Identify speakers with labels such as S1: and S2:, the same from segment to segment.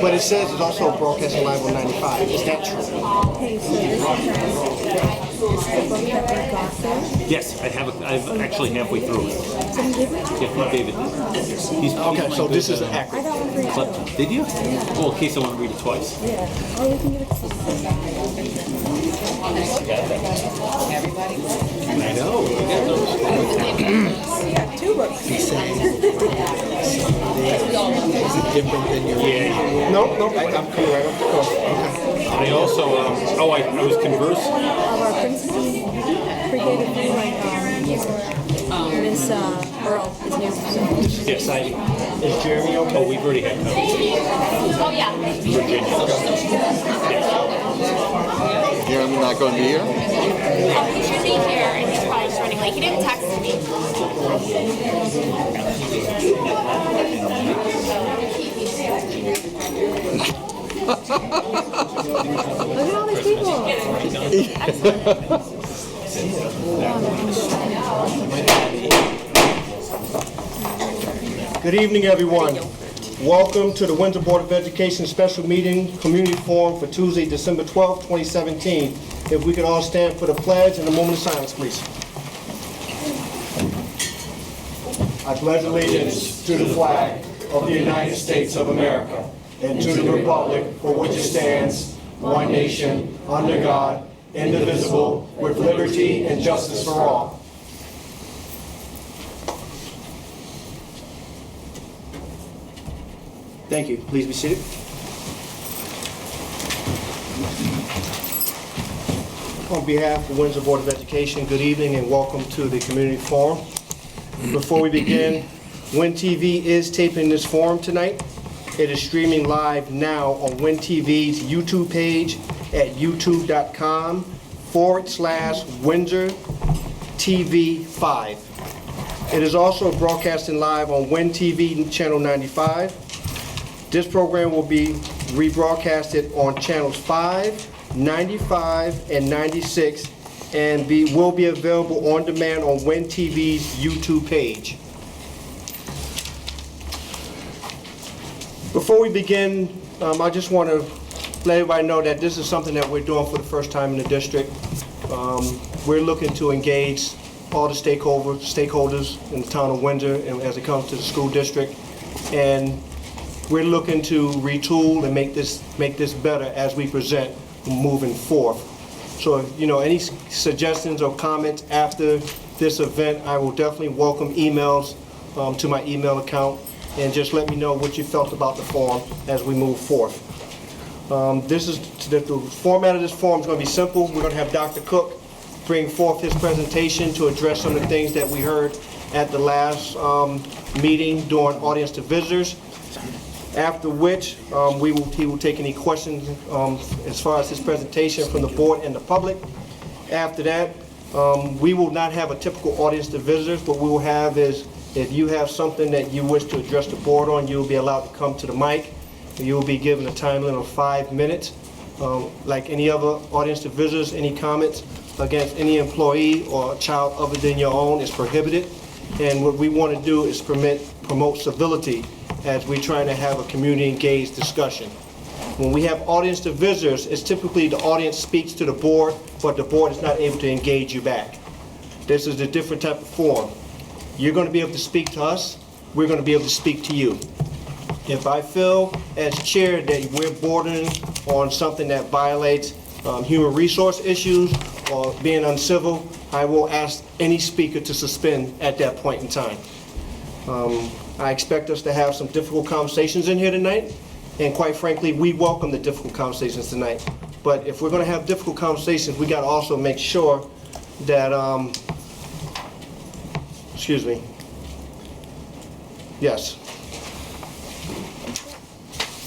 S1: But it says it's also broadcasting live on 95. Is that true?
S2: Okay, so this is the book that we got there.
S3: Yes, I've actually halfway through it.
S2: So you gave it to me?
S3: Yeah, David did. He's
S1: Okay, so this is an
S2: I
S1: accurate.
S2: got one for you.
S3: Did you? Well, in case I want to read it twice.
S2: Yeah. Or we can give it to someone.
S3: I know.
S2: We got two books.
S1: He's saying is it different than your?
S3: Yeah.
S1: No, I'm coming right up the course. Okay.
S3: I also, I was conversing.
S2: Of our princess created me like Miss Earl is new. So.
S3: Yes,
S1: Is Jeremy okay?
S3: oh, we've already had conversation.
S4: Oh, yeah.
S3: Virginia. Yes.
S5: Jeremy not going to be here?
S4: Oh, he should be here, and he's probably just running late. He didn't text me.
S2: Look at all these people.
S1: Good evening, everyone. Welcome to the Windsor Board of Education Special Meeting Community Forum for Tuesday, December 12, 2017. If we could all stand for the pledge and a moment of silence, please. I pledge allegiance to the flag of the United States of America and to the republic for which it stands, one nation, under God, indivisible, with liberty and justice for all. Thank you. Please be seated. On behalf of the Windsor Board of Education, good evening and welcome to the Community Forum. Before we begin, Win TV is taping this forum tonight. It is streaming live now on Win TV's YouTube page at youtube.com/Windsor TV 5. It is also broadcasting live on Win TV channel 95. This program will be rebroadcasted on channels 5, 95, and 96, and will be available on demand on Win TV's YouTube page. Before we begin, I just want to let everybody know that this is something that we're doing for the first time in the district. We're looking to engage all the stakeholders in the town of Windsor and as it comes to the school district. And we're looking to retool and make this better as we present moving forth. So, any suggestions or comments after this event, I will definitely welcome emails to my email account, and just let me know what you felt about the forum as we move forth. The format of this forum is going to be simple. We're going to have Dr. Cook bring forth his presentation to address some of the things that we heard at the last meeting during audience to visitors. After which, he will take any questions as far as his presentation from the board and the public. After that, we will not have a typical audience to visitors. What we will have is, if you have something that you wish to address the board on, you will be allowed to come to the mic. You will be given a time limit of 5 minutes. Like any other audience to visitors, any comments against any employee or child other than your own is prohibited. And what we want to do is promote civility as we're trying to have a community engaged discussion. When we have audience to visitors, it's typically the audience speaks to the board, but the board is not able to engage you back. This is a different type of forum. You're going to be able to speak to us, we're going to be able to speak to you. If I feel as chair that we're bordering on something that violates human resource issues or being uncivil, I will ask any speaker to suspend at that point in time. I expect us to have some difficult conversations in here tonight, and quite frankly, we welcome the difficult conversations tonight. But if we're going to have difficult conversations, we got to also make sure that,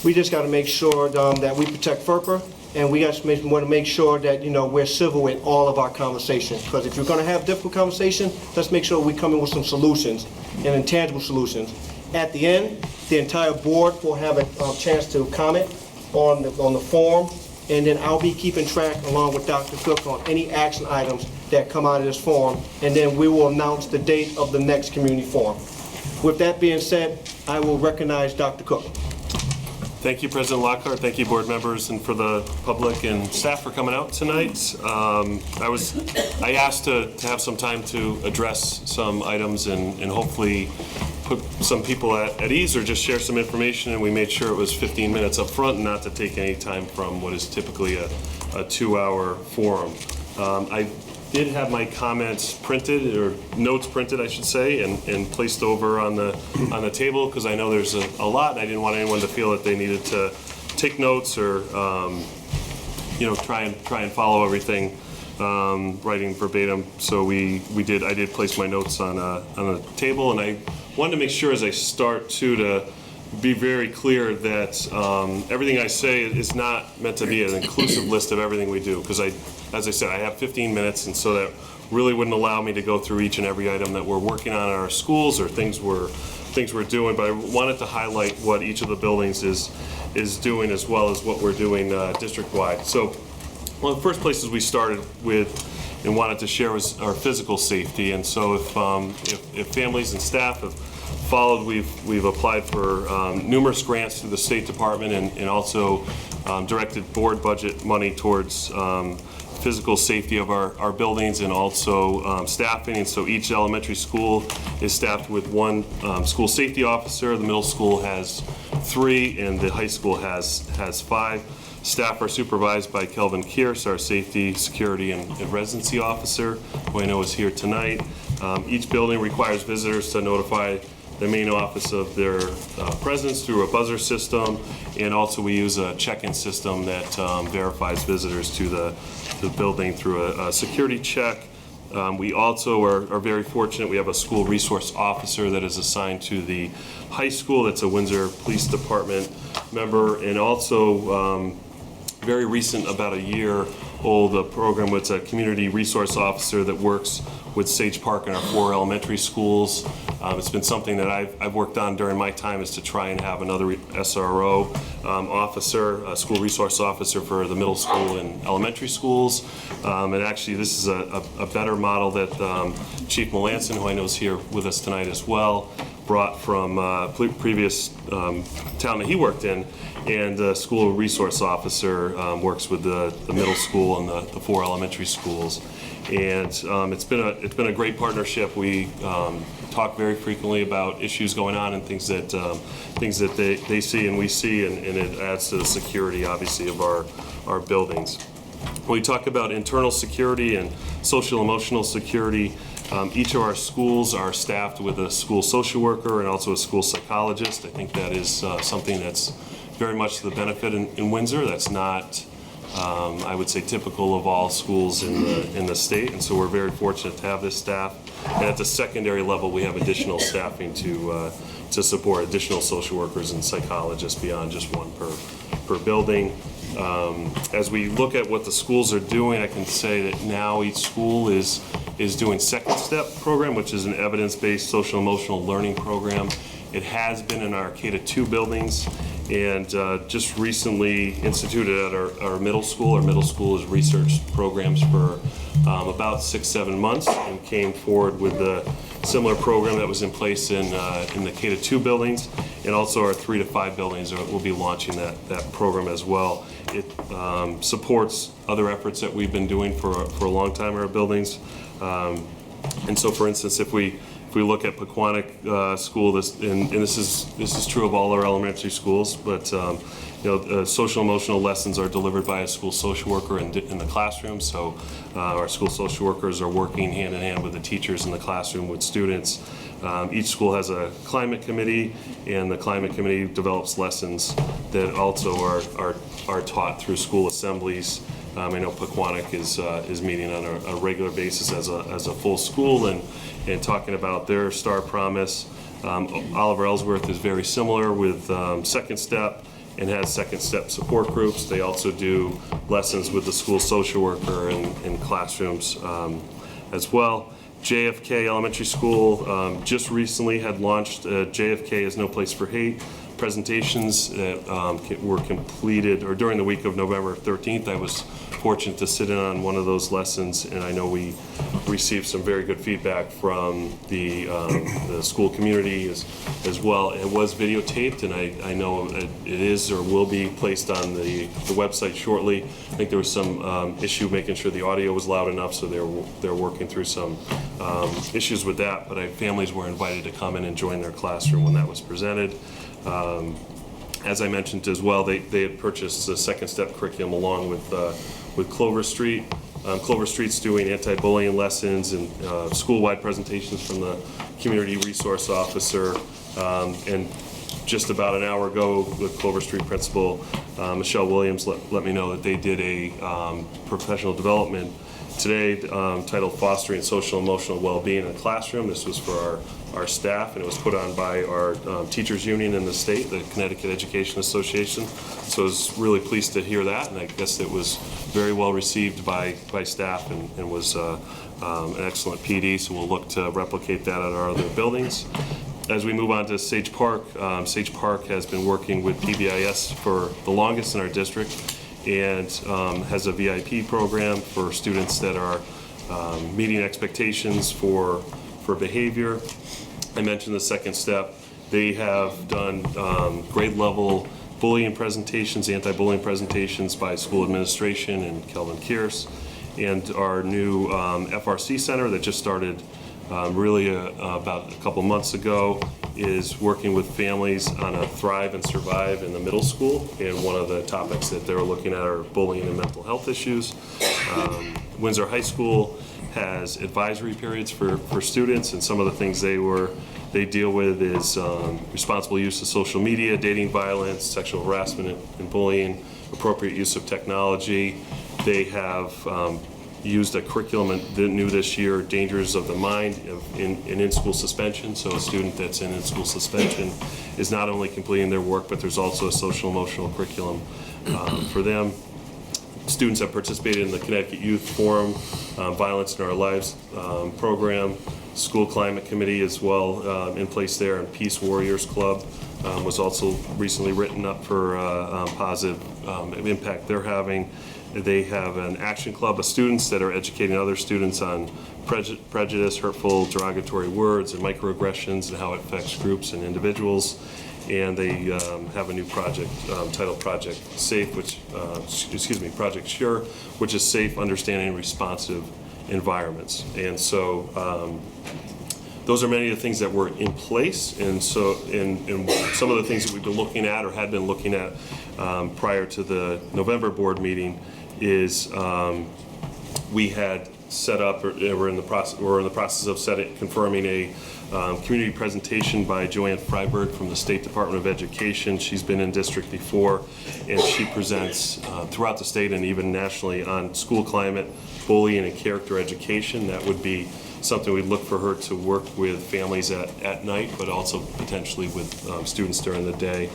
S1: we just got to make sure that we protect FERPA, and we want to make sure that we're civil in all of our conversations. Because if you're going to have difficult conversations, let's make sure we come in with some solutions and intangible solutions. At the end, the entire board will have a chance to comment on the forum, and then I'll be keeping track along with Dr. Cook on any action items that come out of this forum, and then we will announce the date of the next community forum. With that being said, I will recognize Dr. Cook.
S5: Thank you, President Lockhart. Thank you, board members, and for the public and staff for coming out tonight. I asked to have some time to address some items and hopefully put some people at ease or just share some information, and we made sure it was 15 minutes up front and not to take any time from what is typically a 2-hour forum. I did have my comments printed, or notes printed, I should say, and placed over on the table because I know there's a lot, and I didn't want anyone to feel that they needed to take notes or try and follow everything writing verbatim. So I did place my notes on the table, and I wanted to make sure as I start to be very clear that everything I say is not meant to be an inclusive list of everything we do, because as I said, I have 15 minutes, and so that really wouldn't allow me to go through each and every item that we're working on in our schools or things we're doing. But I wanted to highlight what each of the buildings is doing, as well as what we're doing district-wide. So one of the first places we started with and wanted to share was our physical safety. And so if families and staff have followed, we've applied for numerous grants through the State Department and also directed board budget money towards physical safety of our buildings and also staffing. And so each elementary school is staffed with one school safety officer. The middle school has 3 and the high school has 5. Staff are supervised by Kelvin Kearse, our safety, security, and residency officer, who I know is here tonight. Each building requires visitors to notify the main office of their presence through a buzzer system, and also we use a check-in system that verifies visitors to the building through a security check. We also are very fortunate. We have a school resource officer that is assigned to the high school. That's a Windsor Police Department member, and also very recent, about a year old, a program with a community resource officer that works with Sage Park in our 4 elementary schools. It's been something that I've worked on during my time, is to try and have another SRO officer, a school resource officer for the middle school and elementary schools. And actually this is a better model that Chief Melanson, who I know is here with us tonight as well, brought from previous town that he worked in. And the school resource officer works with the middle school and the 4 elementary schools. And it's been a great partnership. We talk very frequently about issues going on and things that they see and we see, and it adds to the security, obviously, of our buildings. When we talk about internal security and social emotional security, each of our schools are staffed with a school social worker and also a school psychologist. I think that is something that's very much to the benefit in Windsor. That's not, I would say, typical of all schools in the state, and so we're very fortunate to have this staff. And at the secondary level, we have additional staffing to support additional social workers and psychologists beyond just one per building. As we look at what the schools are doing, I can say that now each school is doing Second Step program, which is an evidence-based social emotional learning program. It has been in our K-2 buildings, and just recently instituted at our middle school. Our middle school has researched programs for about 6-7 months, and came forward with the similar program that was in place in the K-2 buildings, and also our 3 to 5 buildings will be launching that program as well. It supports other efforts that we've been doing for a long time in our buildings. And so, for instance, if we look at Pequannock School, and this is true of all our elementary schools, but social emotional lessons are delivered by a school social worker in the classroom. So our school social workers are working hand in hand with the teachers in the classroom with students. Each school has a climate committee, and the climate committee develops lessons that also are taught through school assemblies. I know Pequannock is meeting on a regular basis as a full school and talking about their STAR promise. Oliver Ellsworth is very similar with Second Step and has Second Step support groups. They also do lessons with the school social worker in classrooms as well. JFK Elementary School just recently had launched JFK is No Place for Hate, presentations that were completed, or during the week of November 13th. I was fortunate to sit in on one of those lessons, and I know we received some very good feedback from the school community as well. It was videotaped, and I know it is or will be placed on the website shortly. I think there was some issue making sure the audio was loud enough, so they're working through some issues with that, but families were invited to come in and join their classroom when that was presented. As I mentioned as well, they had purchased the Second Step curriculum along with Clover Street. Clover Street's doing anti-bullying lessons and school-wide presentations from the community resource officer. And just about an hour ago, the Clover Street principal, Michelle Williams, let me know that they did a professional development today titled Fostering Social and Emotional Well-Being in the Classroom. This was for our staff, and it was put on by our teachers union in the state, the Connecticut Education Association. So I was really pleased to hear that, and I guess it was very well received by staff and was an excellent PD, so we'll look to replicate that at our other buildings. As we move on to Sage Park has been working with PBIS for the longest in our district, and has a VIP program for students that are meeting expectations for behavior. I mentioned the Second Step. They have done grade level bullying presentations, anti-bullying presentations by school administration and Kelvin Kearse, and our new FRC center that just started about a couple months ago is working with families on a Thrive and Survive in the middle school, and one of the topics that they're looking at are bullying and mental health issues. Windsor High School has advisory periods for students, and some of the things they deal with is responsible use of social media, dating violence, sexual harassment and bullying, appropriate use of technology. They have used a curriculum new this year, Dangers of the Mind in-school suspension. So a student that's in school suspension is not only completing their work, but there's also a social emotional curriculum for them. Students have participated in the Connecticut Youth Forum, Violence in Our Lives program, School Climate Committee as well in place there, and Peace Warriors Club was also recently written up for positive impact they're having. They have an action club of students that are educating other students on prejudice, hurtful, derogatory words, and microaggressions and how it affects groups and individuals. And they have a new project titled Project Safe, Project Sure, which is safe, understanding, and responsive environments. And so those are many of the things that were in place. And so, and some of the things that we've been looking at or had been looking at prior to the November board meeting is we had set up, or we're in the process of confirming a community presentation by Joanne Freiberg from the State Department of Education. She's been in district before, and she presents throughout the state and even nationally on school climate, bullying, and character education. That would be something we'd look for her to work with families at night, but also potentially with students during the day.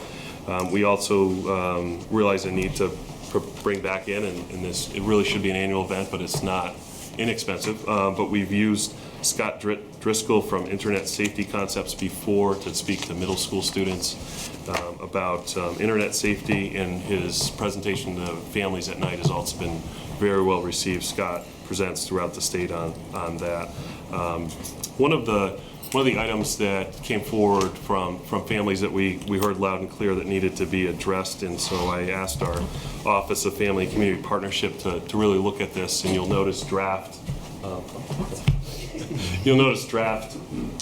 S5: We also realize a need to bring back in, and this, it really should be an annual event, but it's not inexpensive. But we've used Scott Driscoll from Internet Safety Concepts before to speak to middle school students about internet safety, and his presentation to families at night has also been very well received. Scott presents throughout the state on that. One of the items that came forward from families that we heard loud and clear that needed to be addressed, and so I asked our Office of Family and Community Partnership to really look at this, and you'll notice draft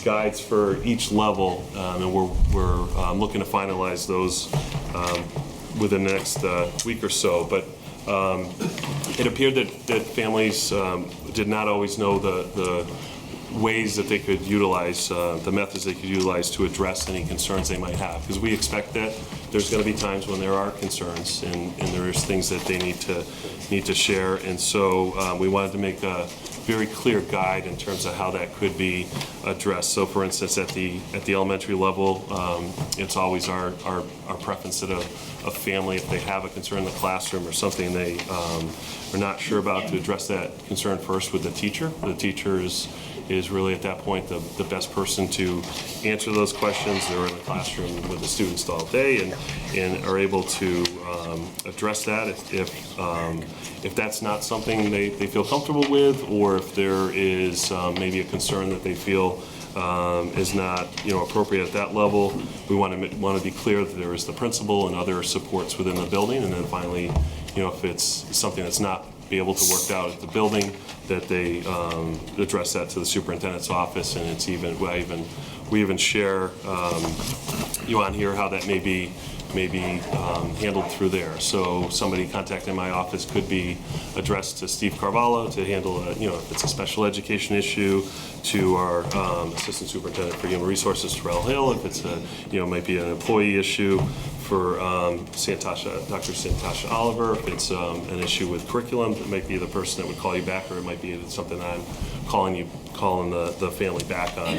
S5: guides for each level, and we're looking to finalize those within the next week or so. But it appeared that families did not always know the ways that they could utilize, the methods they could utilize to address any concerns they might have. Because we expect that there's going to be times when there are concerns and there's things that they need to share. And so we wanted to make a very clear guide in terms of how that could be addressed. So for instance, at the elementary level, it's always our preference that a family, if they have a concern in the classroom or something they are not sure about, to address that concern first with the teacher. The teacher is is really at that point the best person to answer those questions. They're in the classroom with the students all day and are able to address that if that's not something they feel comfortable with, or if there is maybe a concern that they feel is not appropriate at that level. We want to be clear that there is the principal and other supports within the building, and then finally, if it's something that's not be able to work out at the building, that they address that to the superintendent's office, and it's we even share on here how that may be handled through there. So somebody contacting my office could be addressed to Steve Carvalho to handle if it's a special education issue, to our assistant superintendent for human resources, Terrell Hill, if it's might be an employee issue, for Dr. Santasha Oliver, if it's an issue with curriculum, it might be the person that would call you back, or it might be something I'm calling the family back on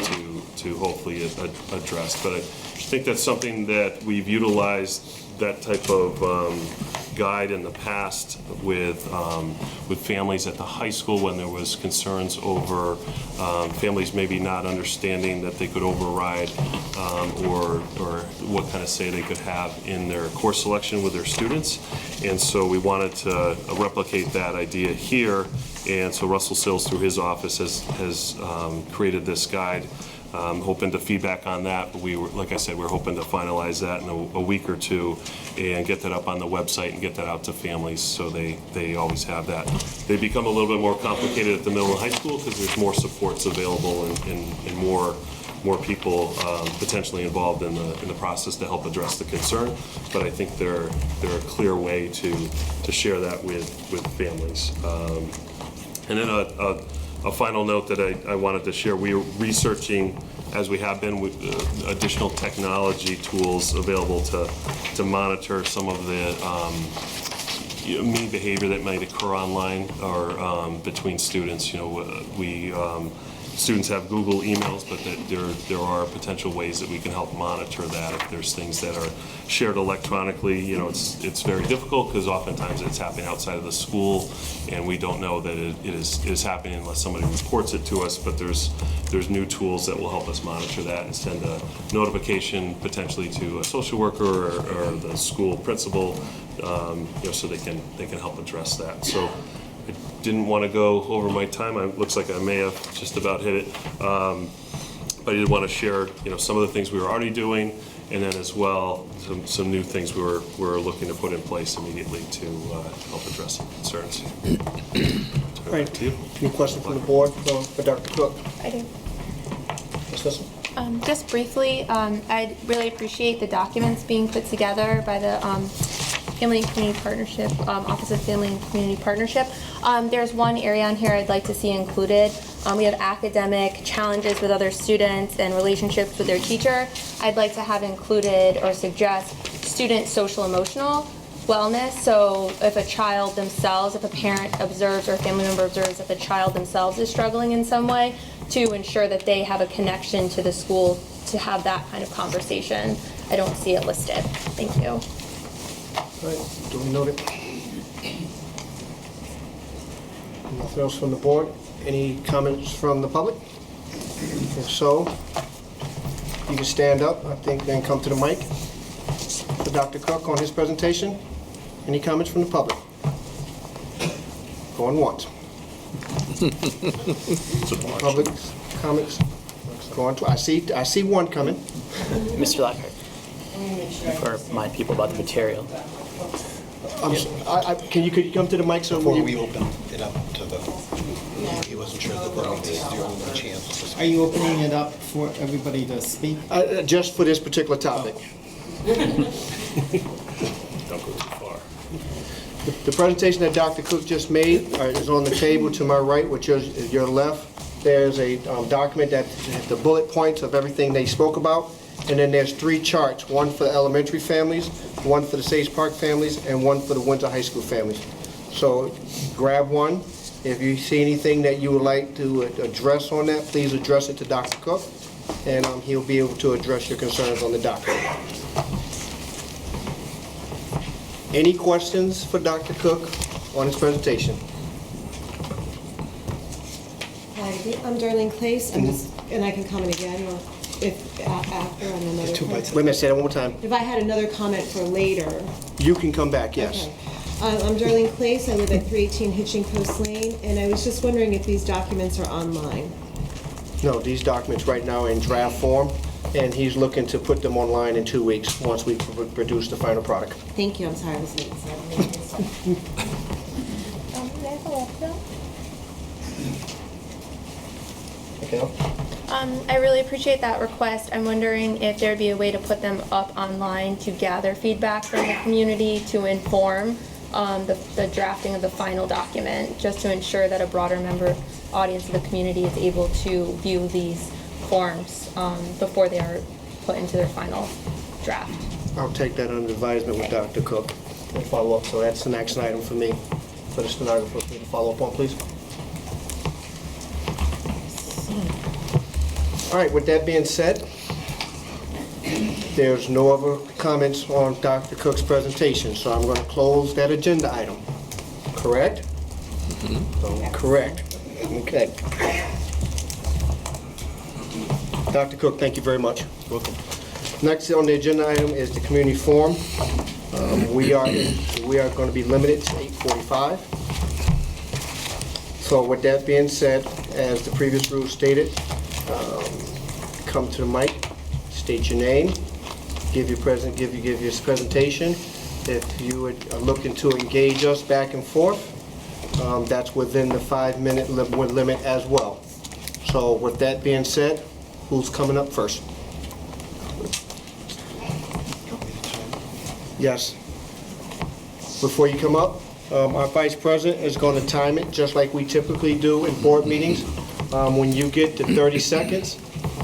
S5: to hopefully address. But I think that's something that we've utilized, that type of guide in the past with families at the high school when there was concerns over families maybe not understanding that they could override or what kind of say they could have in their course selection with their students. And so we wanted to replicate that idea here. And so Russell Sills, through his office, has created this guide. Hoping to feedback on that, but like I said, we're hoping to finalize that in a week or two and get that up on the website and get that out to families so they always have that. They become a little bit more complicated at the middle and high school because there's more supports available and more people potentially involved in the process to help address the concern. But I think they're a clear way to share that with families. And then a final note that I wanted to share, we are researching, as we have been, with additional technology tools available to monitor some of the mean behavior that might occur online or between students. Students have Google emails, but that there are potential ways that we can help monitor that. If there's things that are shared electronically, it's very difficult because oftentimes it's happening outside of the school, and we don't know that it is happening unless somebody reports it to us. But there's new tools that will help us monitor that and send a notification potentially to a social worker or the school principal, so they can help address that. So I didn't want to go over my time. It looks like I may have just about hit it. But I did want to share, some of the things we were already doing, and then as well, some new things we're looking to put in place immediately to help address some concerns.
S1: All right. Any questions from the board for Dr. Cook?
S4: I do.
S1: Ms. Wilson?
S4: Just briefly, I'd really appreciate the documents being put together by the Family and Community Partnership, Office of Family and Community Partnership. There's one area on here I'd like to see included. We have academic challenges with other students and relationships with their teacher. I'd like to have included or suggest student social emotional wellness. So if a child themselves, if a parent observes or a family member observes if a child themselves is struggling in some way, to ensure that they have a connection to the school to have that kind of conversation. I don't see it listed. Thank you.
S1: All right, do we note it? Nothing else from the board? Any comments from the public? If so, you can stand up, I think, and come to the mic for Dr. Cook on his presentation. Any comments from the public? Going once. Public comments? Going twice. I see one coming.
S6: Mr. Lockhart, or remind people about the material.
S1: Can you come to the mic so
S7: Before we open it up to he wasn't sure that there was the only chance to speak.
S8: Are you opening it up for everybody to speak?
S1: just for this particular topic.
S5: Don't go too far.
S1: The presentation that Dr. Cook just made is on the table to my right, which is your left. There's a document that has the bullet points of everything they spoke about. And then there's 3 charts, one for the elementary families, one for the Sage Park families, and one for the Windsor High School families. So grab one. If you see anything that you would like to address on that, please address it to Dr. Cook, and he'll be able to address your concerns on the document. Any questions for Dr. Cook on his presentation?
S2: I
S9: I'm Darlene Clace. I'm just, and I can comment again, or if after on another.
S1: Wait a minute, say that one more time.
S9: If I had another comment for later.
S1: You can come back, yes.
S9: Okay. I'm Darlene Clace. I live at 318 Hitching Post Lane, and I was just wondering if these documents are online.
S1: No, these documents right now are in draft form, and he's looking to put them online in 2 weeks, once we produce the final product.
S9: Thank you. I'm sorry I was late. Sorry.
S1: Okay.
S4: I really appreciate that request. I'm wondering if there'd be a way to put them up online to gather feedback from the community to inform the drafting of the final document, just to ensure that a broader member audience of the community is able to view these forms before they are put into their final draft.
S1: I'll take that under advisement with Dr. Cook and follow up. So that's an action item for me, for the stenographer, for me to follow up on, please. All right, with that being said, there's no other comments on Dr. Cook's presentation, so I'm going to close that agenda item. Correct? Correct. Okay. Dr. Cook, thank you very much. Welcome. Next on the agenda item is the community forum. We are going to be limited to 8:45. So with that being said, as the previous rule stated, come to the mic, state your name, give your presentation. If you are looking to engage us back and forth, that's within the 5-minute limit as well. So with that being said, who's coming up first? Yes. Before you come up, our vice president is going to time it just like we typically do in board meetings. When you get to 30 seconds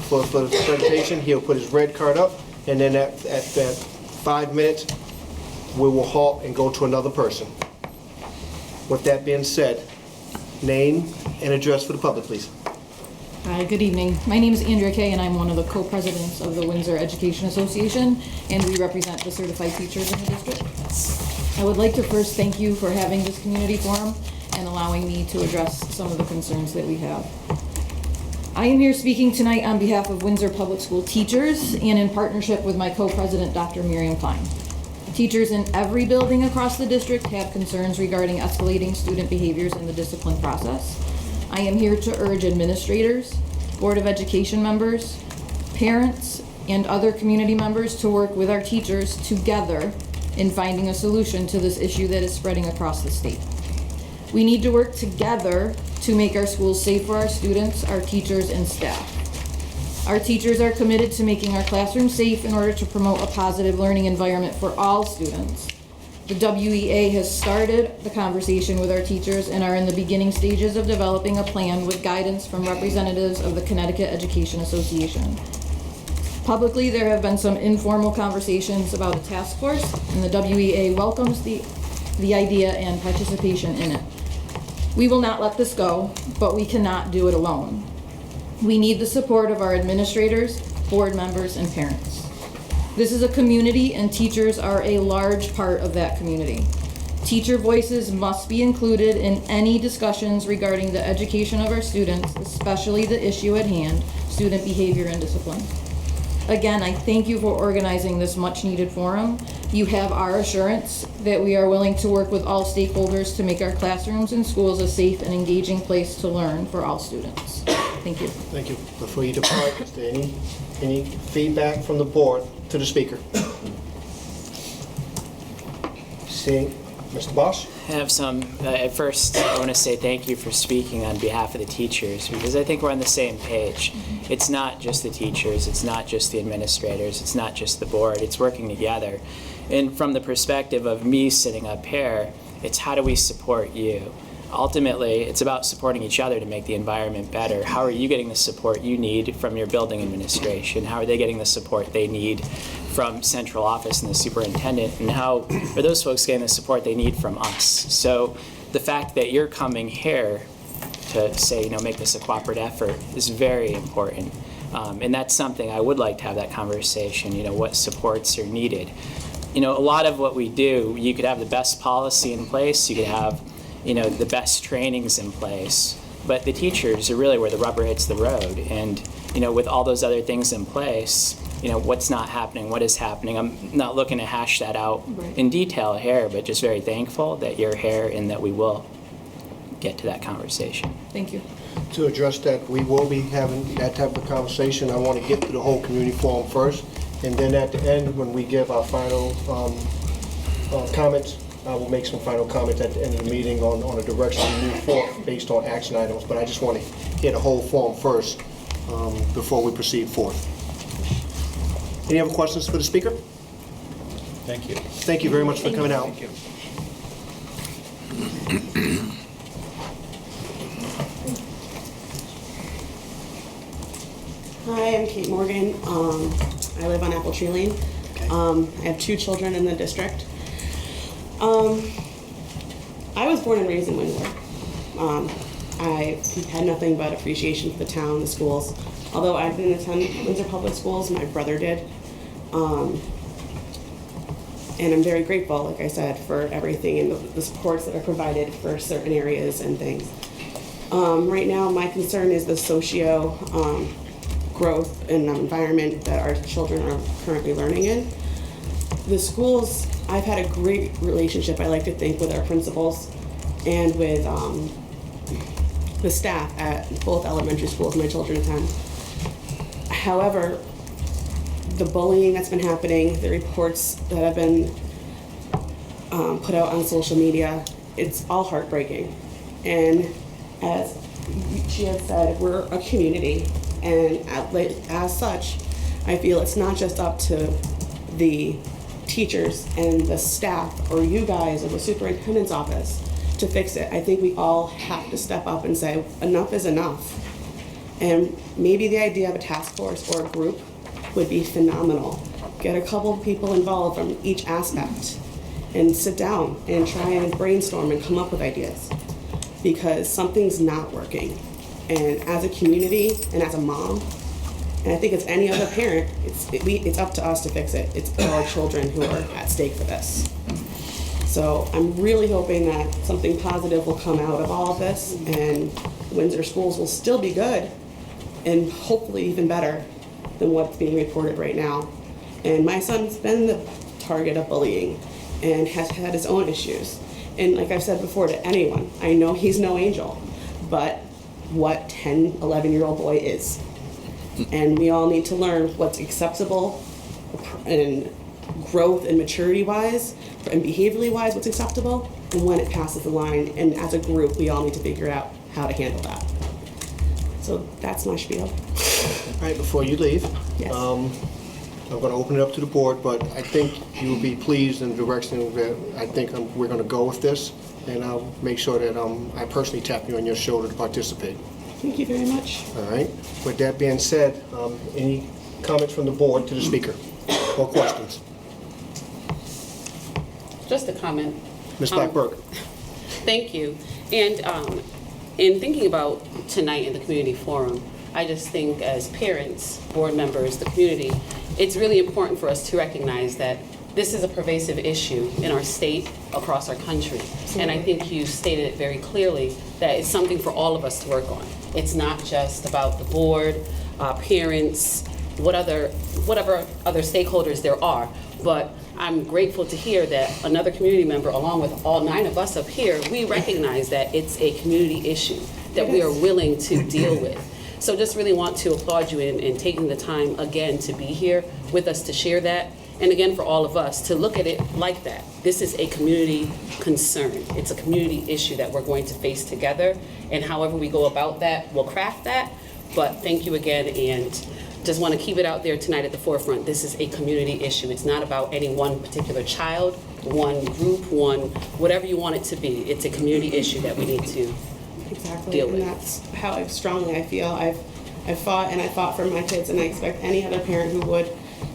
S1: for the presentation, he'll put his red card up, and then at that 5 minutes, we will halt and go to another person. With that being said, name and address for the public, please.
S10: Hi, good evening. My name is Andrea Kay, and I'm one of the co-presidents of the Windsor Education Association, and we represent the certified teachers in the district. I would like to first thank you for having this community forum and allowing me to address some of the concerns that we have. I am here speaking tonight on behalf of Windsor Public School teachers and in partnership with my co-president, Dr. Miriam Klein. Teachers in every building across the district have concerns regarding escalating student behaviors in the discipline process. I am here to urge administrators, Board of Education members, parents, and other community members to work with our teachers together in finding a solution to this issue that is spreading across the state. We need to work together to make our schools safe for our students, our teachers, and staff. Our teachers are committed to making our classrooms safe in order to promote a positive learning environment for all students. The WEA has started the conversation with our teachers and are in the beginning stages of developing a plan with guidance from representatives of the Connecticut Education Association. Publicly, there have been some informal conversations about a task force, and the WEA welcomes the idea and participation in it. We will not let this go, but we cannot do it alone. We need the support of our administrators, board members, and parents. This is a community, and teachers are a large part of that community. Teacher voices must be included in any discussions regarding the education of our students, especially the issue at hand, student behavior and discipline. Again, I thank you for organizing this much-needed forum. You have our assurance that we are willing to work with all stakeholders to make our classrooms and schools a safe and engaging place to learn for all students. Thank you.
S1: Thank you. Before you depart, is there any feedback from the board to the speaker? Seeing Mr. Bosch?
S6: I have some. At first, I want to say thank you for speaking on behalf of the teachers, because I think we're on the same page. It's not just the teachers, it's not just the administrators, it's not just the board, it's working together. And from the perspective of me sitting up here, it's how do we support you? Ultimately, it's about supporting each other to make the environment better. How are you getting the support you need from your building administration? How are they getting the support they need from central office and the superintendent? And how are those folks getting the support they need from us? So the fact that you're coming here to say, make this a cooperative effort is very important. And that's something I would like to have that conversation, what supports are needed. A lot of what we do, you could have the best policy in place, you could have the best trainings in place, But the teachers are really where the rubber hits the road. And, with all those other things in place, what's not happening, what is happening. I'm not looking to hash that out in detail here, but just very thankful that you're here and that we will get to that conversation.
S10: Thank you.
S1: To address that, we will be having that type of conversation. I want to get to the whole community forum first, and then at the end, when we give our final comments, I will make some final comments at the end of the meeting on the direction we move forward based on action items. But I just want to hear the whole forum first before we proceed forth. Any other questions for the speaker?
S3: Thank you.
S1: Thank you very much for coming out.
S3: Thank you.
S11: Hi, I'm Kate Morgan. I live on Apple Tree Lane. I have 2 children in the district. I was born and raised in Windsor. I had nothing but appreciation for the town, the schools. Although I didn't attend Windsor Public Schools, my brother did. And I'm very grateful, like I said, for everything and the supports that are provided for certain areas and things. Right now, my concern is the socio growth and environment that our children are currently learning in. The schools, I've had a great relationship, I like to think, with our principals and with the staff at both elementary schools my children attend. However, the bullying that's been happening, the reports that have been put out on social media, it's all heartbreaking. And as she had said, we're a community, and as such, I feel it's not just up to the teachers and the staff or you guys or the superintendent's office to fix it. I think we all have to step up and say enough is enough. And maybe the idea of a task force or a group would be phenomenal. Get a couple of people involved from each aspect and sit down and try and brainstorm and come up with ideas, because something's not working. And as a community and as a mom, and I think it's any other parent, it's up to us to fix it. It's our children who are at stake for this. So I'm really hoping that something positive will come out of all of this, and Windsor schools will still be good and hopefully even better than what's being reported right now. And my son's been the target of bullying and has had his own issues. And like I've said before to anyone, I know he's no angel, but what 10, 11-year-old boy is. And we all need to learn what's acceptable and growth and maturity wise and behaviorally wise, what's acceptable, and when it passes the line. And as a group, we all need to figure out how to handle that. So that's my spiel.
S1: All right, before you leave,
S11: Yes.
S1: I'm going to open it up to the board, but I think you will be pleased in the direction that I think we're going to go with this, and I'll make sure that I personally tap you on your shoulder to participate.
S11: Thank you very much.
S1: All right. With that being said, any comments from the board to the speaker or questions?
S12: Just a comment.
S1: Ms. Blackburg.
S12: Thank you. And in thinking about tonight in the community forum, I just think as parents, board members, the community, it's really important for us to recognize that this is a pervasive issue in our state, across our country. And I think you stated it very clearly that it's something for all of us to work on. It's not just about the board, parents, whatever other stakeholders there are, but I'm grateful to hear that another community member, along with all 9 of us up here, we recognize that it's a community issue that we are willing to deal with. So just really want to applaud you in taking the time again to be here with us to share that. And again, for all of us to look at it like that. This is a community concern. It's a community issue that we're going to face together. And however we go about that, we'll craft that. But thank you again, and just want to keep it out there tonight at the forefront. This is a community issue. It's not about any one particular child, one group, whatever you want it to be. It's a community issue that we need to deal with.
S11: And that's how strongly I feel. I've fought, and I fought for my kids, and I expect any other parent who would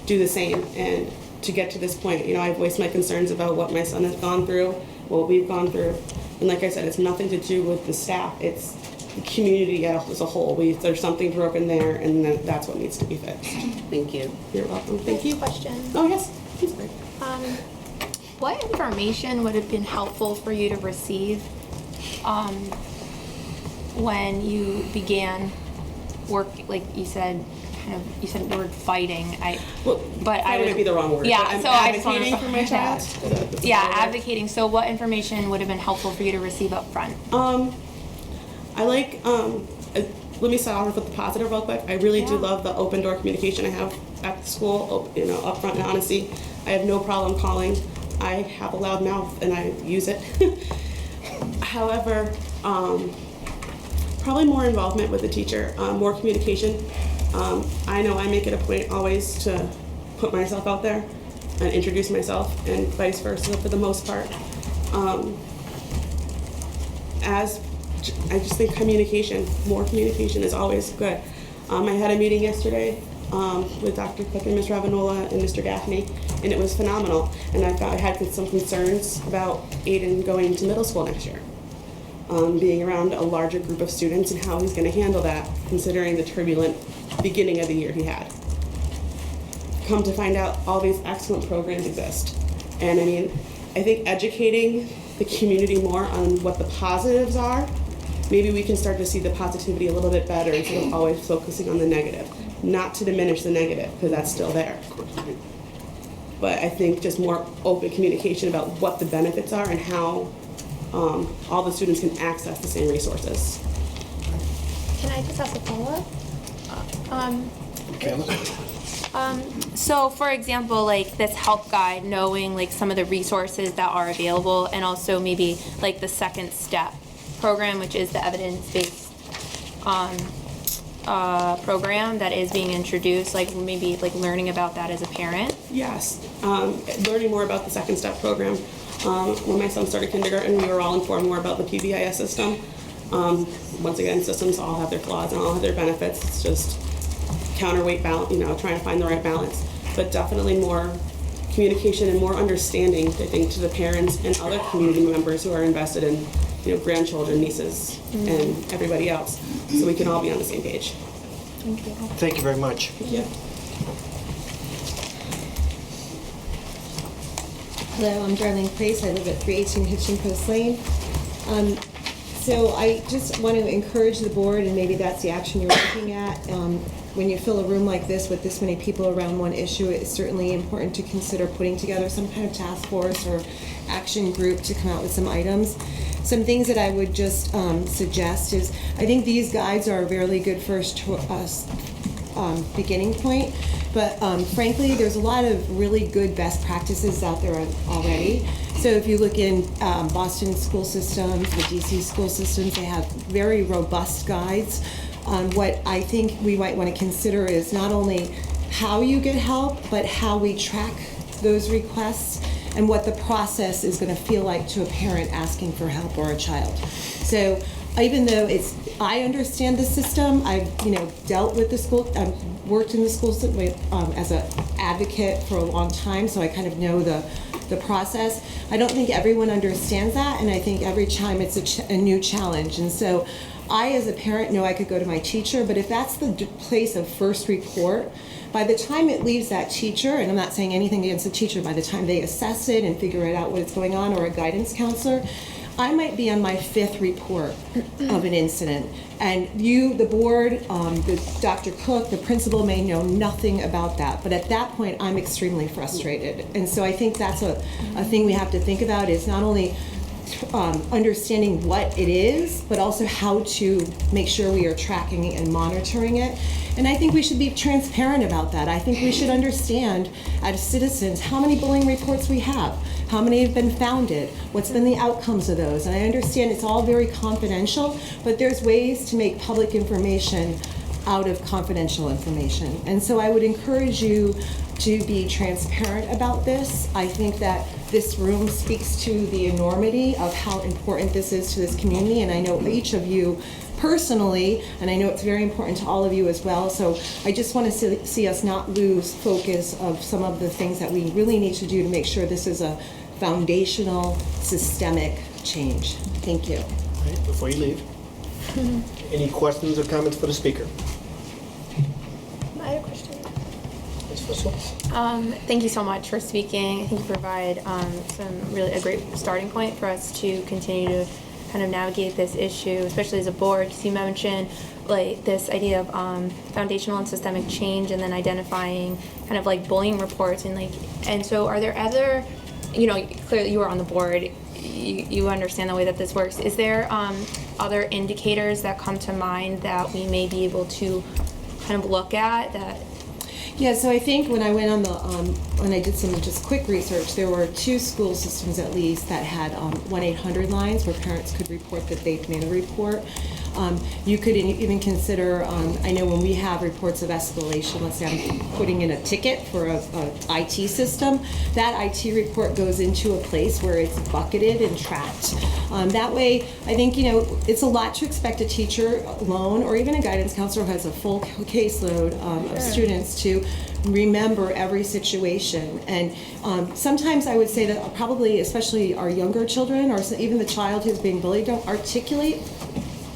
S11: do the same. And to get to this point, I voiced my concerns about what my son has gone through, what we've gone through. And like I said, it's nothing to do with the staff. It's the community as a whole. There's something broken there, and that's what needs to be fixed.
S12: Thank you.
S11: You're welcome. Thank you.
S4: Question.
S11: Oh, yes. Please.
S4: What information would have been helpful for you to receive when you began work, like you said, you said the word fighting.
S11: Fighting would be the wrong word.
S4: Yeah,
S11: but I'm
S4: so I just
S11: advocating
S4: wanna-
S11: for my child.
S4: Yeah, advocating. So what information would have been helpful for you to receive up front?
S11: I like, let me start off with the positive real quick. I really do love the open door communication I have at the school, up front and honesty. I have no problem calling. I have a loud mouth and I use it. However, probably more involvement with the teacher, more communication. I know I make it a point always to put myself out there and introduce myself, and vice versa for the most part. I just think more communication is always good. I had a meeting yesterday with Dr. Cook and Ms. Ravanola and Mr. Gaffney, and it was phenomenal. And I had some concerns about Aiden going to middle school next year, being around a larger group of students and how he's going to handle that, considering the turbulent beginning of the year he had. Come to find out, all these excellent programs exist. And I mean, I think educating the community more on what the positives are, maybe we can start to see the positivity a little bit better instead of always focusing on the negative. Not to diminish the negative, because that's still there. But I think just more open communication about what the benefits are and how all the students can access the same resources.
S4: Can I just ask a follow-up? So for example, like this help guide, knowing like some of the resources that are available, and also maybe like the second step program, which is the evidence-based program that is being introduced, like maybe like learning about that as a parent.
S11: Yes, learning more about the second step program. When my son started kindergarten, we were all informed more about the PBIS system. Once again, systems all have their flaws and all have their benefits. It's just counterweight balance, trying to find the right balance. But definitely more communication and more understanding, I think, to the parents and other community members who are invested in, grandchildren, nieces, and everybody else, so we can all be on the same page.
S4: Thank you.
S1: Thank you very much.
S11: Thank you.
S9: Hello, I'm Darlene Price. I live at 318 Hitching Post Lane. So I just want to encourage the board, and maybe that's the action you're looking at. When you fill a room like this with this many people around one issue, it's certainly important to consider putting together some kind of task force or action group to come out with some items. Some things that I would just suggest is, I think these guides are a really good first beginning point, but frankly, there's a lot of really good best practices out there already. So if you look in Boston school systems, the DC school systems, they have very robust guides. What I think we might want to consider is not only how you get help, but how we track those requests and what the process is going to feel like to a parent asking for help or a child. So even though I understand the system, I've dealt with the school, worked in the school system as an advocate for a long time, so I kind of know the process. I don't think everyone understands that, and I think every time it's a new challenge. And so I, as a parent, know I could go to my teacher, but if that's the place of first report, by the time it leaves that teacher, and I'm not saying anything against the teacher, by the time they assess it and figure it out what's going on, or a guidance counselor, I might be on my 5th report of an incident. And you, the board, Dr. Cook, the principal may know nothing about that. But at that point, I'm extremely frustrated. And so I think that's a thing we have to think about, is not only understanding what it is, but also how to make sure we are tracking and monitoring it. And I think we should be transparent about that. I think we should understand, as citizens, how many bullying reports we have, how many have been founded, what's been the outcomes of those. And I understand it's all very confidential, but there's ways to make public information out of confidential information. And so I would encourage you to be transparent about this. I think that this room speaks to the enormity of how important this is to this community, and I know each of you personally, and I know it's very important to all of you as well. So I just want to see us not lose focus of some of the things that we really need to do to make sure this is a foundational, systemic change. Thank you.
S1: All right, before you leave, any questions or comments for the speaker?
S4: I have a question.
S1: Ms. Fussell?
S4: Thank you so much for speaking. I think you provide a great starting point for us to continue to kind of navigate this issue, especially as a board? Because you mentioned like this idea of foundational and systemic change, and then identifying kind of like bullying reports, and so are there other, clearly you were on the board, you understand the way that this works. Is there other indicators that come to mind that we may be able to kind of look at that?
S9: Yeah, so I think when I went on when I did some just quick research, there were 2 school systems at least that had 1-800 lines where parents could report that they'd made a report. You could even consider, I know when we have reports of escalation, let's say I'm putting in a ticket for a IT system, that IT report goes into a place where it's bucketed and tracked. That way, I think, it's a lot to expect a teacher alone or even a guidance counselor who has a full caseload of students to remember every situation. And sometimes I would say that probably, especially our younger children or even the child who's being bullied, don't articulate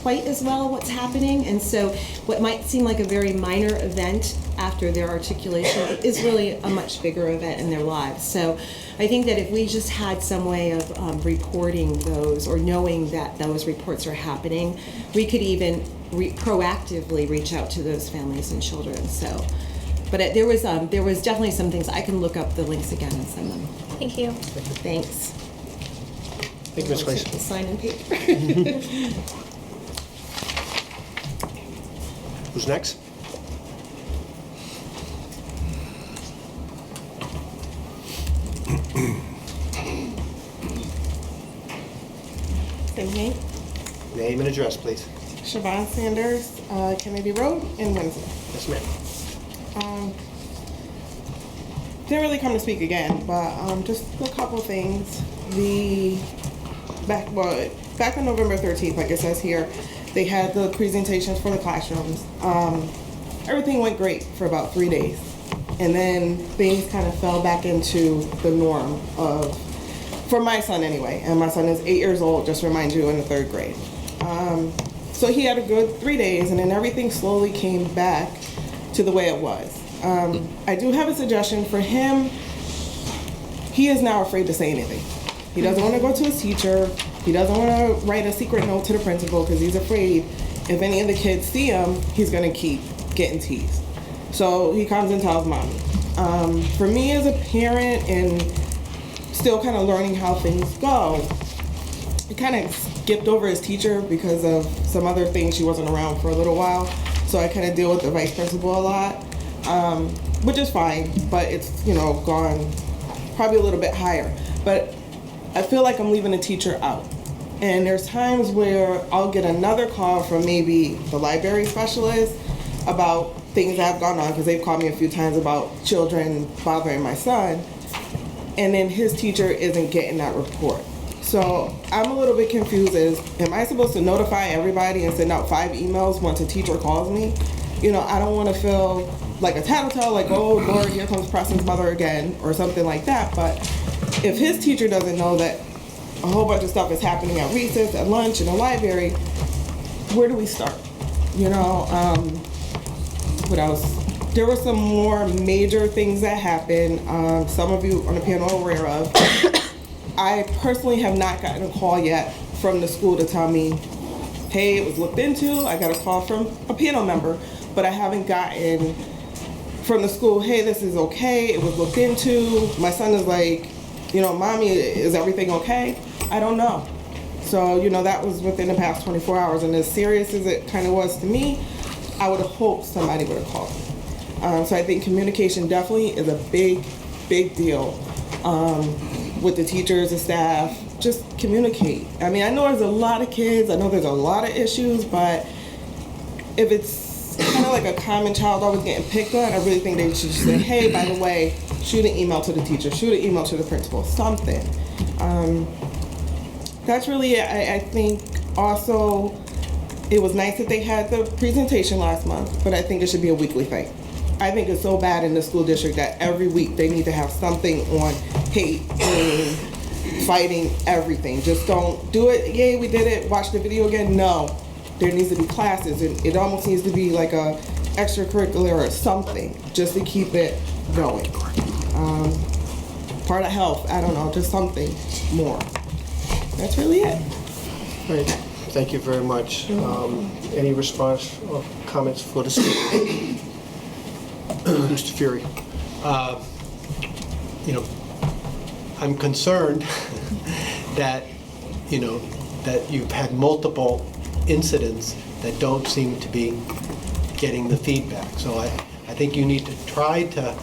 S9: quite as well what's happening, and so what might seem like a very minor event after their articulation is really a much bigger event in their lives. So I think that if we just had some way of reporting those or knowing that those reports are happening, we could even proactively reach out to those families and children. So, but there was definitely some things. I can look up the links again and send them.
S4: Thank you.
S9: Thanks.
S1: Thank you, Ms. Clayson.
S9: The sign and paper.
S1: Who's next?
S13: Thank you.
S1: Name and address, please.
S13: Siobhan Sanders, Kennedy Road in Windsor.
S1: Yes, ma'am.
S13: Didn't really come to speak again, but just a couple things. Back on November 13th, like it says here, they had the presentations for the classrooms. Everything went great for about 3 days. And then things kind of fell back into the norm for my son anyway. And my son is 8 years old, just to remind you, in the 3rd grade. So he had a good 3 days, and then everything slowly came back to the way it was. I do have a suggestion for him. He is now afraid to say anything. He doesn't want to go to his teacher. He doesn't want to write a secret note to the principal because he's afraid if any of the kids see him, he's going to keep getting teased. So he comes and tells mommy. For me as a parent and still kind of learning how things go, he kind of skipped over his teacher because of some other things. She wasn't around for a little while. So I kind of deal with the vice principal a lot, which is fine, but it's, gone probably a little bit higher. But I feel like I'm leaving a teacher out. And there's times where I'll get another call from maybe the library specialist about things that have gone on, because they've called me a few times about children bothering my son, and then his teacher isn't getting that report. So I'm a little bit confused as, am I supposed to notify everybody and send out 5 emails once a teacher calls me? I don't want to feel like a tattletale, like, oh Lord, here comes Preston's mother again, or something like that. But if his teacher doesn't know that a whole bunch of stuff is happening at recess, at lunch, in the library, where do we start? What else? There were some more major things that happened. Some of you on the panel are aware of. I personally have not gotten a call yet from the school to tell me, hey, it was looked into. I got a call from a panel member, but I haven't gotten from the school, hey, this is okay, it was looked into. My son is like, mommy, is everything okay? I don't know. So, that was within the past 24 hours. And as serious as it kind of was to me, I would have hoped somebody would have called me. So I think communication definitely is a big, big deal with the teachers, the staff. Just communicate. I mean, I know there's a lot of kids, I know there's a lot of issues, but if it's kind of like a common child always getting picked on, I really think they should just say, hey, by the way, shoot an email to the teacher, shoot an email to the principal, something. That's really it. I think also it was nice that they had the presentation last month, but I think it should be a weekly thing. I think it's so bad in the school district that every week they need to have something on hate, bullying, fighting, everything. Just don't do it, yay, we did it, watch the video again. No, there needs to be classes, and it almost needs to be like a extracurricular or something just to keep it going. Part of health, I don't know, just something more. That's really it.
S1: Great. Thank you very much. Any response or comments for the speaker? Mr. Fury. I'm concerned that, that you've had multiple incidents that don't seem to be getting the feedback. So I think you need to try to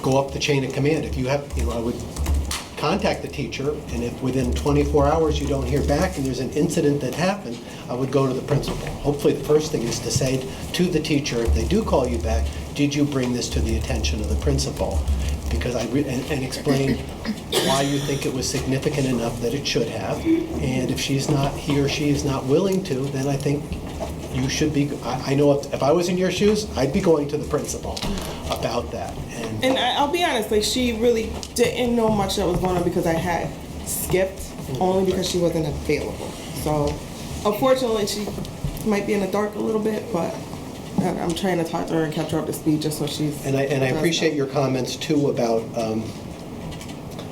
S1: go up the chain of command. If you have, I would contact the teacher, and if within 24 hours you don't hear back and there's an incident that happened, I would go to the principal. Hopefully the first thing is to say to the teacher, if they do call you back, did you bring this to the attention of the principal? Because and explain why you think it was significant enough that it should have. And if he or she is not willing to, then I think you should be, I know if I was in your shoes, I'd be going to the principal about that.
S13: And I'll be honest, like, she really didn't know much that was going on because I had skipped, only because she wasn't available. So, unfortunately, she might be in the dark a little bit, but I'm trying to talk to her and catch her up to speed just so she's...
S1: And I appreciate your comments, too, about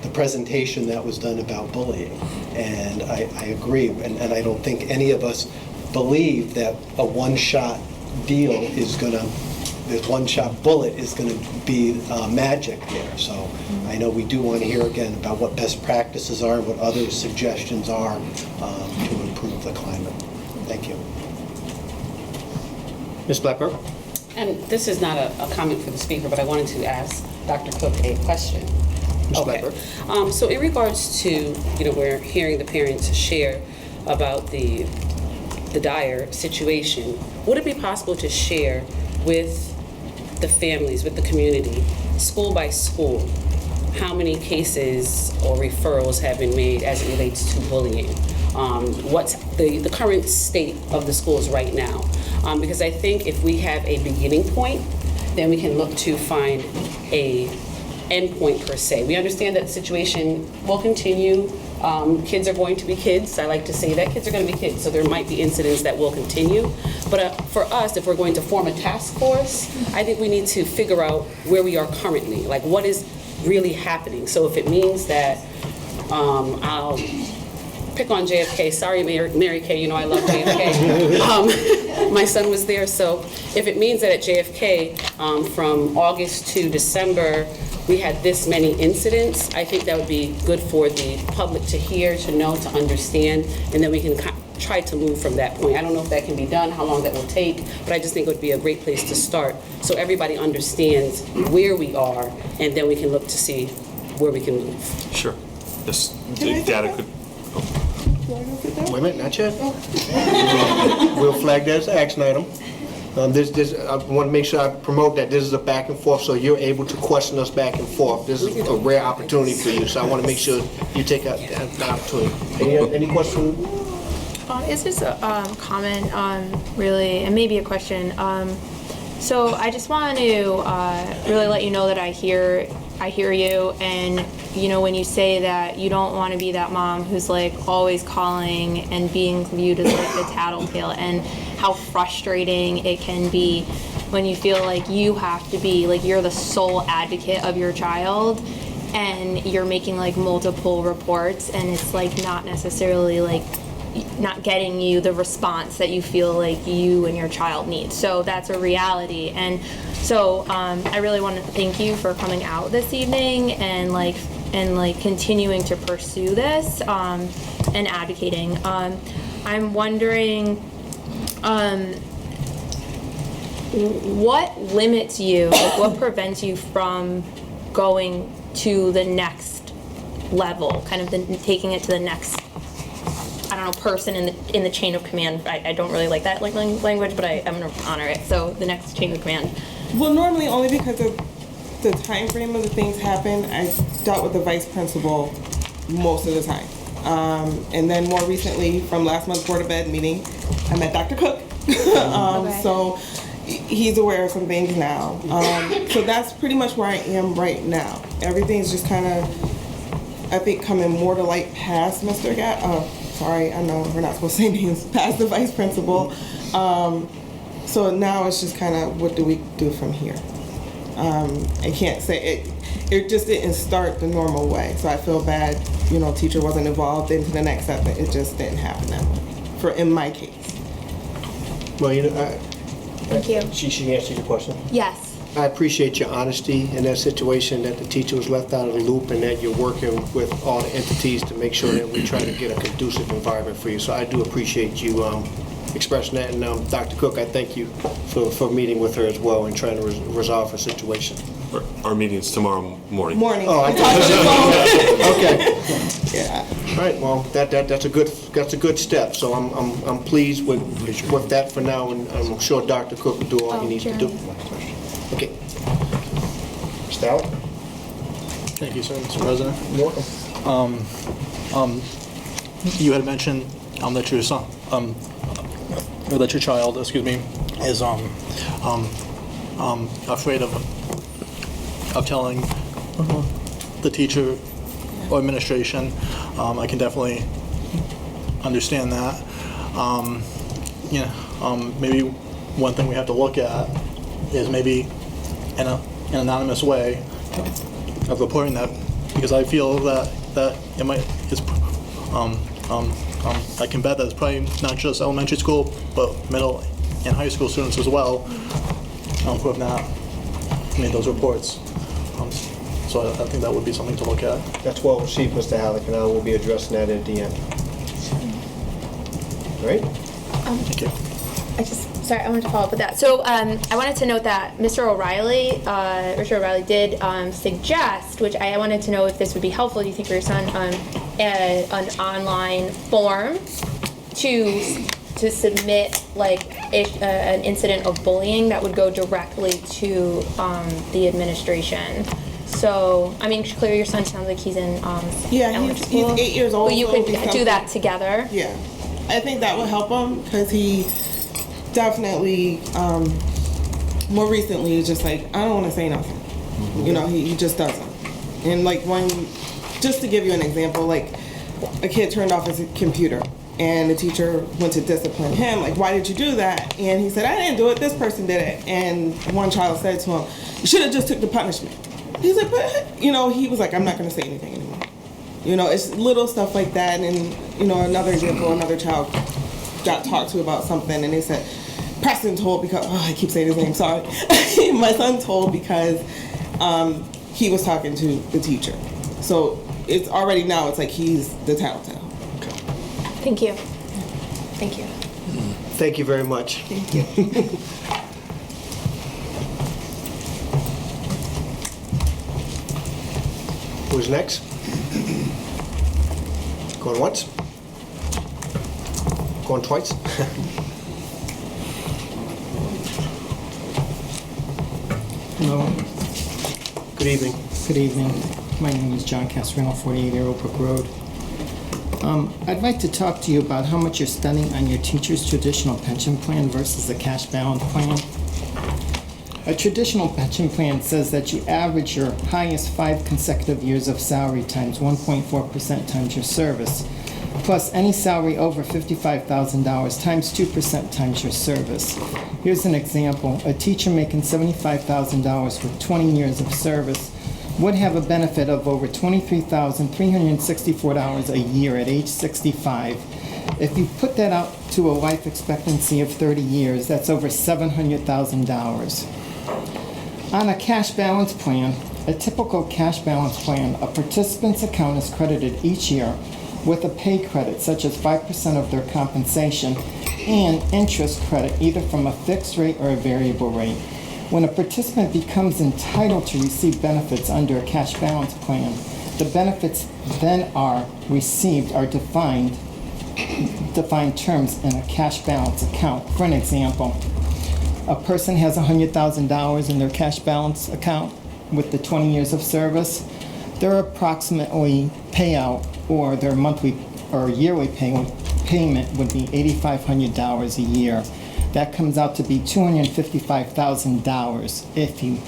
S1: the presentation that was done about bullying. And I agree, and I don't think any of us believe that a one-shot deal is going to, this one-shot bullet is going to be magic there. So I know we do want to hear again about what best practices are and what other suggestions are to improve the climate. Thank you. Ms. Blackburn?
S12: And this is not a comment for the speaker, but I wanted to ask Dr. Cook a question.
S1: Ms. Blackburn?
S12: So in regards to, we're hearing the parents share about the dire situation, would it be possible to share with the families, with the community, school by school, how many cases or referrals have been made as it relates to bullying? What's the current state of the schools right now? Because I think if we have a beginning point, then we can look to find a end point per se. We understand that the situation will continue. Kids are going to be kids. I like to say that kids are going to be kids, so there might be incidents that will continue. But for us, if we're going to form a task force, I think we need to figure out where we are currently, like what is really happening. So if it means that, I'll pick on JFK. Sorry, Mary Kay, I love JFK. My son was there, so if it means that at JFK, from August to December, we had this many incidents, I think that would be good for the public to hear, to know, to understand, and then we can try to move from that point. I don't know if that can be done, how long that will take, but I just think it would be a great place to start so everybody understands where we are, and then we can look to see where we can move.
S5: Sure. Yes, the data could...
S1: Wait a minute, not yet. We'll flag that as an action item. I want to make sure I promote that this is a back and forth, so you're able to question us back and forth. This is a rare opportunity for you, so I want to make sure you take that opportunity. Any questions?
S4: It's just a comment, really, and maybe a question. So I just want to really let you know that I hear you, and when you say that you don't want to be that mom who's like always calling and being viewed as like the tattletale, and how frustrating it can be when you feel like you have to be like you're the sole advocate of your child, and you're making like multiple reports, and it's like not necessarily like not getting you the response that you feel like you and your child need. So that's a reality. And so I really want to thank you for coming out this evening and continuing to pursue this and advocating. I'm wondering what limits you, like what prevents you from going to the next level, kind of taking it to the next, I don't know, person in the chain of command. I don't really like that language, but I'm going to honor it. So the next chain of command.
S13: Well, normally only because of the time frame of the things happen, I dealt with the vice principal most of the time. And then more recently, from last month's Board of Ed meeting, I met Dr. Cook.
S4: Okay.
S13: So he's aware of some things now. So that's pretty much where I am right now. Everything's just kind of, I think, coming more to light past Mr. Sorry, I know we're not supposed to say names, past the vice principal. So now it's just kind of, what do we do from here? I can't say it. it just didn't start the normal way. So I feel bad, teacher wasn't involved into the next step. It just didn't happen that way, in my case.
S1: Well,
S4: Thank you.
S1: she answered your question.
S4: Yes.
S1: I appreciate your honesty in that situation, that the teacher was left out of the loop, and that you're working with all the entities to make sure that we try to get a conducive environment for you. So I do appreciate you expressing that. And Dr. Cook, I thank you for meeting with her as well and trying to resolve her situation.
S5: Our meeting's tomorrow morning.
S1: Oh, I thought okay.
S13: Yeah.
S1: All right. Well, that's a good step. So I'm pleased with that for now, and I'm sure Dr. Cook will do all he needs to do. Okay. Stout?
S3: Thank you, sir, Mr. President.
S1: You're welcome.
S3: You had mentioned that your son, or that your child, excuse me, is afraid of telling the teacher or administration. I can definitely understand that. Maybe one thing we have to look at is maybe in an anonymous way of reporting that, because I feel that it might I can bet that it's probably not just elementary school, but middle and high school students as well who have not made those reports. So I think that would be something to look at.
S1: That's well received, Mr. Halleck, and I will be addressing that at the end. All right?
S3: Thank you.
S4: I wanted to follow up with that. So I wanted to note that Mr. O'Reilly did suggest, which I wanted to know if this would be helpful, do you think, for your son, an online form to submit an incident of bullying that would go directly to the administration. So, I mean, clearly your son sounds like he's in elementary school.
S13: He's 8 years old.
S4: But you
S13: so
S4: could
S13: it'll be
S4: do
S13: something-
S4: that together.
S13: Yeah, I think that would help him because he definitely, more recently, is just like, I don't want to say nothing. He just doesn't. And just to give you an example, a kid turned off his computer and the teacher went to discipline him, why did you do that? And he said, I didn't do it, this person did it. And one child said to him, you should have just took the punishment. He's like, but, he was like, I'm not going to say anything anymore. It's little stuff like that. And, another example, another child got talked to about something and they said, Preston told because, I keep saying his name, sorry. My son told because he was talking to the teacher. So it's already now, it's like he's the tattletale.
S1: Okay.
S4: Thank you. Thank you.
S1: Thank you very much.
S13: Thank you.
S1: Who's next? Going once? Going twice?
S8: Hello.
S1: Good evening.
S8: Good evening. My name is John Castorino, 48 Arrowbrook Road. I'd like to talk to you about how much you're spending on your teacher's traditional pension plan versus the cash balance plan. A traditional pension plan says that you average your highest 5 consecutive years of salary times 1.4% times your service, plus any salary over $55,000 times 2% times your service. Here's an example. A teacher making $75,000 with 20 years of service would have a benefit of over $23,364 a year at age 65. If you put that out to a life expectancy of 30 years, that's over $700,000. On a cash balance plan, a typical cash balance plan, a participant's account is credited each year with a pay credit such as 5% of their compensation and interest credit either from a fixed rate or a variable rate. When a participant becomes entitled to receive benefits under a cash balance plan, the benefits then are received are defined terms in a cash balance account. For an example, a person has $100,000 in their cash balance account with the 20 years of service. Their approximately payout or their monthly or yearly payment would be $8,500 a year. That comes out to be $255,000 if you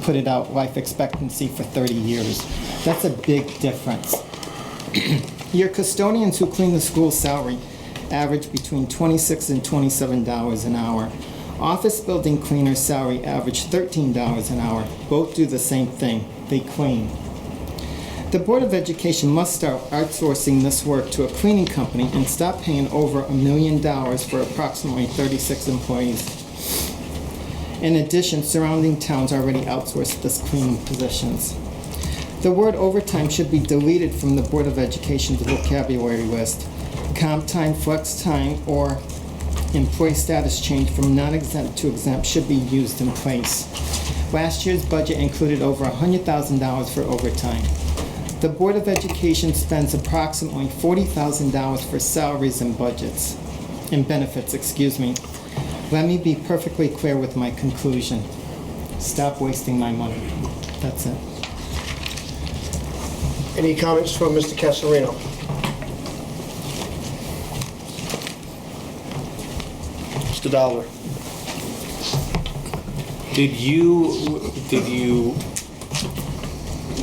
S8: put it out life expectancy for 30 years. That's a big difference. Your custodians who clean the school salary average between $26 and $27 an hour. Office building cleaners salary average $13 an hour. Both do the same thing. they clean. The Board of Education must start outsourcing this work to a cleaning company and stop paying over $1 million for approximately 36 employees. In addition, surrounding towns already outsource this cleaning positions. The word overtime should be deleted from the Board of Education's vocabulary list. Comp time, flex time, or employee status change from non-exempt to exempt should be used in place. Last year's budget included over $100,000 for overtime. The Board of Education spends approximately $40,000 for salaries and benefits. Let me be perfectly clear with my conclusion. Stop wasting my money. That's it.
S1: Any comments from Mr. Casarino? Mr. Dollar.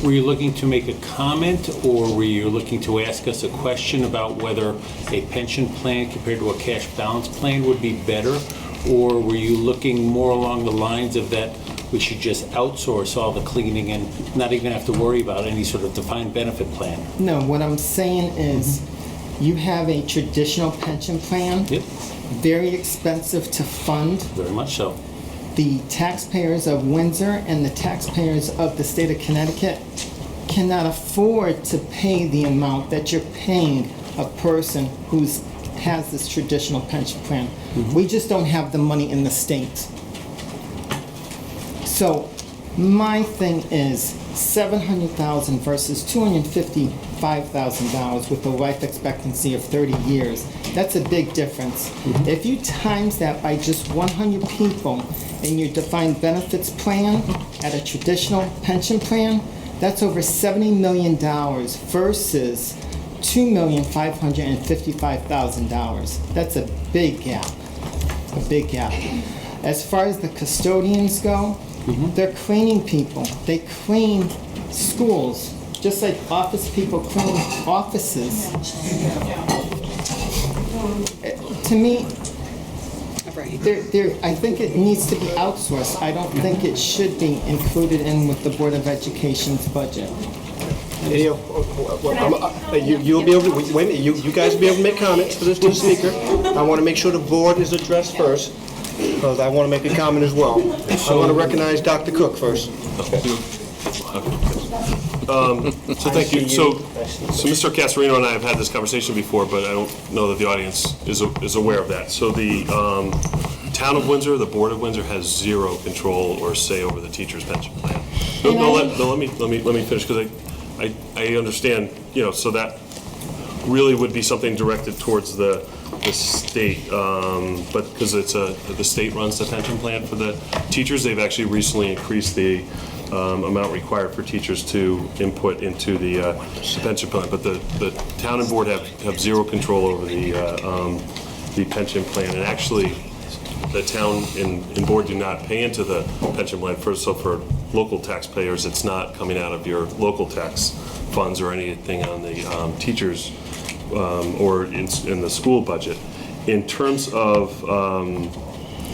S14: Were you looking to make a comment, or were you looking to ask us a question about whether a pension plan compared to a cash balance plan would be better? Or were you looking more along the lines of that we should just outsource all the cleaning and not even have to worry about any sort of defined benefit plan?
S8: No, what I'm saying is you have a traditional pension plan.
S14: Yep.
S8: Very expensive to fund.
S14: Very much so.
S8: The taxpayers of Windsor and the taxpayers of the state of Connecticut cannot afford to pay the amount that you're paying a person who has this traditional pension plan. We just don't have the money in the state. So my thing is $700,000 versus $255,000 with a life expectancy of 30 years. That's a big difference. If you times that by just 100 people in your defined benefits plan at a traditional pension plan, that's over $70 million versus $2,555,000. That's a big gap, As far as the custodians go, they're cleaning people. They clean schools, just like office people clean offices. To me, I think it needs to be outsourced. I don't think it should be included in with the Board of Education's budget.
S1: You'll be able to, wait a minute, you guys will be able to make comments to the speaker. I want to make sure the board is addressed first, because I want to make a comment as well. I want to recognize Dr. Cook first.
S5: So thank you. So Mr. Casarino and I have had this conversation before, but I don't know that the audience is aware of that. So the town of Windsor, the Board of Windsor, has zero control or say over the teacher's pension plan. Let me finish, because I understand, so that really would be something directed towards the state, but because the state runs the pension plan for the teachers, they've actually recently increased the amount required for teachers to input into the pension plan. But the town and board have zero control over the pension plan, and actually the town and board do not pay into the pension plan. So for local taxpayers, it's not coming out of your local tax funds or anything on the teachers or in the school budget. In terms of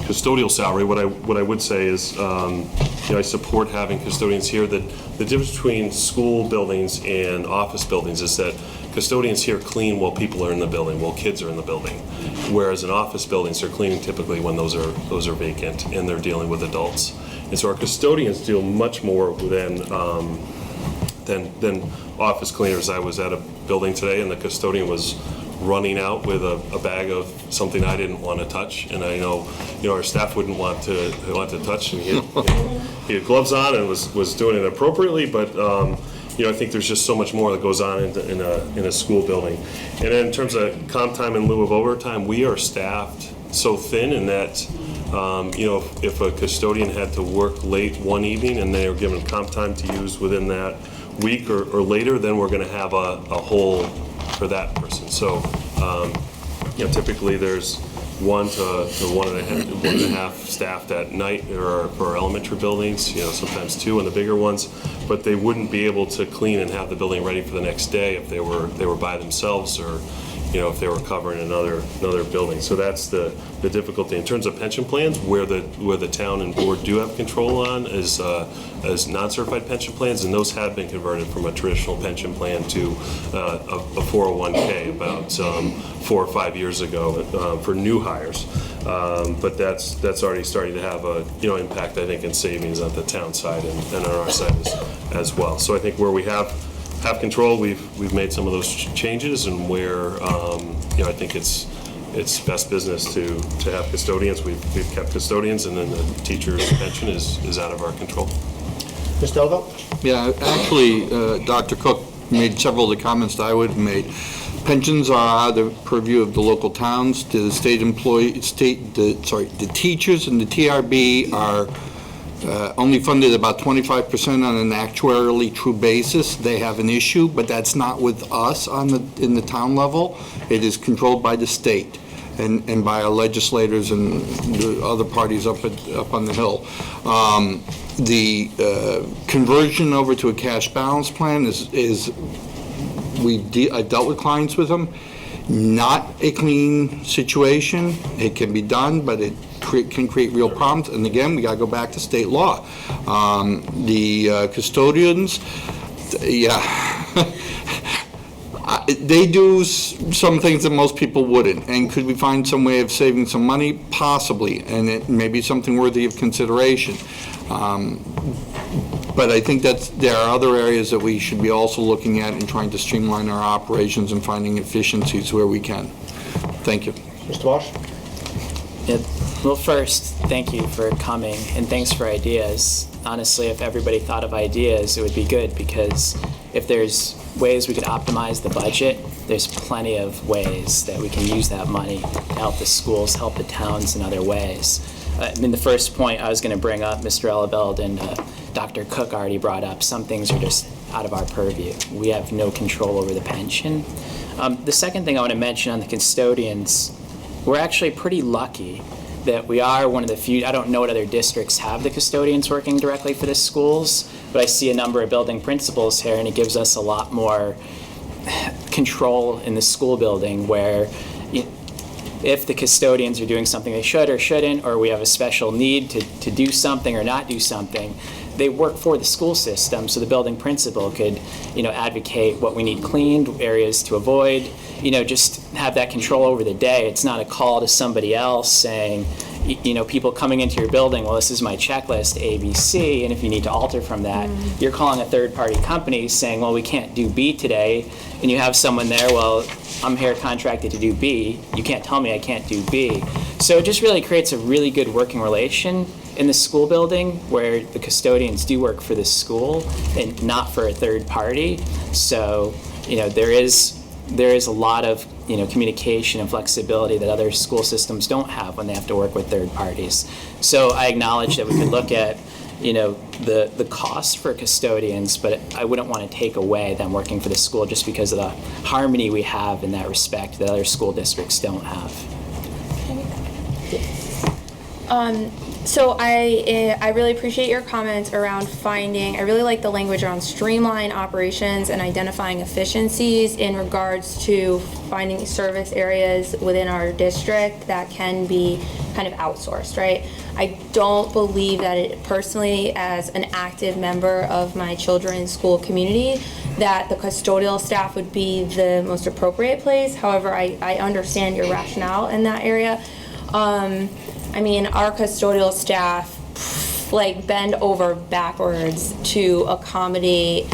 S5: custodial salary, what I would say is, I support having custodians here. The difference between school buildings and office buildings is that custodians here clean while people are in the building, while kids are in the building, whereas in office buildings they're cleaning typically when those are vacant and they're dealing with adults. And so our custodians deal much more than office cleaners. I was at a building today and the custodian was running out with a bag of something I didn't want to touch, and I know our staff wouldn't want to touch, and he had gloves on and was doing it appropriately, but I think there's just so much more that goes on in a school building. And then in terms of comp time in lieu of overtime, we are staffed so thin in that if a custodian had to work late one evening and they were given comp time to use within that week or later, then we're going to have a hole for that person. So typically there's 1 to 1.5 staffed at night or for our elementary buildings, sometimes 2 in the bigger ones, but they wouldn't be able to clean and have the building ready for the next day if they were by themselves, or if they were covering another building. So that's the difficulty. In terms of pension plans, where the town and board do have control on is non-certified pension plans, and those have been converted from a traditional pension plan to a 401k about 4 or 5 years ago for new hires. But that's already starting to have a impact, I think, in savings on the town side and on our side as well. So I think where we have control, we've made some of those changes, and where I think it's best business to have custodians. We've kept custodians, and then the teacher's pension is out of our control.
S1: Ms. Delvaux?
S15: Yeah, actually, Dr. Cook made several of the comments that I would have made. Pensions are the purview of the local towns. The the teachers and the TRB are only funded about 25% on an actuarially true basis. They have an issue, but that's not with us in the town level. It is controlled by the state and by our legislators and the other parties up on the Hill. The conversion over to a cash balance plan I've dealt with clients with them. Not a clean situation. It can be done, but it can create real problems. And again, we got to go back to state law. The custodians, they do some things that most people wouldn't. And could we find some way of saving some money? Possibly. And it may be something worthy of consideration. But I think there are other areas that we should be also looking at and trying to streamline our operations and finding efficiencies where we can. Thank you.
S1: Mr. Walsh?
S6: Yeah. Well, first, thank you for coming, and thanks for ideas. Honestly, if everybody thought of ideas, it would be good, because if there's ways we could optimize the budget, there's plenty of ways that we can use that money to help the schools, help the towns in other ways. The first point I was going to bring up, Mr. Elleveld and Dr. Cook already brought up, some things are just out of our purview. We have no control over the pension. The second thing I want to mention on the custodians, we're actually pretty lucky that we are one of the few. I don't know what other districts have the custodians working directly for the schools, but I see a number of building principals here, and it gives us a lot more control in the school building, where if the custodians are doing something they should or shouldn't, or we have a special need to do something or not do something, they work for the school system, so the building principal could, advocate what we need cleaned, areas to avoid, just have that control over the day. It's not a call to somebody else saying, people coming into your building, well, this is my checklist, A, B, C, and if you need to alter from that, you're calling a third-party company saying, well, we can't do B today, and you have someone there, well, I'm here contracted to do B, you can't tell me I can't do B. So it just really creates a really good working relation in the school building, where the custodians do work for the school and not for a third party. So, there is a lot of communication and flexibility that other school systems don't have when they have to work with third parties. So I acknowledge that we could look at the cost for custodians, but I wouldn't want to take away them working for the school just because of the harmony we have in that respect that other school districts don't have.
S4: So I really appreciate your comments around I really like the language around streamline operations and identifying efficiencies in regards to finding service areas within our district that can be kind of outsourced, right? I don't believe that it personally, as an active member of my children's school community, that the custodial staff would be the most appropriate place. However, I understand your rationale in that area. Our custodial staff bend over backwards to accommodate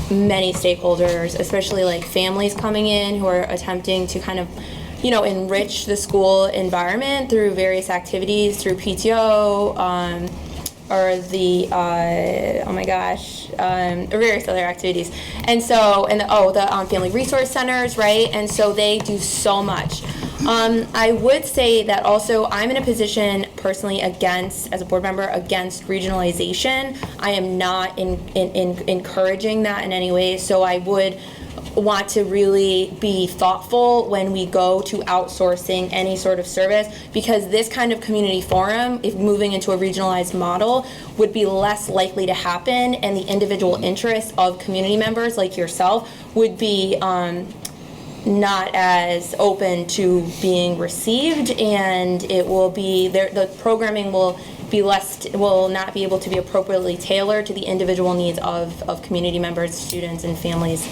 S4: many stakeholders, especially families coming in who are attempting to kind of, enrich the school environment through various activities, through PTO, or the or various other activities. And so, the family resource centers, right? And so they do so much. I would say that also I'm in a position personally as a board member, against regionalization. I am not encouraging that in any way. So I would want to really be thoughtful when we go to outsourcing any sort of service, because this kind of community forum, if moving into a regionalized model, would be less likely to happen, and the individual interests of community members like yourself would be not as open to being received, and it will be the programming will not be able to be appropriately tailored to the individual needs of community members, students, and families.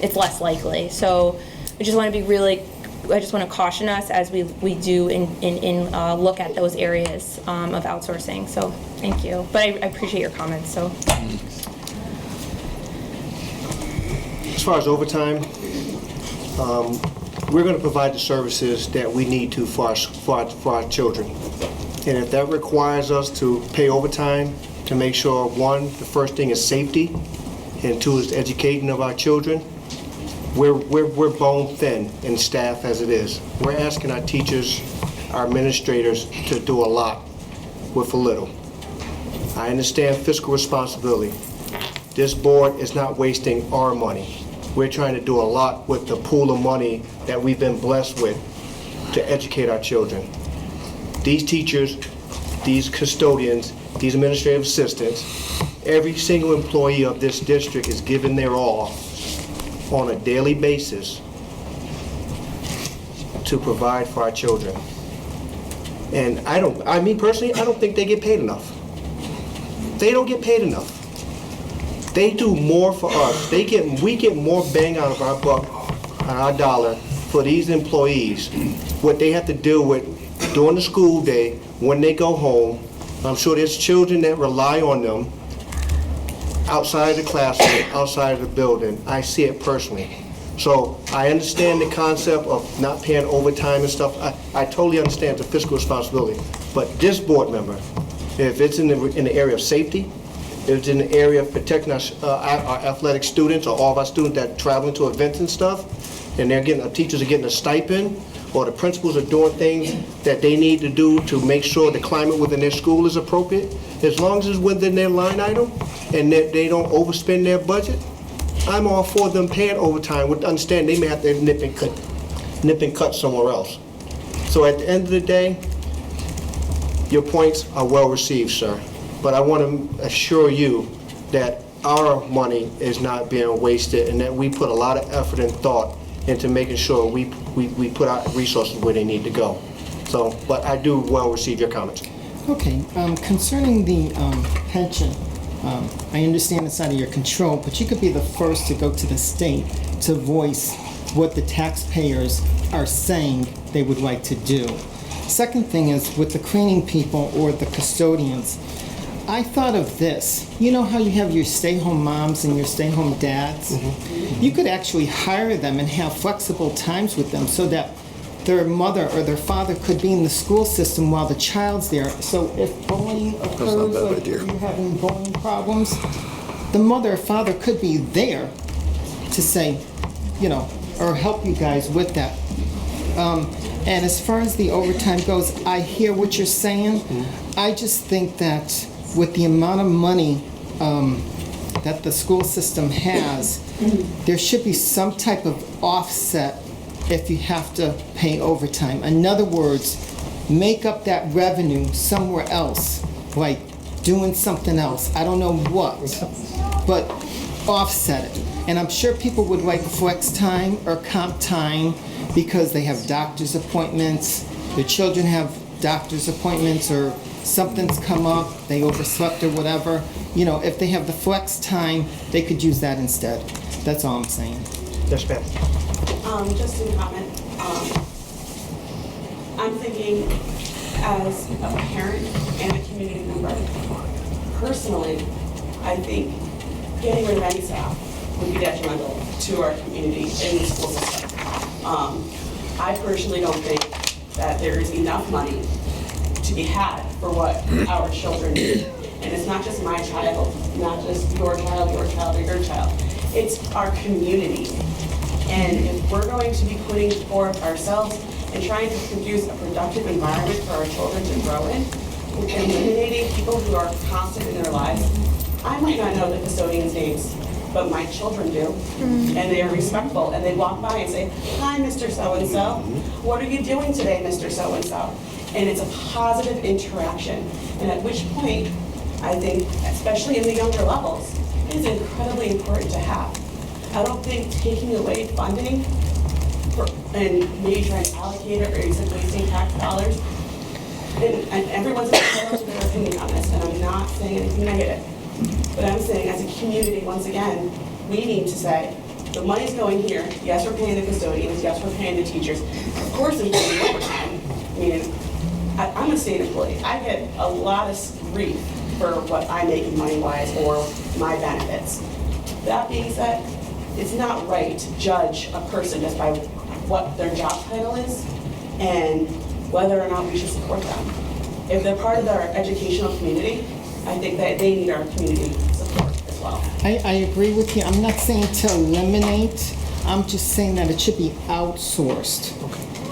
S4: It's less likely. So I just want to caution us as we do in look at those areas of outsourcing. So thank you. But I appreciate your comments. So
S1: As far as overtime, we're going to provide the services that we need to for our children. And if that requires us to pay overtime to make sure, one, the first thing is safety, and two is educating of our children, we're bone thin in staff as it is. We're asking our teachers, our administrators to do a lot with a little. I understand fiscal responsibility. This board is not wasting our money. We're trying to do a lot with the pool of money that we've been blessed with to educate our children. These teachers, these custodians, these administrative assistants, every single employee of this district is giving their all on a daily basis to provide for our children. And me personally, I don't think they get paid enough. They don't get paid enough. They do more for us. We get more bang out of our buck, our dollar, for these employees, what they have to deal with during the school day, when they go home. I'm sure there's children that rely on them outside of the classroom, outside of the building. I see it personally. So I understand the concept of not paying overtime and stuff. I totally understand the fiscal responsibility. But this board member, if it's in the area of safety, if it's in the area of protecting our athletic students or all of our students that are traveling to events and stuff, and our teachers are getting a stipend, or the principals are doing things that they need to do to make sure the climate within their school is appropriate, as long as it's within their line item and that they don't overspend their budget, I'm all for them paying overtime with understanding they may have to nip and cut somewhere else. So at the end of the day, your points are well received, sir. But I want to assure you that our money is not being wasted and that we put a lot of effort and thought into making sure we put our resources where they need to go. So, but I do well receive your comments.
S8: Okay, concerning the pension, I understand it's out of your control, but you could be the first to go to the state to voice what the taxpayers are saying they would like to do. Second thing is, with the cleaning people or the custodians, I thought of this. You know how you have your stay-home moms and your stay-home dads? Mm-hmm. You could actually hire them and have flexible times with them so that their mother or their father could be in the school system while the child's there. So if bullying occurs, like you're having bullying problems, the mother or father could be there to say, or help you guys with that. And as far as the overtime goes, I hear what you're saying. Mm-hmm. I just think that with the amount of money that the school system has, there should be some type of offset if you have to pay overtime. In other words, make up that revenue somewhere else, like doing something else. I don't know what, but offset it. And I'm sure people would like flex time or comp time because they have doctor's appointments, their children have doctor's appointments, or something's come up, they overslept or whatever. If they have the flex time, they could use that instead. That's all I'm saying.
S1: Yes, ma'am.
S11: Just in comment, I'm thinking as a parent and a community member, personally, I think getting rid of any staff would be detrimental to our community in the school system. I personally don't think that there is enough money to be had for what our children need. And it's not just my child, not just your child, or your child. It's our community. And if we're going to be putting forth ourselves and trying to produce a productive environment for our children to grow in, eliminating people who are constant in their lives, I might not know the custodians' names, but my children do. And they are respectful, and they walk by and say, "Hi, Mr. So-and-so. What are you doing today, Mr. So-and-so?" And it's a positive interaction. And at which point, I think, especially in the younger levels, it is incredibly important to have. I don't think taking away funding and maybe trying to allocate it or even wasting tax dollars, and everyone's entitled to their opinion on this, and I'm not saying anything negative, but I'm saying as a community, once again, we need to say, the money's going here, yes, we're paying the custodians, yes, we're paying the teachers, of course there's going to be overtime. I mean, I'm a state employee, I get a lot of grief for what I'm making money-wise or my benefits. That being said, it's not right to judge a person just by what their job title is and whether or not we should support them. If they're part of our educational community, I think that they need our community support as well.
S8: I agree with you. I'm not saying to eliminate, I'm just saying that it should be outsourced.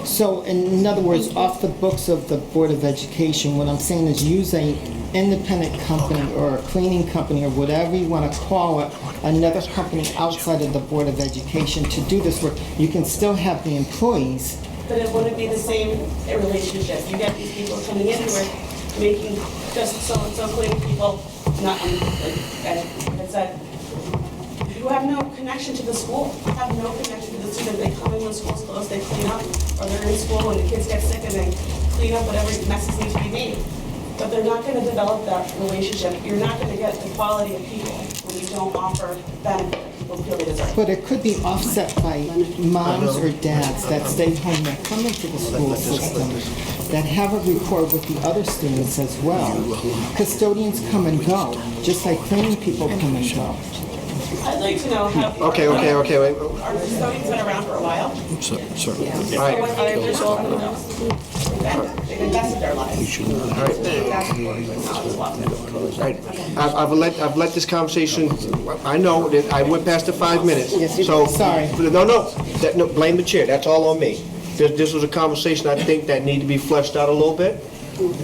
S8: So in other words, off the books of the Board of Education, what I'm saying is use a independent company or a cleaning company or whatever you want to call it, another company outside of the Board of Education to do this work. You can still have the employees.
S11: But it wouldn't be the same relationship. You get these people coming in who are making just so-and-so cleaning people, not, like I said, who have no connection to the school, have no connection to the student. They come in when school's closed, they clean up, or they're in school when the kids get sick and they clean up whatever messes need to be made. But they're not going to develop that relationship. You're not going to get the quality of people when you don't offer benefit that people feel they deserve.
S8: But it could be offset by moms or dads that stay home, that come into the school system, that have a rapport with the other students as well. Custodians come and go, just like cleaning people come and go.
S11: I'd like to know how.
S1: Okay, wait.
S11: Our custodians been around for a while.
S15: Certainly.
S1: All right.
S11: They've invested their lives.
S1: All right. I've let this conversation, I know that I went past the 5 minutes.
S8: Yes, you did.
S1: So
S8: Sorry.
S1: No, blame the chair, that's all on me. This was a conversation I think that need to be fleshed out a little bit.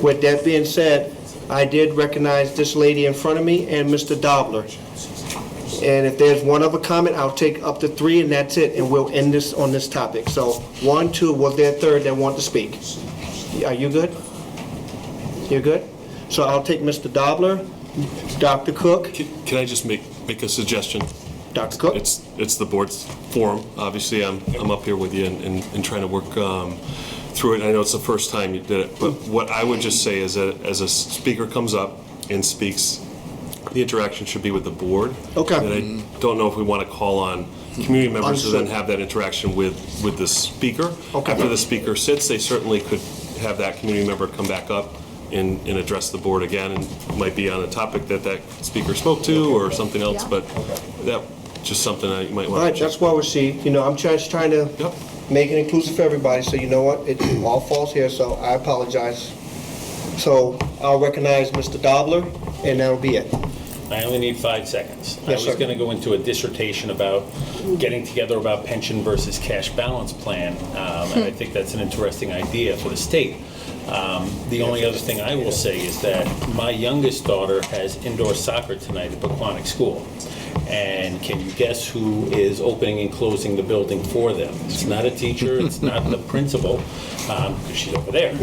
S1: With that being said, I did recognize this lady in front of me and Mr. Dobler. And if there's one other comment, I'll take up to 3 and that's it, and we'll end this on this topic. So 1, 2, was there a third that want to speak? Are you good? You're good? So I'll take Mr. Dobler, Dr. Cook.
S5: Can I just make a suggestion?
S1: Dr. Cook?
S5: It's the board's forum. Obviously, I'm up here with you and trying to work through it. I know it's the first time you did it, but what I would just say is that as a speaker comes up and speaks, the interaction should be with the board.
S1: Okay.
S5: And I don't know if we want to call on community members to then have that interaction with the speaker.
S1: Okay.
S5: After the speaker sits, they certainly could have that community member come back up and address the board again, and it might be on a topic that speaker spoke to or something else, but that just something that you might
S1: All
S5: want
S1: right,
S5: to
S1: that's why we're seeing, I'm just trying to make it inclusive for everybody, so you know what, it all falls here, so I apologize. So I'll recognize Mr. Dobler, and that'll be it.
S14: I only need 5 seconds. I
S1: Yes,
S14: was
S1: sir.
S14: going to go into a dissertation about getting together about pension versus cash balance plan, and I think that's an interesting idea for the state. The only other thing I will say is that my youngest daughter has indoor soccer tonight at Pequannock School. And can you guess who is opening and closing the building for them? It's not a teacher, it's not the principal, because she's over there.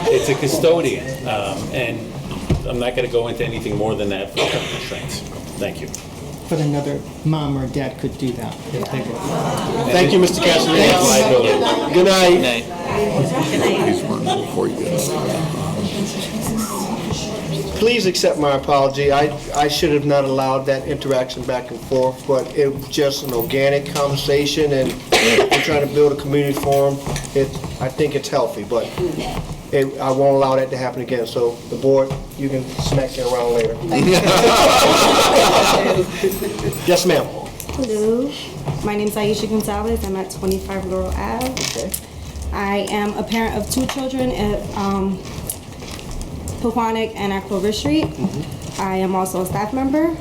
S14: It's a custodian, and I'm not going to go into anything more than that for time constraints. Thank you.
S8: But another mom or dad could do that if they were.
S1: Thank you, Mr. Cassidy. Good night.
S15: Please run before you get
S1: Please accept my apology. I should have not allowed that interaction back and forth, but it was just an organic conversation, and we're trying to build a community forum. I think it's healthy, but I won't allow that to happen again. So the board, you can smack me around later. Yes, ma'am.
S16: Hello, my name is Aisha Gonzalez. I'm at 25 Laurel Ave.
S1: Okay.
S16: I am a parent of 2 children at Pequannock and at Clover Street. I am also a staff member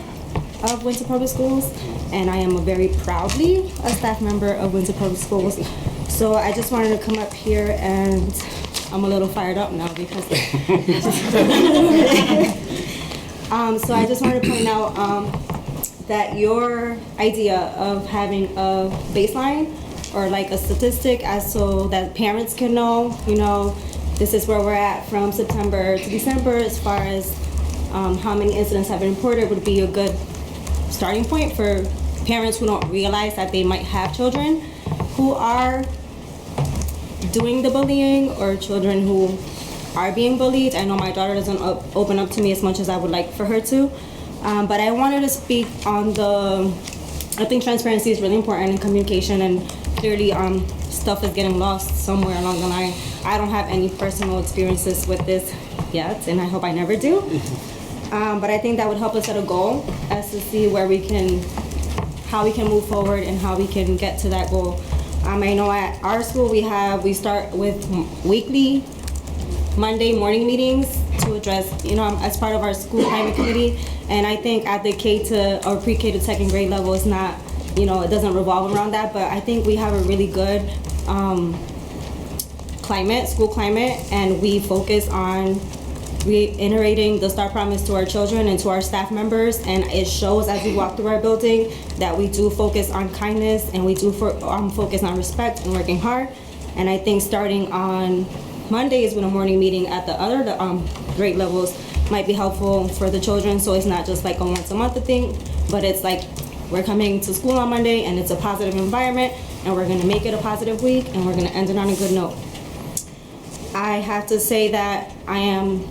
S16: of Windsor Public Schools, and I am very proudly a staff member of Windsor Public Schools. So I just wanted to come up here, and I'm a little fired up now because So I just wanted to point out that your idea of having a baseline or like a statistic as so that parents can know, you know, this is where we're at from September to December as far as how many incidents have been reported would be a good starting point for parents who don't realize that they might have children who are doing the bullying or children who are being bullied. I know my daughter doesn't open up to me as much as I would like for her to. But I wanted to speak on I think transparency is really important in communication, and clearly stuff is getting lost somewhere along the line. I don't have any personal experiences with this yet, and I hope I never do. But I think that would help us set a goal as to see how we can move forward and how we can get to that goal. I know at our school we start with weekly Monday morning meetings to address, as part of our school climate committee. And I think at the pre-K to second grade level, it's not, it doesn't revolve around that. But I think we have a really good school climate, and we focus on reiterating the STAR promise to our children and to our staff members. And it shows as we walk through our building that we do focus on kindness, and we do focus on respect and working hard. And I think starting on Mondays with a morning meeting at the other grade levels might be helpful for the children, so it's not just like a once a month thing, but it's like we're coming to school on Monday and it's a positive environment, and we're going to make it a positive week, and we're going to end it on a good note. I have to say that I am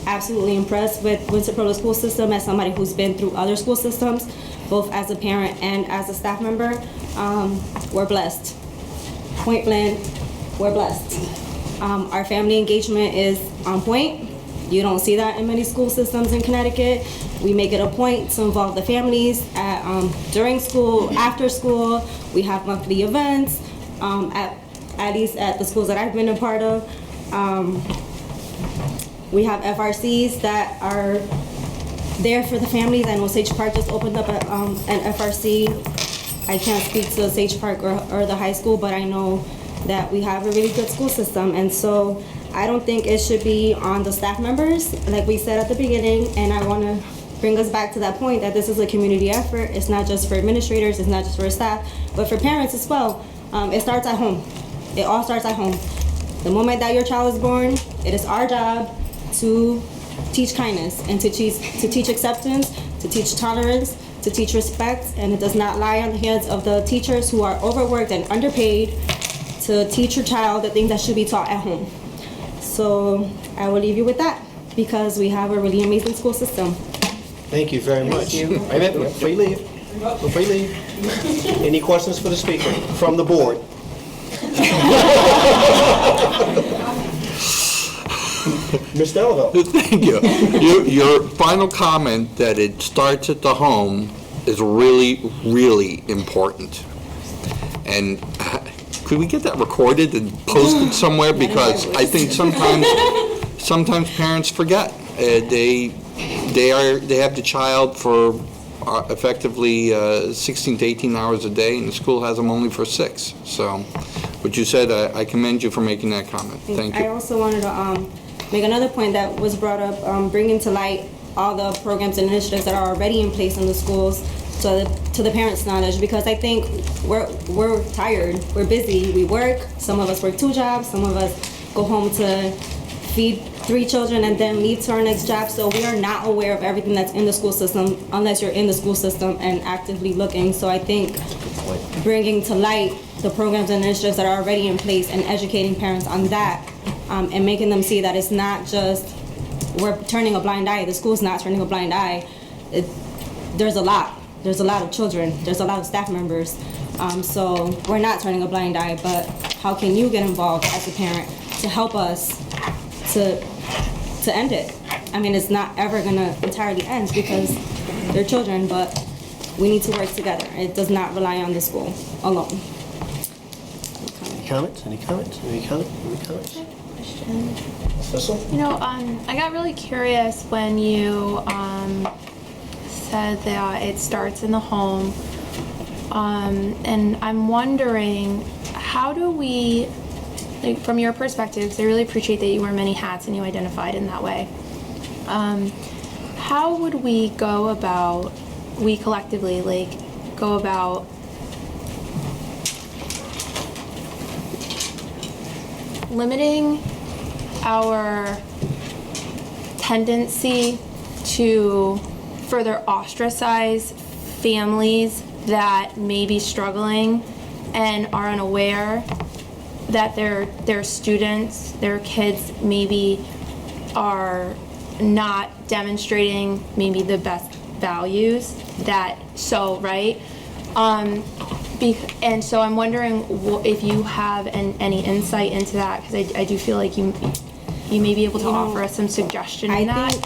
S16: absolutely impressed with Windsor Public School System as somebody who's been through other school systems, both as a parent and as a staff member. We're blessed. Point blank, we're blessed. Our family engagement is on point. You don't see that in many school systems in Connecticut. We make it a point to involve the families during school, after school. We have monthly events, at least at the schools that I've been a part of. We have FRCs that are there for the families. I know Sage Park just opened up an FRC. I can't speak to Sage Park or the high school, but I know that we have a really good school system. And so I don't think it should be on the staff members, like we said at the beginning, and I want to bring us back to that point that this is a community effort. It's not just for administrators, it's not just for staff, but for parents as well. It starts at home. It all starts at home. The moment that your child is born, it is our job to teach kindness and to teach acceptance, to teach tolerance, to teach respect, and it does not lie on the hands of the teachers who are overworked and underpaid to teach your child the things that should be taught at home. So I will leave you with that, because we have a really amazing school system.
S1: Thank you very much. Wait a minute, before you leave, any questions for the speaker from the board? Ms. Delville.
S15: Thank you. Your final comment that it starts at the home is really, really important. And could we get that recorded and posted somewhere? Because I think sometimes parents forget. They have the child for effectively 16 to 18 hours a day, and the school has them only for 6. So what you said, I commend you for making that comment. Thank you.
S16: I also wanted to make another point that was brought up, bringing to light all the programs and initiatives that are already in place in the schools to the parents' knowledge, because I think we're tired, we're busy, we work. Some of us work 2 jobs, some of us go home to feed 3 children and then leave to our next job. So we are not aware of everything that's in the school system unless you're in the school system and actively looking. So I think bringing to light the programs and initiatives that are already in place and educating parents on that, and making them see that it's not just we're turning a blind eye. The school's not turning a blind eye. There's a lot of children. There's a lot of staff members. So we're not turning a blind eye, but how can you get involved as a parent to help us to end it? I mean, it's not ever gonna entirely end because they're children, but we need to work together. It does not rely on the school alone.
S1: Any comments? Any comments? Any comments? Any comments? Cecil?
S4: I got really curious when you said that it starts in the home, and I'm wondering, how do we, like, from your perspective, because I really appreciate that you wear many hats and you identified in that way, how would we go about, we collectively, like, go about limiting our tendency to further ostracize families that may be struggling and are unaware that their students, their kids maybe are not demonstrating maybe the best values that, so, right? And so I'm wondering if you have any insight into that, because I do feel like you may be able to offer us some suggestion in that.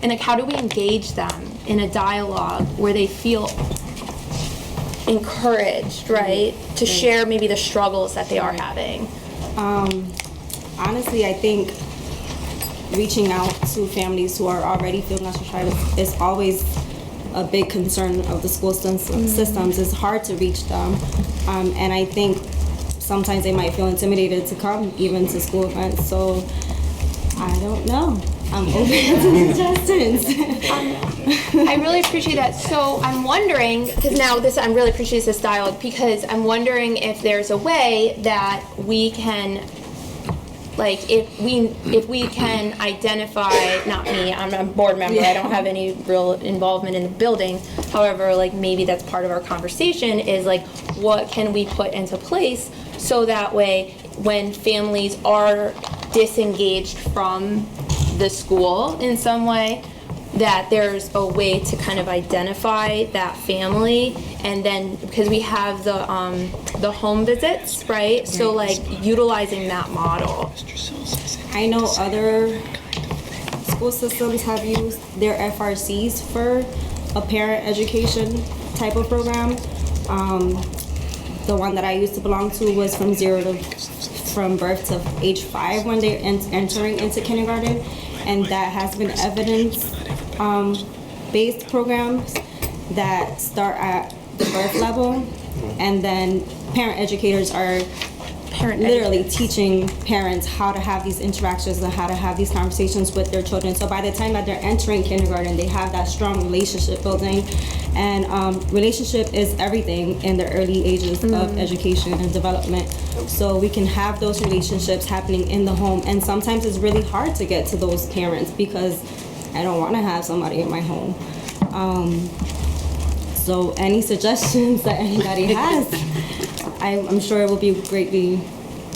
S4: And like, how do we engage them in a dialogue where they feel encouraged, right, to share maybe the struggles that they are having?
S16: Honestly, I think reaching out to families who are already feeling ostracized is always a big concern of the school systems. It's hard to reach them, and I think sometimes they might feel intimidated to come even to school events. So I don't know. I'm open to suggestions.
S4: I really appreciate that. So I'm wondering, because now I'm really appreciating this dialogue, because I'm wondering if there's a way that we can, like, if we can identify, not me, I'm a board member, I don't have any real involvement in the building. However, like, maybe that's part of our conversation is like, what can we put into place so that way when families are disengaged from the school in some way, that there's a way to kind of identify that family, and then because we have the home visits, right? So like utilizing that model.
S16: I know other school systems have used their FRCs for a parent education type of program. The one that I used to belong to was from birth to age 5 when they're entering into kindergarten, and that has been evidence-based programs that start at the birth level, and then parent educators are literally teaching parents how to have these interactions and how to have these conversations with their children. So by the time that they're entering kindergarten, they have that strong relationship building. And relationship is everything in the early ages of education and development. So we can have those relationships happening in the home. And sometimes it's really hard to get to those parents because I don't want to have somebody in my home. So any suggestions that anybody has, I'm sure it will be greatly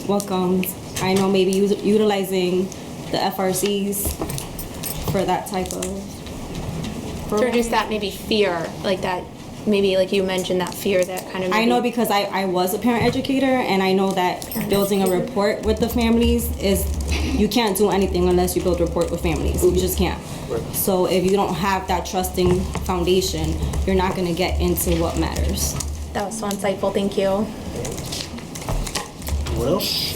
S16: welcomed. I know maybe utilizing the FRCs for that type of
S4: To reduce that maybe fear, like that, maybe like you mentioned, that fear that kind of maybe.
S16: I know because I was a parent educator, and I know that building a rapport with the families is, you can't do anything unless you build a rapport with families. You just can't. So if you don't have that trusting foundation, you're not going to get into what matters.
S4: That was so insightful. Thank you.
S1: What else?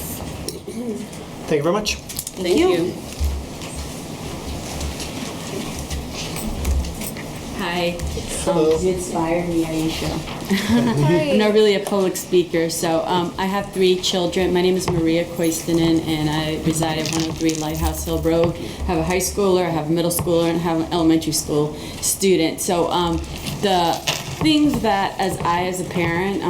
S1: Thank you very much.
S12: Thank you.
S17: Hi.
S1: Hello.
S17: You inspired me, Aisha. I'm not really a public speaker, so I have 3 children. My name is Maria Koistinen, and I reside at 103 Lighthouse Hill Road. I have a high schooler, I have a middle schooler, and I have an elementary school student. So the things that, as a parent,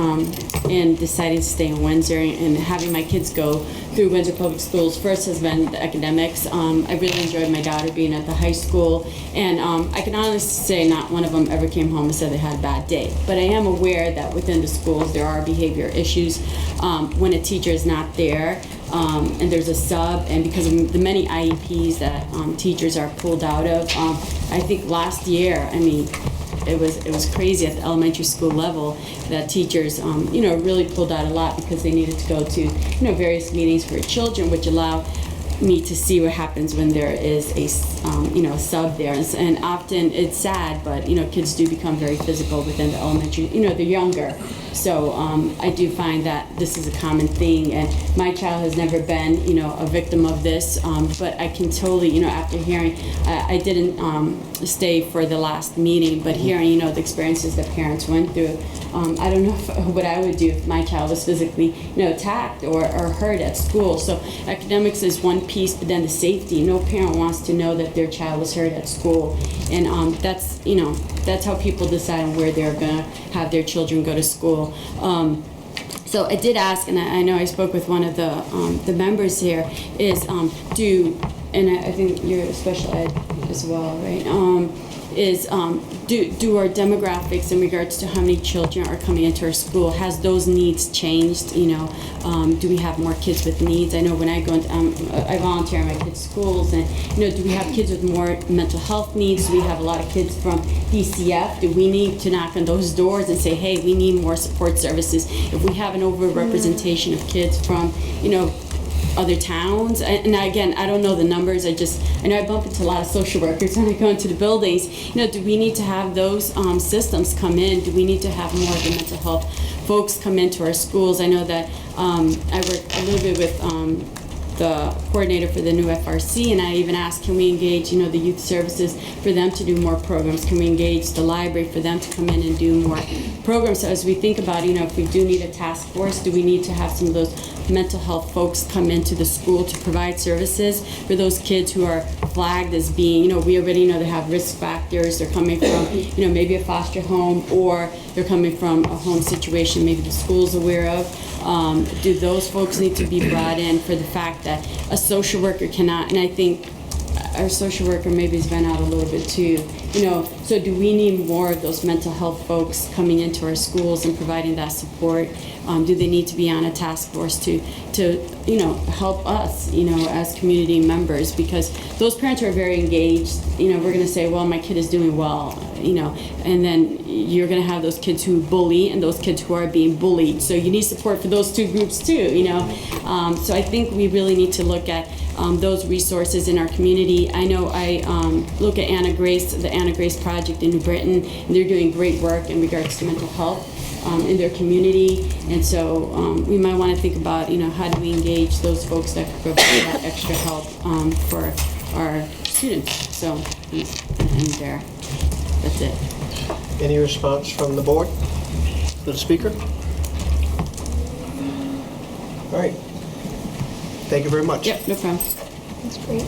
S17: in deciding to stay in Windsor and having my kids go through Windsor Public Schools, first has been the academics. I really enjoyed my daughter being at the high school, and I can honestly say not one of them ever came home and said they had a bad day. But I am aware that within the schools there are behavior issues when a teacher is not there, and there's a sub, and because of the many IEPs that teachers are pulled out of. I think last year, I mean, it was crazy at the elementary school level that teachers, really pulled out a lot because they needed to go to, various meetings for children, which allow me to see what happens when there is a sub there. And often it's sad, but, kids do become very physical within the elementary, they're younger. So I do find that this is a common thing, and my child has never been, a victim of this, but I can totally, after hearing, I didn't stay for the last meeting, but hearing, the experiences that parents went through, I don't know what I would do if my child was physically, attacked or hurt at school. So academics is one piece, but then the safety. No parent wants to know that their child was hurt at school, and that's, you know, that's how people decide on where they're gonna have their children go to school. So I did ask, and I know I spoke with one of the members here, is and I think you're special ed as well, right? Do our demographics in regards to how many children are coming into our school, has those needs changed? You know, do we have more kids with needs? I know when I go into, I volunteer in my kids' schools, and you know, do we have kids with more mental health needs? Do we have a lot of kids from DCF? Do we need to knock on those doors and say, hey, we need more support services? If we have an over-representation of kids from, you know, other towns, and again, I don't know the numbers, I know I bump into a lot of social workers when I go into the buildings. You know, do we need to have those systems come in? Do we need to have more of the mental health folks come into our schools? I know that I work a little bit with the coordinator for the new FRC, and I even asked, can we engage, you know, the youth services for them to do more programs? Can we engage the library for them to come in and do more programs? So as we think about, you know, if we do need a task force, do we need to have some of those mental health folks come into the school to provide services for those kids who are flagged as being, you know, we already know they have risk factors, they're coming from, you know, maybe a foster home, or they're coming from a home situation maybe the school's aware of. Do those folks need to be brought in for the fact that a social worker cannot, and I think our social worker maybe has been out a little bit too, you know, so do we need more of those mental health folks coming into our schools and providing that support? Do they need to be on a task force to you know, help us, you know, as community members? Because those parents are very engaged. You know, we're going to say, well, my kid is doing well, you know, and then you're going to have those kids who bully and those kids who are being bullied. So you need support for those two groups too, you know. So I think we really need to look at those resources in our community. I know I look at Anna Grace, the Anna Grace Project in New Britain, and they're doing great work in regards to mental health in their community. And so we might want to think about, you know, how do we engage those folks that could provide that extra help for our students. So and there, that's it.
S1: Any response from the board to the speaker? All right. Thank you very much.
S17: Yep, no problem.
S4: That's great.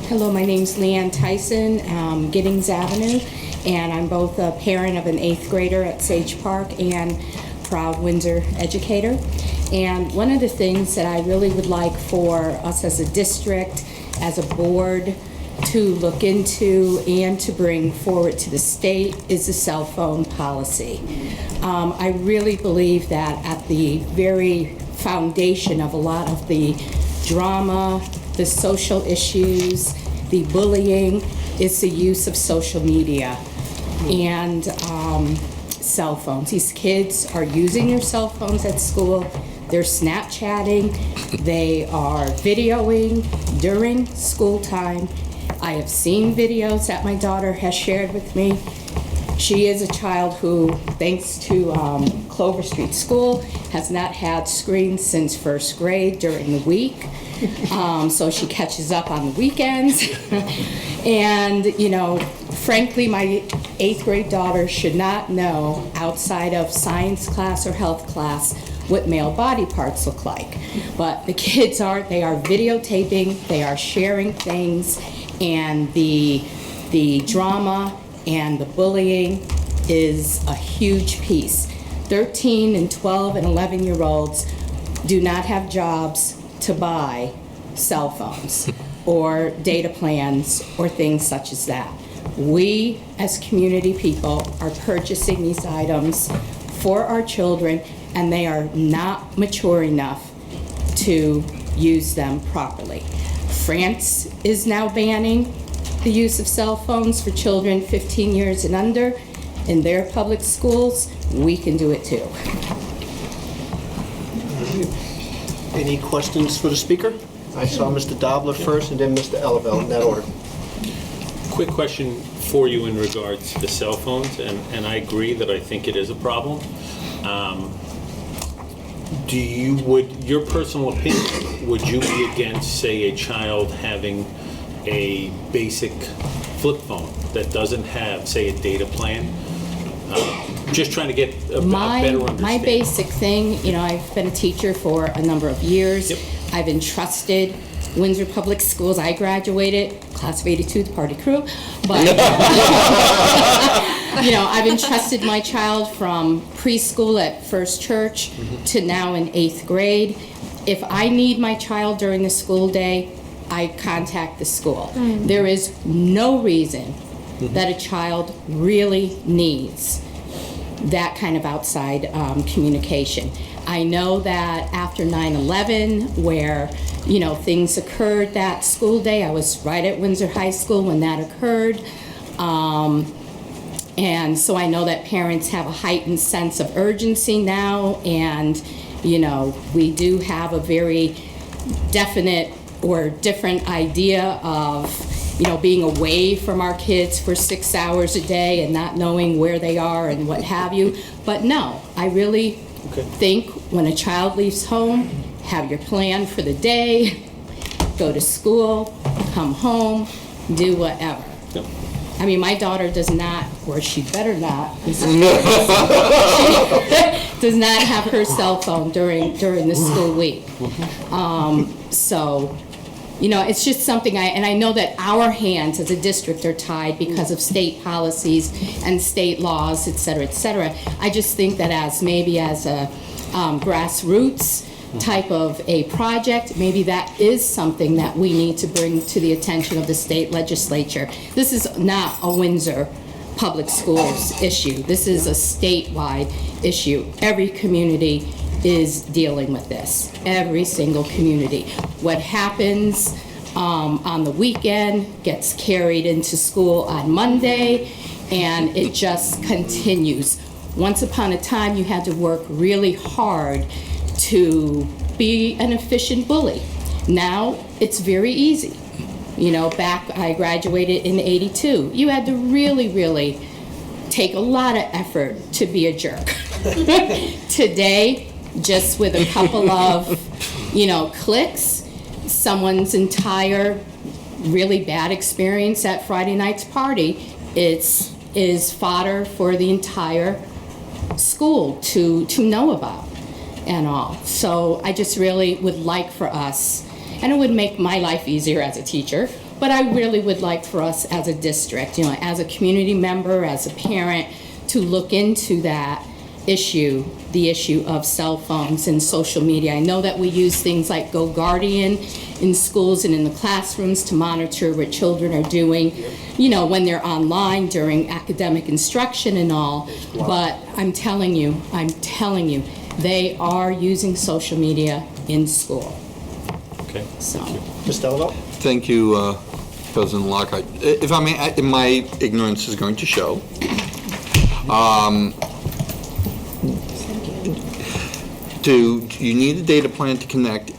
S18: Hello, my name's Leanne Tyson, Giddings Avenue, and I'm both a parent of an 8th grader at Sage Park and proud Windsor educator. And one of the things that I really would like for us as a district, as a board, to look into and to bring forward to the state is the cell phone policy. I really believe that at the very foundation of a lot of the drama, the social issues, the bullying, is the use of social media and cell phones. These kids are using their cell phones at school. They're Snapchatting. They are videoing during school time. I have seen videos that my daughter has shared with me. She is a child who, thanks to Clover Street School, has not had screens since 1st grade during the week. So she catches up on the weekends. And, you know, frankly, my 8th grade daughter should not know, outside of science class or health class, what male body parts look like. But the kids aren't. They are videotaping, they are sharing things, and the drama and the bullying is a huge piece. 13 and 12 and 11-year-olds do not have jobs to buy cell phones or data plans or things such as that. We, as community people, are purchasing these items for our children, and they are not mature enough to use them properly. France is now banning the use of cell phones for children 15 years and under in their public schools. We can do it too.
S1: Any questions for the speaker? I saw Mr. Dobler first and then Mr. Ellavelle, in that order.
S14: Quick question for you in regards to cell phones, and I agree that I think it is a problem. Would your personal opinion, would you be against, say, a child having a basic flip phone that doesn't have, say, a data plan? Just trying to get a better understanding.
S18: My basic thing, you know, I've been a teacher for a number of years. I've entrusted Windsor Public Schools. I graduated, class of '82, the party crew, but you know, I've entrusted my child from preschool at First Church to now in 8th grade. If I need my child during the school day, I contact the school. There is no reason that a child really needs that kind of outside communication. I know that after 9/11, where, you know, things occurred that school day, I was right at Windsor High School when that occurred. And so I know that parents have a heightened sense of urgency now, and, you know, we do have a very definite or different idea of, you know, being away from our kids for 6 hours a day and not knowing where they are and what have you. But no, I really think when a child leaves home, have your plan for the day, go to school, come home, do whatever. I mean, my daughter does not, or she better not, does not have her cell phone during the school week. So, you know, it's just something and I know that our hands as a district are tied because of state policies and state laws, et cetera, et cetera. I just think that maybe as a grassroots type of a project, maybe that is something that we need to bring to the attention of the state legislature. This is not a Windsor Public Schools issue. This is a statewide issue. Every community is dealing with this. Every single community. What happens on the weekend gets carried into school on Monday, and it just continues. Once upon a time, you had to work really hard to be an efficient bully. Now, it's very easy. You know, I graduated in '82. You had to really, really take a lot of effort to be a jerk. Today, just with a couple of, you know, clicks, someone's entire really bad experience at Friday night's party is fodder for the entire school to know about and all. So I just really would like for us, and it would make my life easier as a teacher, but I really would like for us as a district, you know, as a community member, as a parent, to look into that issue, the issue of cell phones and social media. I know that we use things like Go Guardian in schools and in the classrooms to monitor what children are doing, you know, when they're online during academic instruction and all. But I'm telling you, they are using social media in school.
S14: Okay.
S18: So.
S1: Mr. Delano?
S15: Thank you, President Lockhart. If I may, my ignorance is going to show. Do you need a data plan to connect?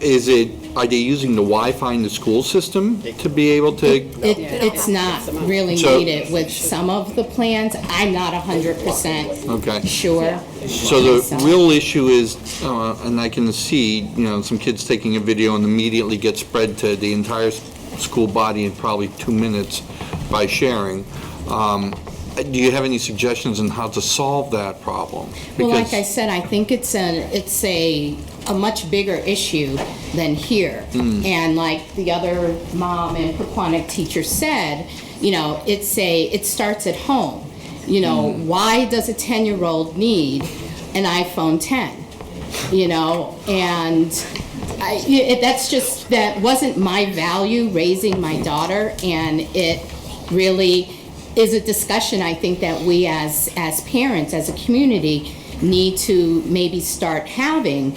S15: Are they using the Wi-Fi in the school system to be able to?
S18: It's not really needed with some of the plans. I'm not 100% sure.
S15: So the real issue is, and I can see, you know, some kids taking a video and immediately get spread to the entire school body in probably 2 minutes by sharing. Do you have any suggestions on how to solve that problem?
S18: Well, like I said, I think it's a much bigger issue than here. And like the other mom and Pequannock teacher said, you know, it starts at home. You know, why does a 10-year-old need an iPhone 10? You know, and that wasn't my value raising my daughter, and it really is a discussion I think that we as parents, as a community, need to maybe start having.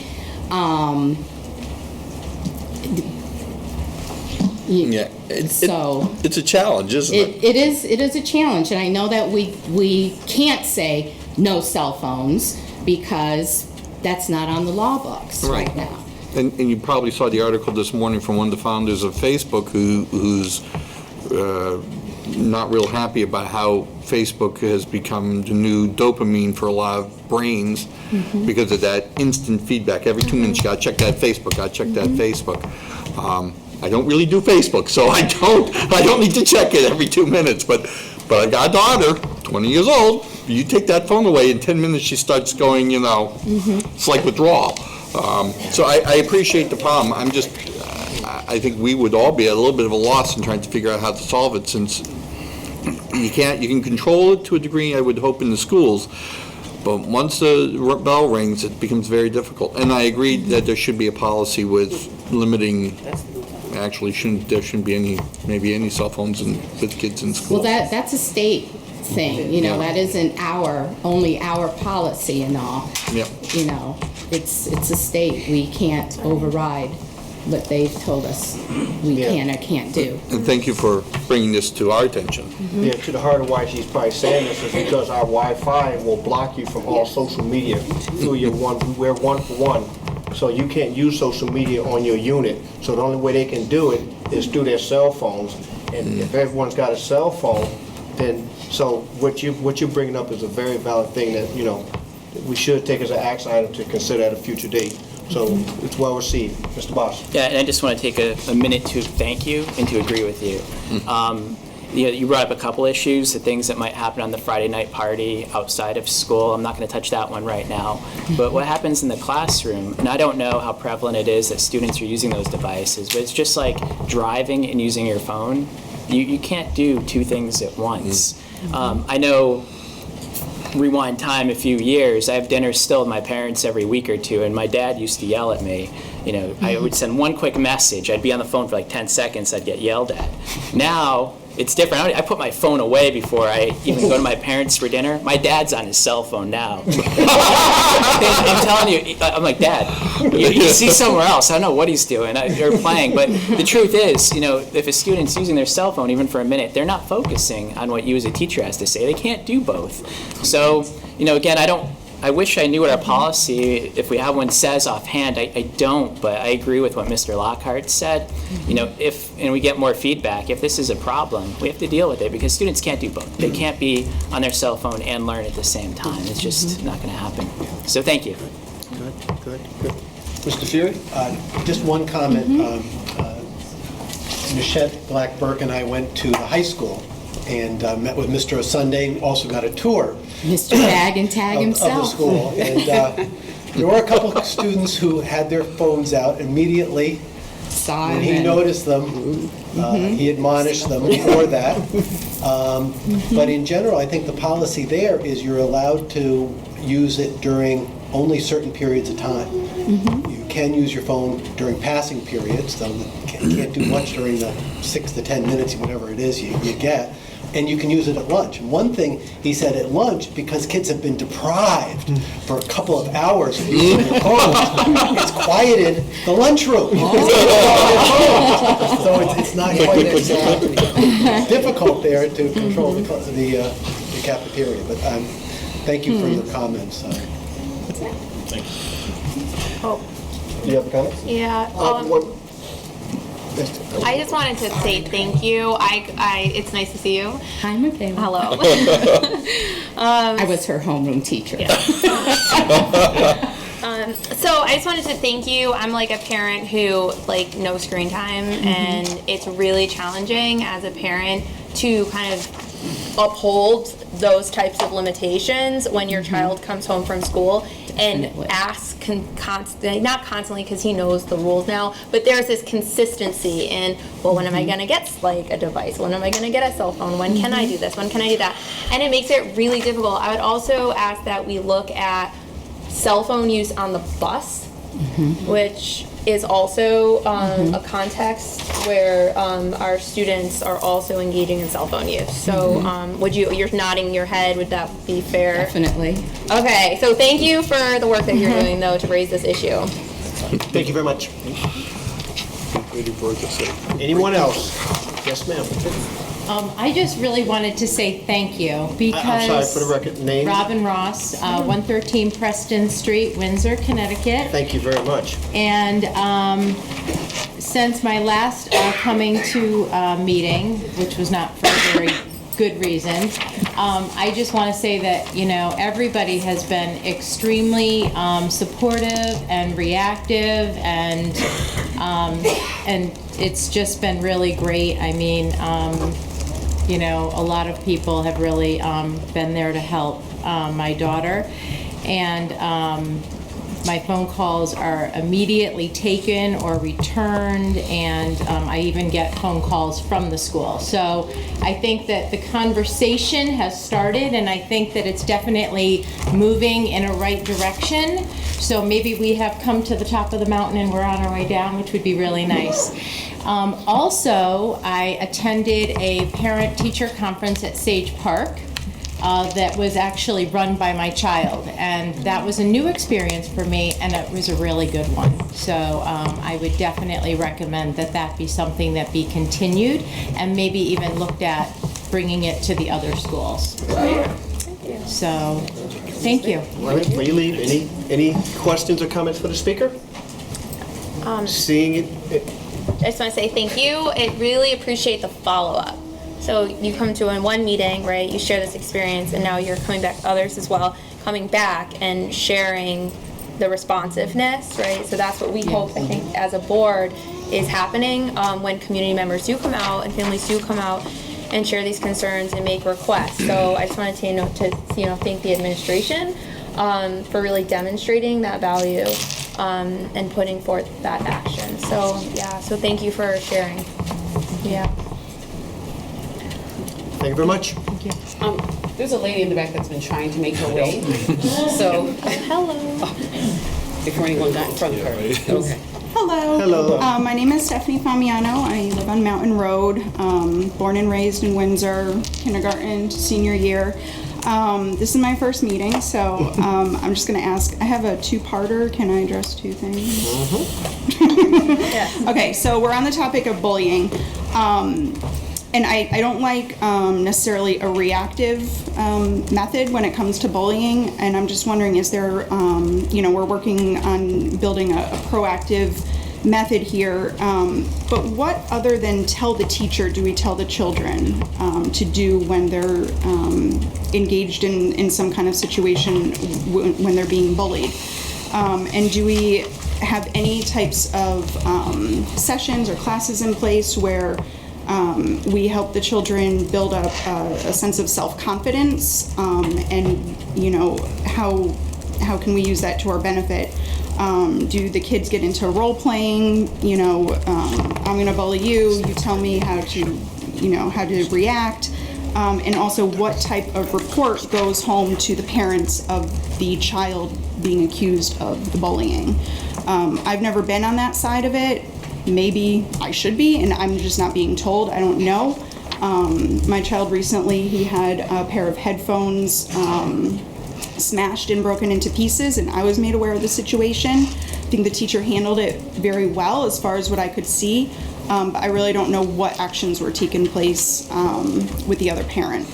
S15: It's a challenge, isn't it?
S18: It is a challenge, and I know that we can't say no cell phones because that's not on the law books right now.
S15: And you probably saw the article this morning from one of the founders of Facebook who's not real happy about how Facebook has become the new dopamine for a lot of brains because of that instant feedback. Every 2 minutes, you gotta check that Facebook, I don't really do Facebook, so I don't need to check it every 2 minutes, but I got a daughter, 20 years old, you take that phone away, in 10 minutes she starts going, it's like withdrawal. So I appreciate the problem. I think we would all be at a little bit of a loss in trying to figure out how to solve it, since you can control it to a degree, I would hope, in the schools, but once the bell rings, it becomes very difficult. And I agree that there should be a policy with limiting, actually there shouldn't be maybe any cell phones with kids in school.
S18: Well, that's a state thing, that isn't only our policy and all.
S15: Yep.
S18: It's a state, we can't override what they've told us we can or can't do.
S15: And thank you for bringing this to our attention.
S1: Yeah, to the heart of why she's probably saying this is because our Wi-Fi will block you from all social media through we're 1-for-1. So you can't use social media on your unit. So the only way they can do it is through their cell phones. And if everyone's got a cell phone, then, so what you're bringing up is a very valid thing that, we should take as an action item to consider at a future date. So it's well received. Mr. Boss.
S6: Yeah, and I just want to take a minute to thank you and to agree with you. You brought up a couple issues, the things that might happen on the Friday night party outside of school. I'm not going to touch that one right now. But what happens in the classroom, and I don't know how prevalent it is that students are using those devices, but it's just like driving and using your phone. You can't do two things at once. I know, rewind time a few years, I have dinners still with my parents every week or two, and my dad used to yell at me. I would send one quick message, I'd be on the phone for like 10 seconds, I'd get yelled at. Now, it's different. I put my phone away before I even go to my parents for dinner. My dad's on his cell phone now. I'm telling you, I'm like, Dad, you see somewhere else. I don't know what he's doing or playing. But the truth is, if a student's using their cell phone even for a minute, they're not focusing on what you as a teacher has to say. They can't do both. So, again, I wish I knew what our policy, if we have one, says offhand. I don't, but I agree with what Mr. Lockhart said. And we get more feedback, if this is a problem, we have to deal with it because students can't do both. They can't be on their cell phone and learn at the same time. It's just not going to happen. So thank you.
S1: Good. Mr. Fury?
S19: Just one comment. Michette Black-Burke and I went to the high school and met with Mr. Sunday, also got a tour.
S18: Mr. Bag and Tag himself.
S19: Of the school. And there were a couple of students who had their phones out immediately. When he noticed them, he admonished them for that. But in general, I think the policy there is you're allowed to use it during only certain periods of time. You can use your phone during passing periods, though you can't do much during the 6 to 10 minutes, whatever it is you get. And you can use it at lunch. And one thing he said at lunch, because kids have been deprived for a couple of hours of using their phones, it's quieted the lunchroom. So it's not quite as difficult there to control the cafeteria. But thank you for your comments.
S4: Thank you.
S1: Do you have a comment?
S4: Yeah. I just wanted to say thank you. It's nice to see you.
S18: Hi, Michaela.
S4: Hello.
S18: I was her homeroom teacher.
S4: Yeah. So I just wanted to thank you. I'm like a parent who no screen time, and it's really challenging as a parent to kind of uphold those types of limitations when your child comes home from school and asks constantly, not constantly because he knows the rules now, but there's this consistency in, well, when am I going to get a device? When am I going to get a cell phone? When can I do this? When can I do that? And it makes it really difficult. I would also ask that we look at cell phone use on the bus, which is also a context where our students are also engaging in cell phone use. So you're nodding your head, would that be fair?
S18: Definitely.
S4: Okay, so thank you for the work that you're doing though to raise this issue.
S1: Thank you very much. Anyone else? Yes, ma'am.
S20: I just really wanted to say thank you because
S1: I'm sorry, for the record, name?
S20: Robin Ross, 113 Preston Street, Windsor, Connecticut.
S1: Thank you very much.
S20: And since my last coming to meeting, which was not for a very good reason, I just want to say that everybody has been extremely supportive and reactive and And it's just been really great. I mean, you know, a lot of people have really been there to help my daughter. And my phone calls are immediately taken or returned, and I even get phone calls from the school. So I think that the conversation has started, and I think that it's definitely moving in a right direction. So maybe we have come to the top of the mountain and we're on our way down, which would be really nice. Also, I attended a parent-teacher conference at Sage Park that was actually run by my child, and that was a new experience for me, and it was a really good one. So I would definitely recommend that that be something that be continued, and maybe even looked at bringing it to the other schools. So, thank you.
S1: All right, before you leave, any questions or comments for the speaker? Seeing it.
S4: I just want to say thank you. I really appreciate the follow-up. So you come to one meeting, right? You share this experience, and now you're coming back to others as well, coming back and sharing the responsiveness, right? So that's what we hope, I think, as a board is happening when community members do come out and families do come out and share these concerns and make requests. So I just wanted to thank the administration for really demonstrating that value and putting forth that action. So yeah, so thank you for sharing. Yeah.
S1: Thank you very much.
S4: Thank you.
S12: There's a lady in the back that's been trying to make her way. So,
S4: hello.
S12: Before anyone got in front of her. Okay.
S21: Hello.
S1: Hello.
S21: My name is Stephanie Famiano. I live on Mountain Road, born and raised in Windsor, kindergarten to senior year. This is my first meeting, so I'm just going to ask. I have a two-parter. Can I address two things?
S4: Yeah.
S21: Okay, so we're on the topic of bullying. And I don't like necessarily a reactive method when it comes to bullying. And I'm just wondering, is there, we're working on building a proactive method here. But what other than tell the teacher do we tell the children to do when they're engaged in some kind of situation when they're being bullied? And do we have any types of sessions or classes in place where we help the children build up a sense of self-confidence, and how can we use that to our benefit? Do the kids get into role playing? I'm going to bully you. You tell me how to react, and also what type of report goes home to the parents of the child being accused of the bullying. I've never been on that side of it. Maybe I should be, and I'm just not being told. I don't know. My child recently, he had a pair of headphones smashed and broken into pieces, and I was made aware of the situation. I think the teacher handled it very well as far as what I could see, but I really don't know what actions were taking place with the other parent.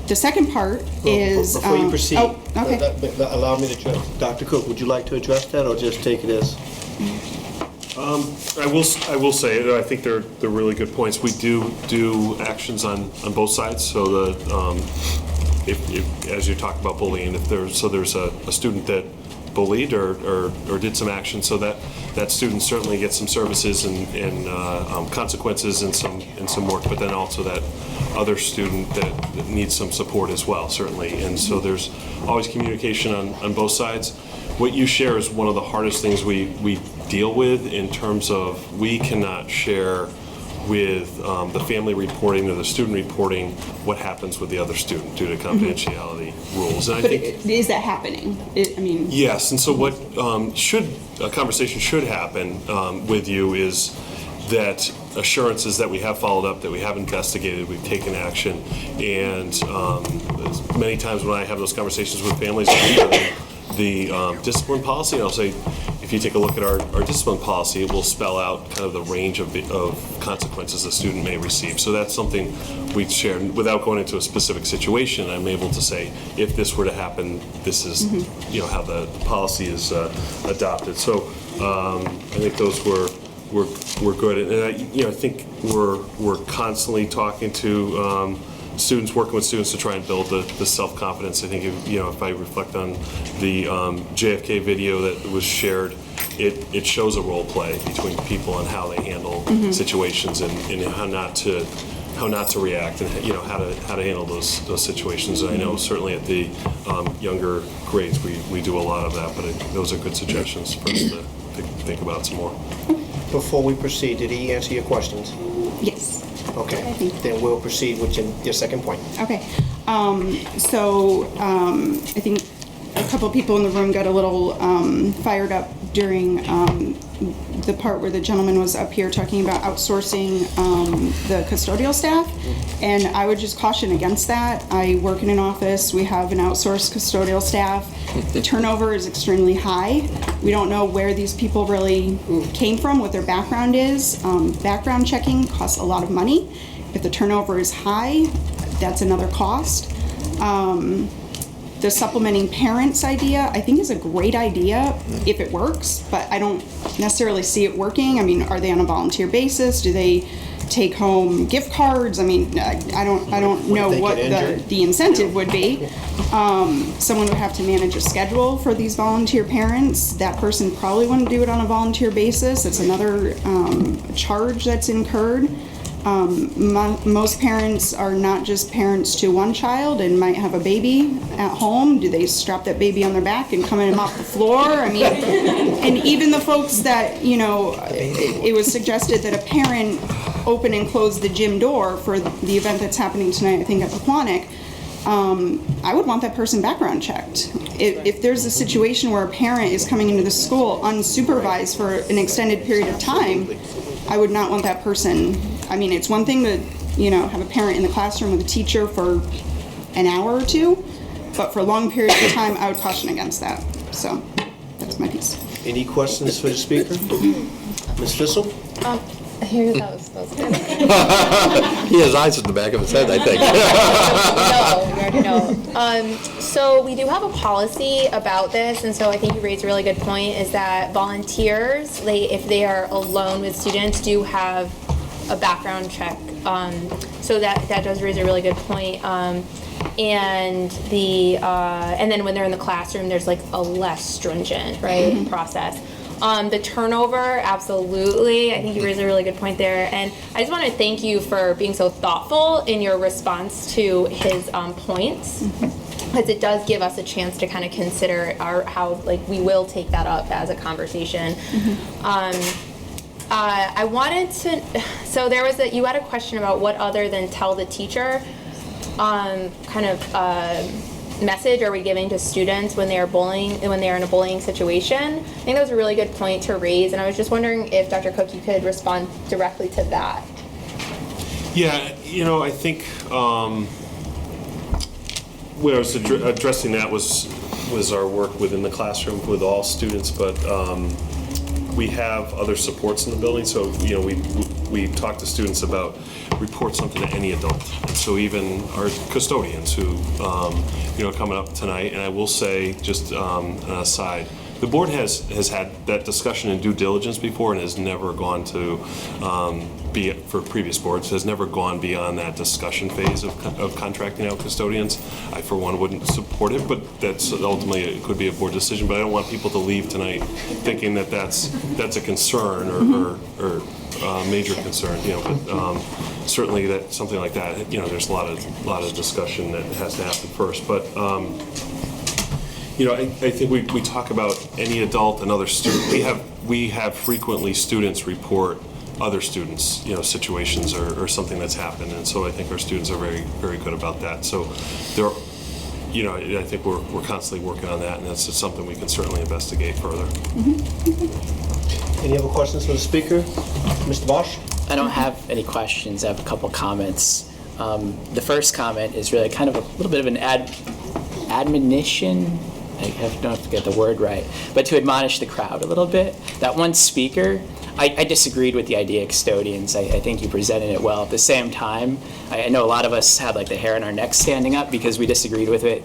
S21: The second part is...
S1: Before you proceed,
S21: okay.
S1: Allow me to address. Dr. Cook, would you like to address that, or just take it as...
S5: I will say, I think they're really good points. We do actions on both sides. So if as you talk about bullying, if there's a student that bullied or did some action, so that student certainly gets some services and consequences and some work, but then also that other student that needs some support as well, certainly. And so there's always communication on both sides. What you share is one of the hardest things we deal with, in terms of we cannot share with the family reporting or the student reporting what happens with the other student due to confidentiality rules. And
S21: But is that happening?
S5: Yes, and so what a conversation should happen with you is that assurances that we have followed up, that we have investigated, we've taken action, and many times when I have those conversations with families, the discipline policy, and I'll say, if you take a look at our discipline policy, it will spell out kind of the range of consequences a student may receive. So that's something we share. Without going into a specific situation, I'm able to say, if this were to happen, this is how the policy is adopted. So I think those were good, and I think we're constantly talking to students, working with students to try and build the self-confidence. I think if I reflect on the JFK video that was shared, it shows a role play between people and how they handle situations and how not to react and how to handle those situations. And I know certainly at the younger grades we do a lot of that, but those are good suggestions for us to think about some more.
S1: Before we proceed, did he answer your questions?
S21: Yes.
S1: Okay, then we'll proceed with your second point.
S21: Okay. I think a couple people in the room got a little fired up during the part where the gentleman was up here talking about outsourcing the custodial staff. And I would just caution against that. I work in an office. We have an outsourced custodial staff. The turnover is extremely high. We don't know where these people really came from, what their background is. Background checking costs a lot of money. If the turnover is high, that's another cost. The supplementing parents idea, I think, is a great idea if it works, but I don't necessarily see it working. I mean, are they on a volunteer basis? Do they take home gift cards? I mean, I don't know what the incentive would be. Someone would have to manage a schedule for these volunteer parents. That person probably wouldn't do it on a volunteer basis. It's another charge that's incurred. Most parents are not just parents to one child and might have a baby at home. Do they strap that baby on their back and come in and mop the floor? I mean, and even the folks that, it was suggested that a parent open and close the gym door for the event that's happening tonight, I think at Pequannock. I would want that person background checked. If there's a situation where a parent is coming into the school unsupervised for an extended period of time, I would not want that person. I mean, it's one thing to, have a parent in the classroom with a teacher for an hour or two, but for long periods of time, I would caution against that. So that's my piece.
S1: Any questions for the speaker? Ms. Fissel?
S4: Here goes.
S15: He has eyes in the back of his head, I think.
S4: No, we already know. So we do have a policy about this, and so I think you raised a really good point, is that volunteers, if they are alone with students, do have a background check. So that does raise a really good point. And then when they're in the classroom, there's like a less stringent, right, process. The turnover, absolutely. I think you raised a really good point there. And I just want to thank you for being so thoughtful in your response to his points, because it does give us a chance to kind of consider how we will take that up as a conversation. I wanted to, so you had a question about what other than tell the teacher message are we giving to students when they're in a bullying situation. I think that was a really good point to raise, and I was just wondering if Dr. Cook, you could respond directly to that.
S5: Yeah, I think where I was addressing that was our work within the classroom with all students, but we have other supports in the building, so we talk to students about report something to any adult. And so even our custodians who are coming up tonight, and I will say, just an aside, the board has had that discussion in due diligence before and has never gone to for previous boards, has never gone beyond that discussion phase of contracting out custodians. I, for one, wouldn't support it, but that's ultimately, it could be a board decision, but I don't want people to leave tonight thinking that that's a concern or major concern, but certainly that something like that, there's a lot of discussion that has to happen first. But I think we talk about any adult and other student. We have frequently students report other students, situations or something that's happened, and so I think our students are very, very good about that. So there, I think we're constantly working on that, and that's just something we can certainly investigate further.
S1: Any other questions for the speaker? Mr. Bosch?
S6: I don't have any questions. I have a couple comments. The first comment is really kind of a little bit of an admonition. I don't have to get the word right, but to admonish the crowd a little bit. That one speaker, I disagreed with the idea of custodians. I think you presented it well. At the same time, I know a lot of us had the hair on our necks standing up because we disagreed with it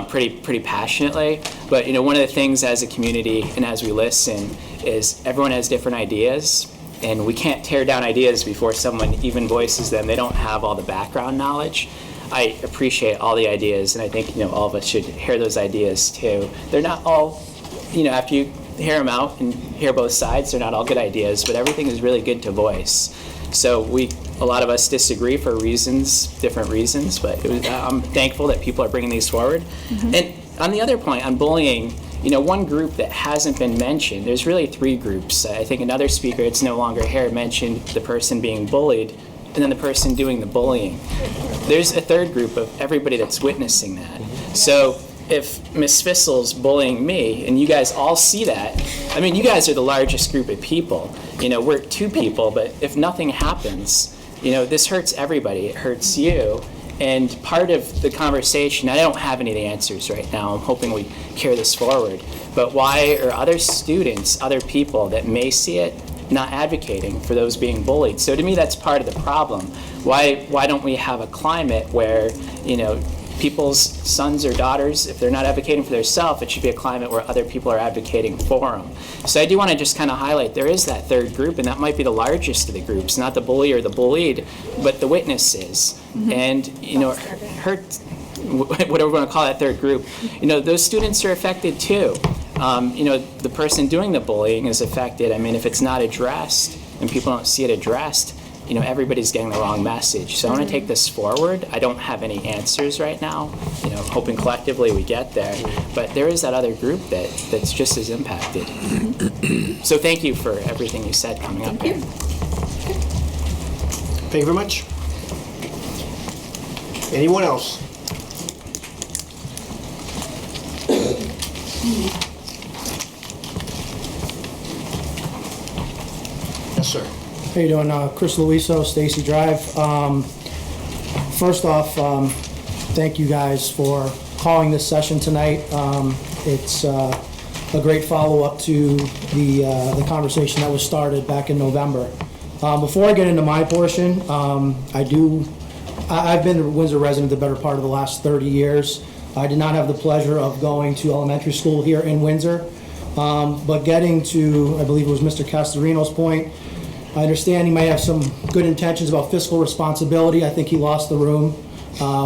S6: pretty passionately. But one of the things as a community and as we listen is everyone has different ideas, and we can't tear down ideas before someone even voices them. They don't have all the background knowledge. I appreciate all the ideas, and I think all of us should hear those ideas too. They're not all, after you hear them out and hear both sides. They're not all good ideas, but everything is really good to voice. So a lot of us disagree for different reasons, but I'm thankful that people are bringing these forward. And on the other point, on bullying, one group that hasn't been mentioned, there's really 3 groups. I think another speaker, it's no longer here, mentioned the person being bullied and then the person doing the bullying. There's a 3rd group of everybody that's witnessing that. So if Miss Fissel's bullying me and you guys all see that, I mean, you guys are the largest group of people. We're 2 people, but if nothing happens, this hurts everybody. It hurts you. And part of the conversation, I don't have any of the answers right now. I'm hoping we carry this forward. But why are other students, other people that may see it, not advocating for those being bullied? So to me, that's part of the problem. Why don't we have a climate where, people's sons or daughters, if they're not advocating for themselves, it should be a climate where other people are advocating for them. So I do want to just kind of highlight there is that 3rd group, and that might be the largest of the groups, not the bully or the bullied, but the witnesses. And, whatever we want to call that 3rd group, those students are affected too. The person doing the bullying is affected. I mean, if it's not addressed and people don't see it addressed, everybody's getting the wrong message. So I want to take this forward. I don't have any answers right now, hoping collectively we get there. But there is that other group that's just as impacted. So thank you for everything you said coming up here.
S1: Thank you very much. Anyone else? Yes, sir.
S7: How you doing? Chris Luiso, Stacy Drive. First off, thank you guys for calling this session tonight. It's a great follow-up to the conversation that was started back in November. Before I get into my portion, I've been a Windsor resident the better part of the last 30 years. I did not have the pleasure of going to elementary school here in Windsor, but getting to, I believe it was Mr. Castorino's point, I understand he may have some good intentions about fiscal responsibility. I think he lost the room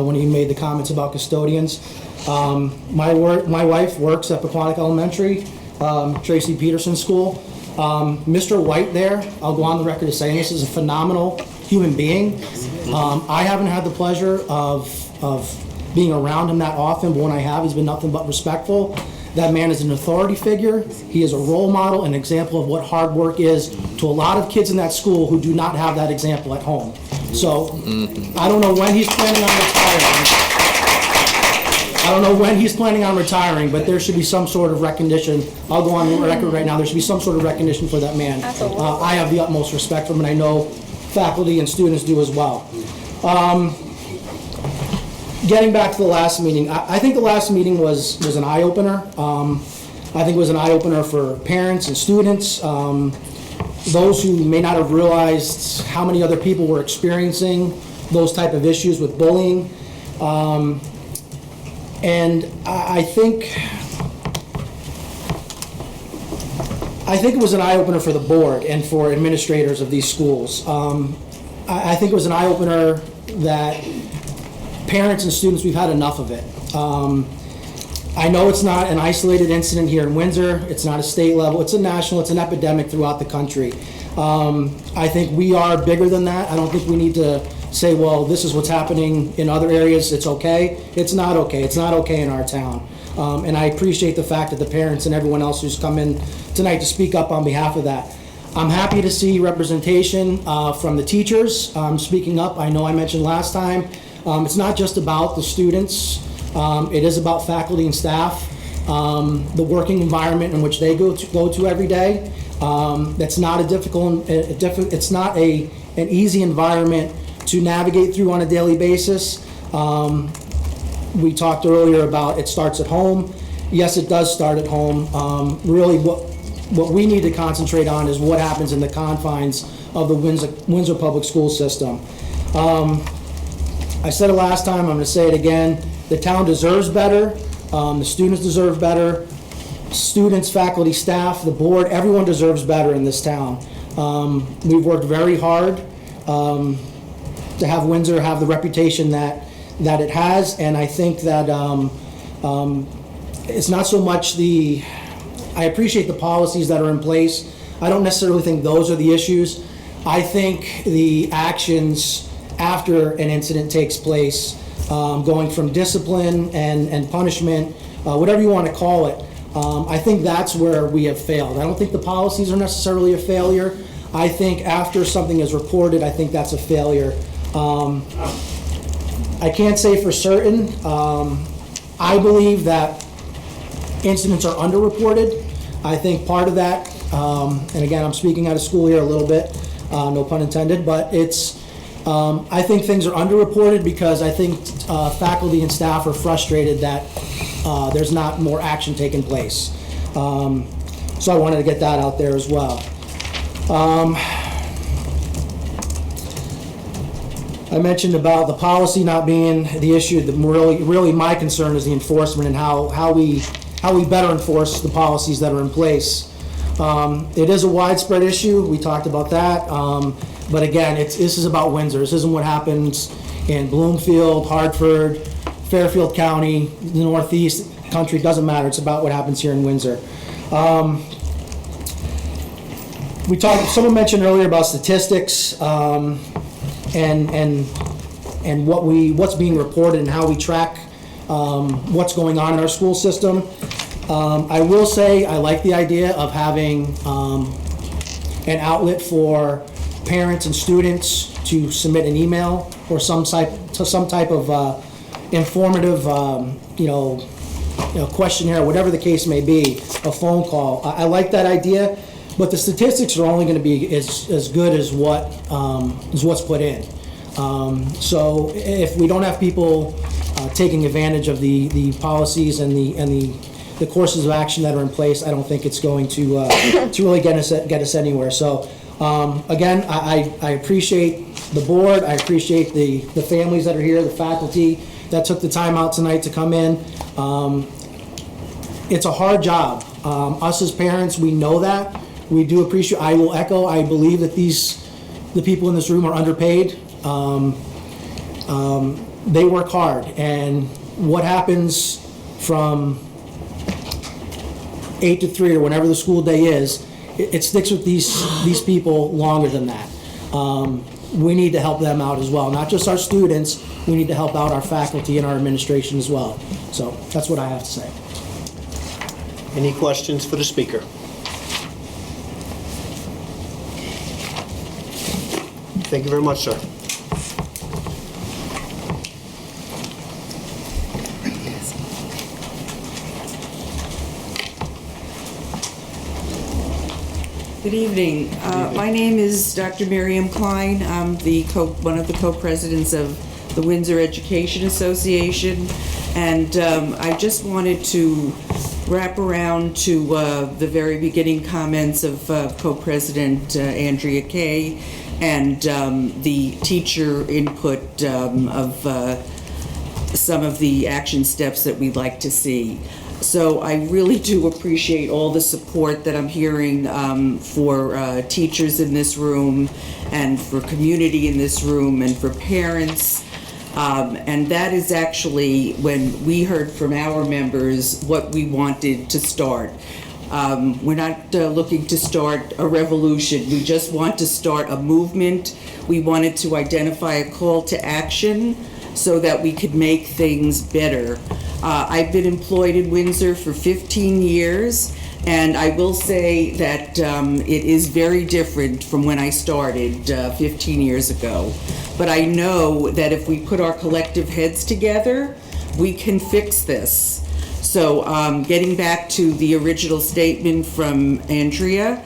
S7: when he made the comments about custodians. My wife works at Pequannock Elementary, Tracy Peterson School. Mr. White there, I'll go on the record as saying this is a phenomenal human being. I haven't had the pleasure of being around him that often, but when I have, he's been nothing but respectful. That man is an authority figure. He is a role model, an example of what hard work is to a lot of kids in that school who do not have that example at home. So I don't know when he's planning on retiring. But there should be some sort of recognition. I'll go on the record right now. There should be some sort of recognition for that man. I have the utmost respect for him, and I know faculty and students do as well. Getting back to the last meeting, I think the last meeting was an eye-opener. I think it was an eye-opener for parents and students, those who may not have realized how many other people were experiencing those type of issues with bullying. And I think it was an eye-opener for the board and for administrators of these schools. I think it was an eye-opener that parents and students, we've had enough of it. I know it's not an isolated incident here in Windsor. It's not a state level. It's a national, it's an epidemic throughout the country. I think we are bigger than that. I don't think we need to say, well, this is what's happening in other areas. It's okay. It's not okay. It's not okay in our town. And I appreciate the fact that the parents and everyone else who's come in tonight to speak up on behalf of that. I'm happy to see representation from the teachers speaking up. I know I mentioned last time, it's not just about the students. It is about faculty and staff, the working environment in which they go to every day. That's not it's not an easy environment to navigate through on a daily basis. We talked earlier about it starts at home. Yes, it does start at home. Really, what we need to concentrate on is what happens in the confines of the Windsor public school system. I said it last time, I'm going to say it again. The town deserves better. The students deserve better. Students, faculty, staff, the board, everyone deserves better in this town. We've worked very hard to have Windsor have the reputation that it has, and I think that it's not so much I appreciate the policies that are in place. I don't necessarily think those are the issues. I think the actions after an incident takes place, going from discipline and punishment, whatever you want to call it, I think that's where we have failed. I don't think the policies are necessarily a failure. I think after something is reported, I think that's a failure. I can't say for certain. I believe that incidents are underreported. I think part of that, and again, I'm speaking out of school here a little bit, no pun intended, but it's, I think things are underreported because I think faculty and staff are frustrated that there's not more action taking place. So I wanted to get that out there as well. I mentioned about the policy not being the issue. Really my concern is the enforcement and how we better enforce the policies that are in place. It is a widespread issue. We talked about that. But again, this is about Windsor. This isn't what happens in Bloomfield, Hartford, Fairfield County, the Northeast country. It doesn't matter. It's about what happens here in Windsor. Someone mentioned earlier about statistics and what's being reported and how we track what's going on in our school system. I will say I like the idea of having an outlet for parents and students to submit an email or some type of informative, questionnaire, whatever the case may be, a phone call. I like that idea, but the statistics are only going to be as good as what's put in. So if we don't have people taking advantage of the policies and the courses of action that are in place, I don't think it's going to really get us anywhere. So again, I appreciate the board. I appreciate the families that are here, the faculty that took the time out tonight to come in. It's a hard job. Us as parents, we know that. We do appreciate. I will echo. I believe that the people in this room are underpaid. They work hard, and what happens from 8 to 3 or whenever the school day is, it sticks with these people longer than that. We need to help them out as well, not just our students. We need to help out our faculty and our administration as well. So that's what I have to say.
S1: Any questions for the speaker? Thank you very much, sir.
S2: Good evening. My name is Dr. Miriam Klein. I'm one of the co-presidents of the Windsor Education Association, and I just wanted to wrap around to the very beginning comments of co-president Andrea Kay and the teacher input of some of the action steps that we'd like to see. So I really do appreciate all the support that I'm hearing for teachers in this room and for community in this room and for parents. And that is actually, when we heard from our members, what we wanted to start. We're not looking to start a revolution. We just want to start a movement. We wanted to identify a call to action so that we could make things better. I've been employed in Windsor for 15 years, and I will say that it is very different from when I started 15 years ago. But I know that if we put our collective heads together, we can fix this. So getting back to the original statement from Andrea,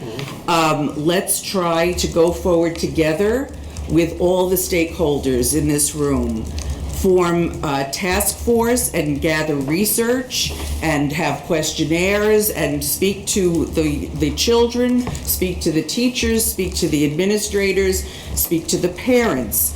S2: let's try to go forward together with all the stakeholders in this room. Form a task force and gather research and have questionnaires and speak to the children, speak to the teachers, speak to the administrators, speak to the parents.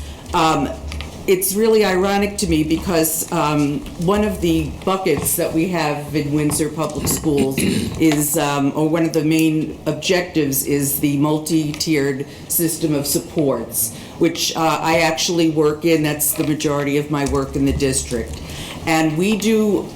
S2: It's really ironic to me because one of the buckets that we have in Windsor Public Schools is, or one of the main objectives is the multi-tiered system of supports, which I actually work in. That's the majority of my work in the district. And we do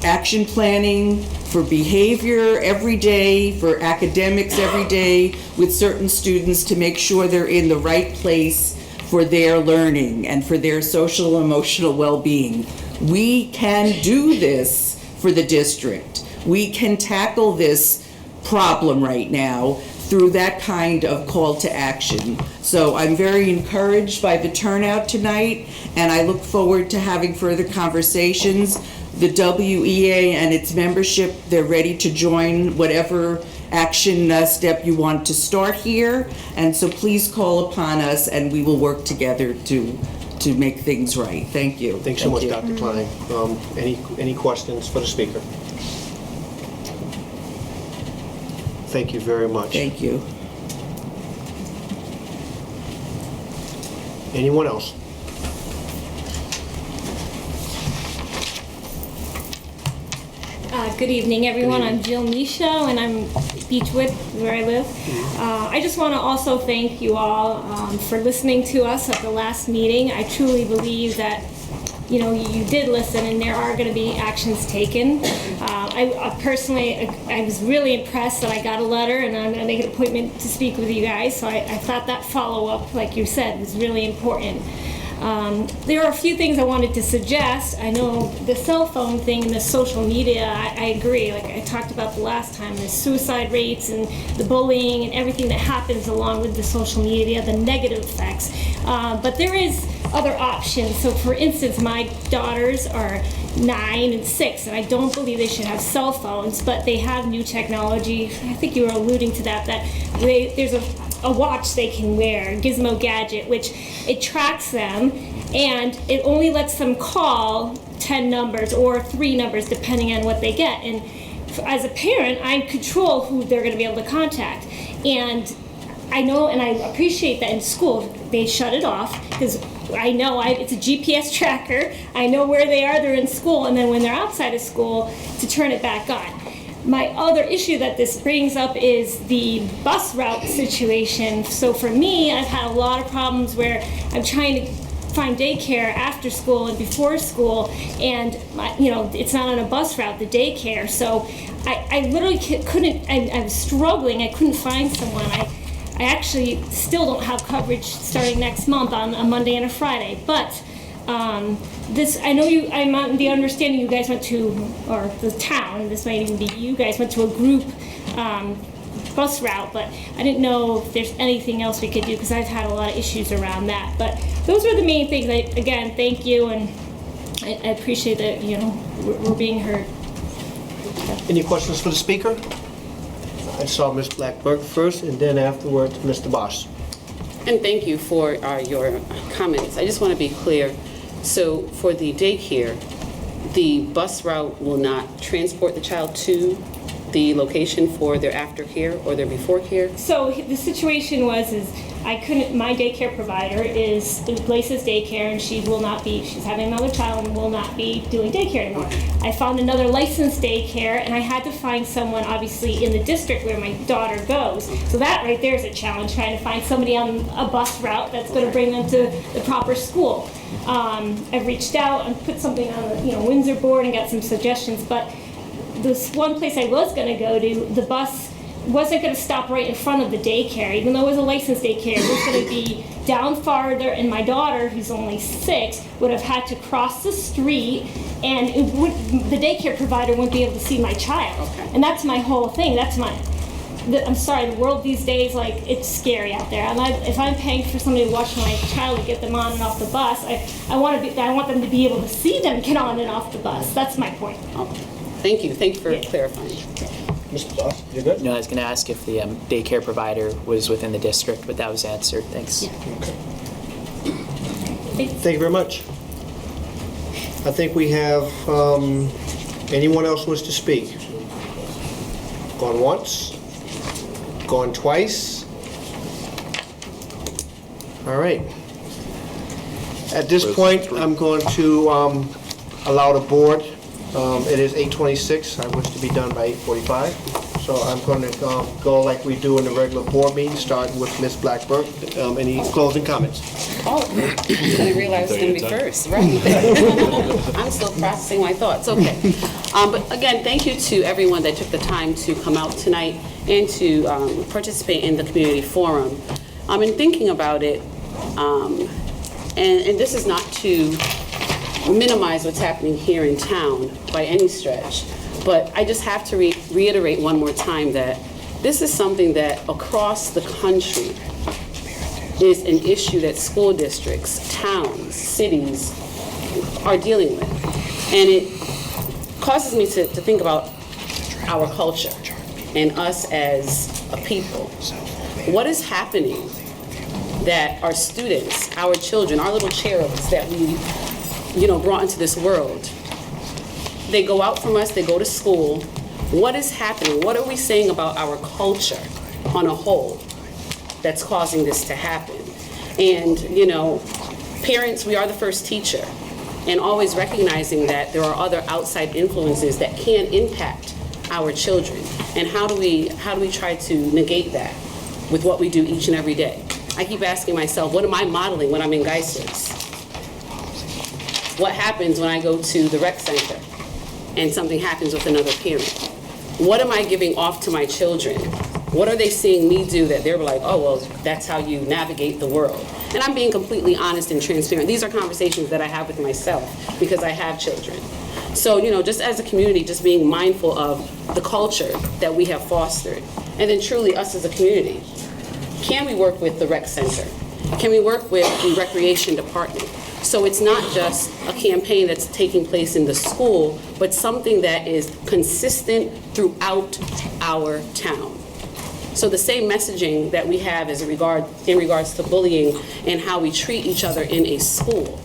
S2: action planning, for behavior every day, for academics every day with certain students to make sure they're in the right place for their learning and for their social and emotional well-being. We can do this for the district. We can tackle this problem right now through that kind of call to action. So I'm very encouraged by the turnout tonight, and I look forward to having further conversations. The WEA and its membership, they're ready to join whatever action step you want to start here. And so please call upon us and we will work together to make things right. Thank you.
S1: Thanks so much, Dr. Klein. Any questions for the speaker? Thank you very much.
S2: Thank you.
S1: Anyone else?
S10: Good evening, everyone. I'm Jill Michaud, and I'm Beechwood, where I live. I just want to also thank you all for listening to us at the last meeting. I truly believe that, you know, you did listen, and there are going to be actions taken. I personally, I was really impressed that I got a letter, and I'm going to make an appointment to speak with you guys. So I thought that follow-up, like you said, was really important. There are a few things I wanted to suggest. I know the cell phone thing and the social media, I agree. Like I talked about the last time, the suicide rates and the bullying and everything that happens along with the social media, the negative effects. But there is other options. So for instance, my daughters are 9 and 6, and I don't believe they should have cell phones, but they have new technology. I think you were alluding to that there's a watch they can wear, Gizmo Gadget, which it tracks them, and it only lets them call 10 numbers or 3 numbers, depending on what they get. And as a parent, I control who they're going to be able to contact. And I know, and I appreciate that in school, they shut it off, because I know it's a GPS tracker. I know where they are, they're in school, and then when they're outside of school, to turn it back on. My other issue that this brings up is the bus route situation. So for me, I've had a lot of problems where I'm trying to find daycare after school and before school, and it's not on a bus route, the daycare. So I literally couldn't, I was struggling, I couldn't find someone. I actually still don't have coverage starting next month on a Monday and a Friday, but I know I'm on the understanding you guys went to, or the town, this might even be you guys went to a group bus route, but I didn't know if there's anything else we could do, because I've had a lot of issues around that. But those are the main things. Again, thank you, and I appreciate that, we're being heard.
S1: Any questions for the speaker? I saw Ms. Blackburg first, and then afterwards, Mr. Bosch.
S12: And thank you for your comments. I just want to be clear. So for the daycare, the bus route will not transport the child to the location for their aftercare or their before care?
S10: So the situation is my daycare provider is Blaze's daycare, and she's having another child and will not be doing daycare anymore. I found another licensed daycare, and I had to find someone obviously in the district where my daughter goes. So that right there is a challenge, trying to find somebody on a bus route that's going to bring them to the proper school. I've reached out and put something on the Windsor board and got some suggestions, but this one place I was going to go to, the bus wasn't going to stop right in front of the daycare, even though it was a licensed daycare. It was going to be down farther, and my daughter, who's only 6, would have had to cross the street, and the daycare provider wouldn't be able to see my child. Okay. And that's my whole thing. I'm sorry, the world these days, it's scary out there. If I'm paying for somebody to watch my child to get them on and off the bus, I want them to be able to see them get on and off the bus. That's my point.
S12: Okay. Thank you for clarifying.
S1: Mr. Bosch, you're good?
S6: No, I was going to ask if the daycare provider was within the district, but that was answered. Thanks.
S1: Okay. Thank you very much. I think we have, anyone else wish to speak? Gone once? Gone twice? All right. At this point, I'm going to allow the board. It is 8:26. I wish to be done by 8:45. So I'm going to go like we do in the regular board meeting, starting with Ms. Blackburg. Any closing comments?
S12: Oh, I didn't realize it was going to be first, right? I'm still processing my thoughts. Okay. But again, thank you to everyone that took the time to come out tonight and to participate in the community forum. In thinking about it, and this is not to minimize what's happening here in town by any stretch, but I just have to reiterate one more time that this is something that across the country is an issue that school districts, towns, cities are dealing with. And it causes me to think about our culture and us as a people. What is happening that our students, our children, our little cherubs that we, brought into this world, they go out from us, they go to school. What is happening? What are we saying about our culture on a whole that's causing this to happen? And, parents, we are the first teacher, and always recognizing that there are other outside influences that can impact our children. And how do we try to negate that with what we do each and every day? I keep asking myself, what am I modeling when I'm in Geisers? What happens when I go to the rec center and something happens with another parent? What am I giving off to my children? What are they seeing me do that they're like, oh, well, that's how you navigate the world? And I'm being completely honest and transparent. These are conversations that I have with myself because I have children. So, just as a community, just being mindful of the culture that we have fostered. And then truly us as a community. Can we work with the rec center? Can we work with the recreation department? So it's not just a campaign that's taking place in the school, but something that is consistent throughout our town. So the same messaging that we have in regards to bullying and how we treat each other in a school,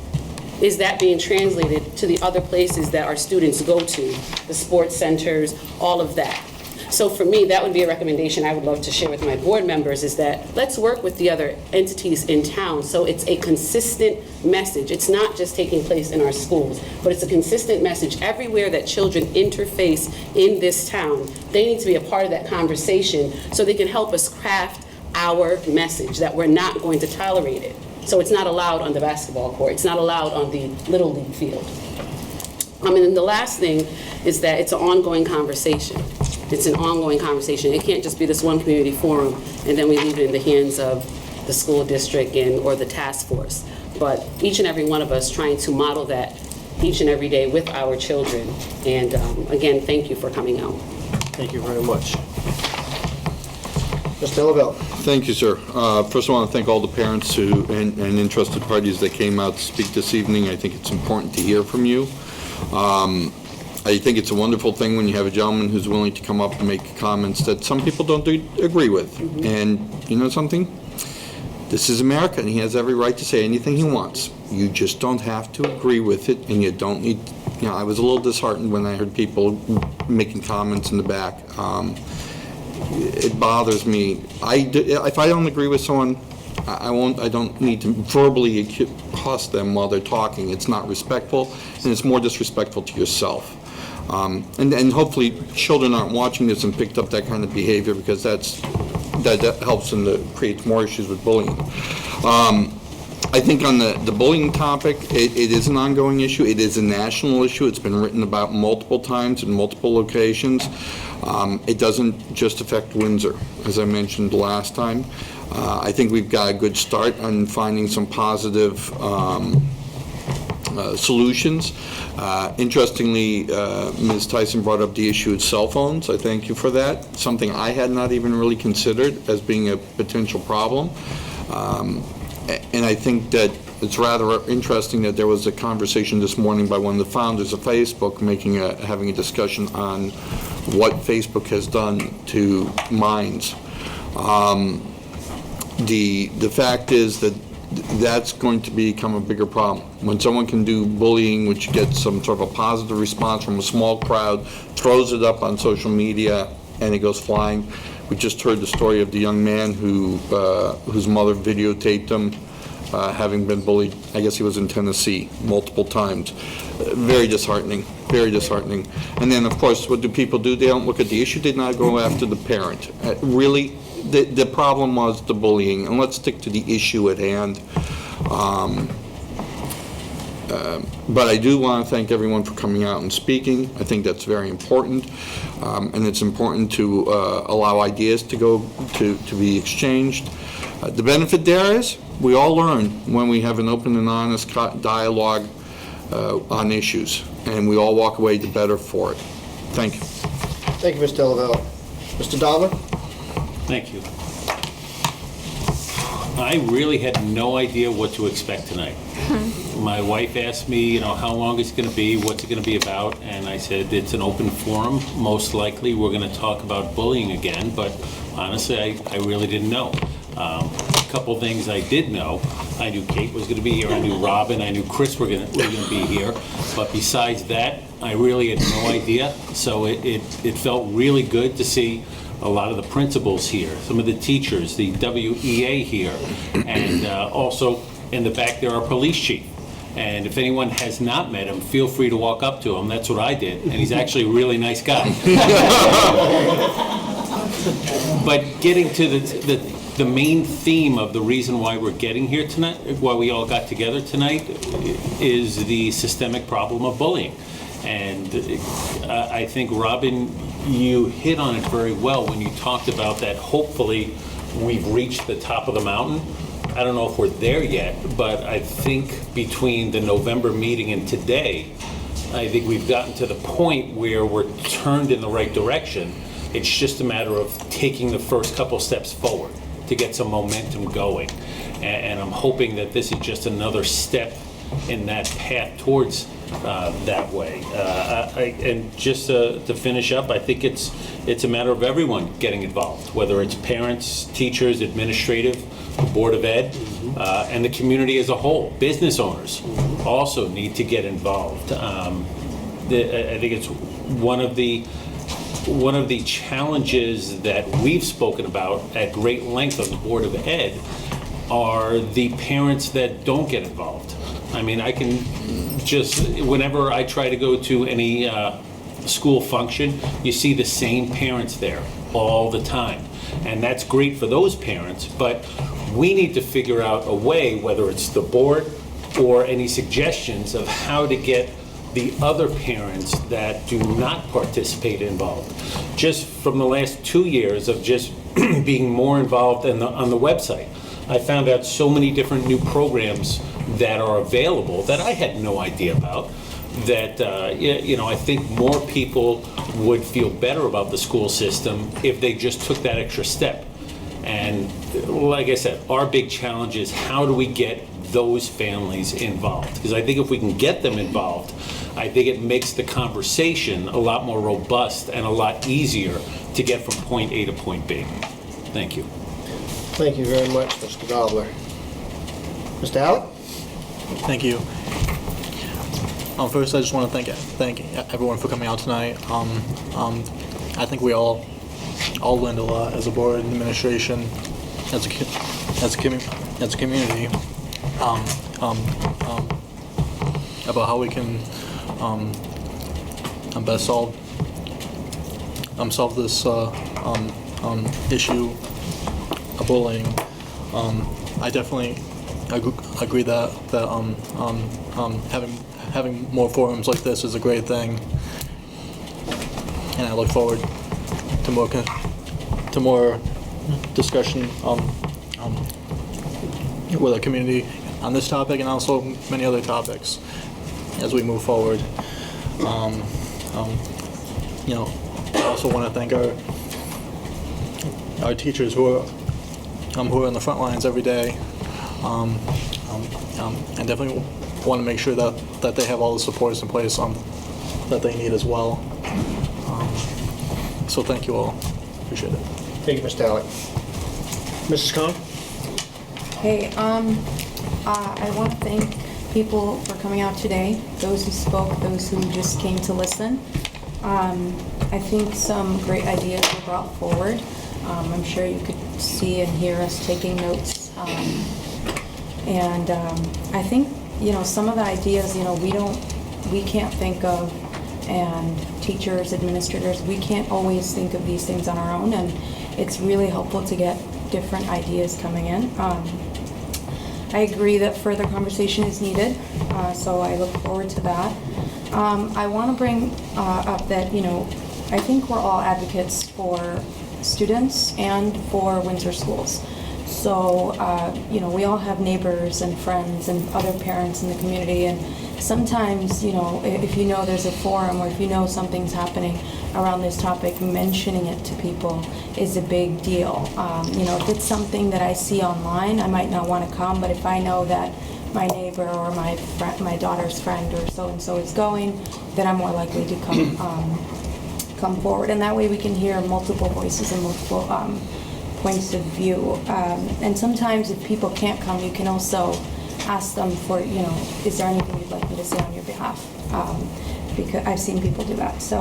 S12: is that being translated to the other places that our students go to, the sports centers, all of that. So for me, that would be a recommendation I would love to share with my board members, is that let's work with the other entities in town so it's a consistent message. It's not just taking place in our schools, but it's a consistent message everywhere that children interface in this town. They need to be a part of that conversation so they can help us craft our message that we're not going to tolerate it. So it's not allowed on the basketball court. It's not allowed on the Little League field. And the last thing is that it's an ongoing conversation. It's an ongoing conversation. It can't just be this one community forum and then we leave it in the hands of the school district or the task force. But each and every one of us trying to model that each and every day with our children. And again, thank you for coming out.
S1: Thank you very much. Mr. Lavelle.
S15: Thank you, sir. First, I want to thank all the parents and interested parties that came out to speak this evening. I think it's important to hear from you. I think it's a wonderful thing when you have a gentleman who's willing to come up and make comments that some people don't agree with. Mm-hmm. And you know something? This is America, and he has every right to say anything he wants. You just don't have to agree with it, and you don't need, I was a little disheartened when I heard people making comments in the back. It bothers me. If I don't agree with someone, I don't need to verbally accost them while they're talking. It's not respectful, and it's more disrespectful to yourself. And hopefully children aren't watching this and picked up that kind of behavior, because that helps them to create more issues with bullying. I think on the bullying topic, it is an ongoing issue. It is a national issue. It's been written about multiple times in multiple locations. It doesn't just affect Windsor, as I mentioned last time. I think we've got a good start on finding some positive solutions. Interestingly, Ms. Tyson brought up the issue of cell phones. I thank you for that. Something I had not even really considered as being a potential problem. And I think that it's rather interesting that there was a conversation this morning by one of the founders of Facebook having a discussion on what Facebook has done to minds. The fact is that that's going to become a bigger problem. When someone can do bullying, which gets some sort of a positive response from a small crowd, throws it up on social media, and it goes flying. We just heard the story of the young man whose mother videotaped him having been bullied. I guess he was in Tennessee multiple times. Very disheartening, very disheartening. And then, of course, what do people do? They don't look at the issue. They not go after the parent. Really, the problem was the bullying, and let's stick to the issue at hand. But I do want to thank everyone for coming out and speaking. I think that's very important, and it's important to allow ideas to be exchanged. The benefit there is we all learn when we have an open and honest dialogue on issues, and we all walk away the better for it. Thank you.
S1: Thank you, Mr. Delavelle. Mr. Dollar?
S14: Thank you. I really had no idea what to expect tonight. My wife asked me, how long it's going to be, what's it going to be about, and I said it's an open forum. Most likely we're going to talk about bullying again, but honestly, I really didn't know. A couple things I did know. I knew Kate was going to be here, I knew Robin, I knew Chris were going to be here, but besides that, I really had no idea. So it felt really good to see a lot of the principals here, some of the teachers, the WEA here, and also in the back there, our police chief. And if anyone has not met him, feel free to walk up to him. That's what I did, and he's actually a really nice guy. But getting to the main theme of the reason why we're getting here tonight, why we all got together tonight, is the systemic problem of bullying. And I think, Robin, you hit on it very well when you talked about that hopefully we've reached the top of the mountain. I don't know if we're there yet, but I think between the November meeting and today, I think we've gotten to the point where we're turned in the right direction. It's just a matter of taking the first couple steps forward to get some momentum going. And I'm hoping that this is just another step in that path towards that way. And just to finish up, I think it's a matter of everyone getting involved, whether it's parents, teachers, administrative, the Board of Ed, and the community as a whole. Business owners also need to get involved. I think it's one of the challenges that we've spoken about at great length on the Board of Ed are the parents that don't get involved. I mean, I can just, whenever I try to go to any school function, you see the same parents there all the time. And that's great for those parents, but we need to figure out a way, whether it's the board or any suggestions of how to get the other parents that do not participate involved. Just from the last 2 years of just being more involved on the website, I found out so many different new programs that are available that I had no idea about, that I think more people would feel better about the school system if they just took that extra step. And like I said, our big challenge is how do we get those families involved? Because I think if we can get them involved, I think it makes the conversation a lot more robust and a lot easier to get from point A to point B. Thank you.
S1: Thank you very much, Mr. Gobler. Mr. Allen?
S3: Thank you. First, I just want to thank everyone for coming out tonight. I think we all learned a lot as a board, administration, as a community, about how we can best solve this issue of bullying. I definitely agree that having more forums like this is a great thing, and I look forward to more discussion with our community on this topic and also many other topics as we move forward. I also want to thank our teachers who are on the front lines every day, and definitely want to make sure that they have all the supports in place that they need as well. So thank you all. Appreciate it.
S1: Thank you, Mr. Allen. Mrs. Khan?
S9: Hey, I want to thank people for coming out today, those who spoke, those who just came to listen. I think some great ideas were brought forward. I'm sure you could see and hear us taking notes. And I think, some of the ideas, we can't think of, and teachers, administrators, we can't always think of these things on our own, and it's really helpful to get different ideas coming in. I agree that further conversation is needed, so I look forward to that. I want to bring up that, I think we're all advocates for students and for Windsor schools. So, we all have neighbors and friends and other parents in the community, and sometimes, if you know there's a forum or if you know something's happening around this topic, mentioning it to people is a big deal. If it's something that I see online, I might not want to come, but if I know that my neighbor or my daughter's friend or so-and-so is going, then I'm more likely to come forward. And that way we can hear multiple voices and multiple points of view. And sometimes if people can't come, you can also ask them for, is there anything you'd like me to say on your behalf? Because I've seen people do that. So,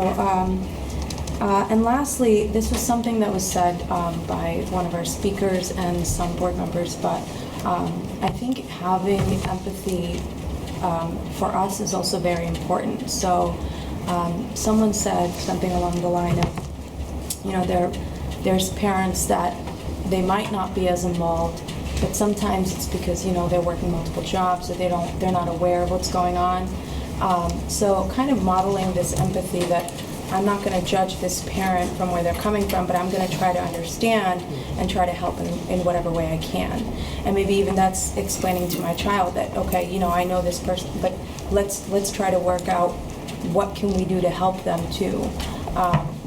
S9: and lastly, this was something that was said by one of our speakers and some board members, but I think having empathy for us is also very important. So someone said something along the line of, there's parents that they might not be as involved, but sometimes it's because, they're working multiple jobs, so they're not aware of what's going on. So kind of modeling this empathy that I'm not going to judge this parent from where they're coming from, but I'm going to try to understand and try to help in whatever way I can. And maybe even that's explaining to my child that, okay, I know this person, but let's try to work out what can we do to help them too.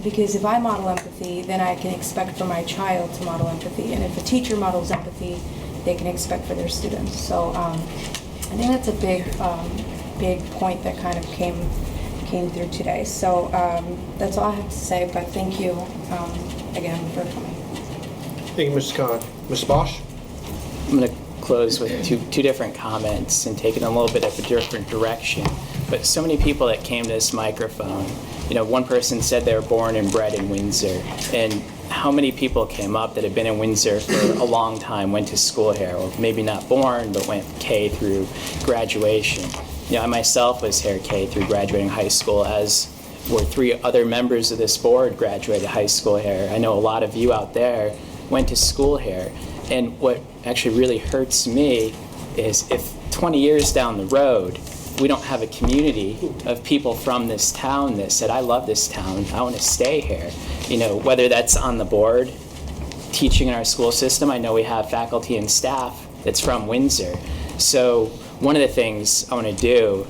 S9: Because if I model empathy, then I can expect for my child to model empathy. And if a teacher models empathy, they can expect for their students. So I think that's a big point that kind of came through today. So that's all I have to say, but thank you again for coming.
S1: Thank you, Mrs. Khan. Ms. Bosch?
S6: I'm going to close with two different comments and take it in a little bit of a different direction. But so many people that came to this microphone, one person said they were born and bred in Windsor, and how many people came up that have been in Windsor for a long time, went to school here, or maybe not born, but went K through graduation. I myself was here K through graduating high school, as were 3 other members of this board graduated high school here. I know a lot of you out there went to school here. And what actually really hurts me is if 20 years down the road, we don't have a community of people from this town that said, I love this town, I want to stay here. Whether that's on the board, teaching in our school system. I know we have faculty and staff that's from Windsor. So one of the things I want to do,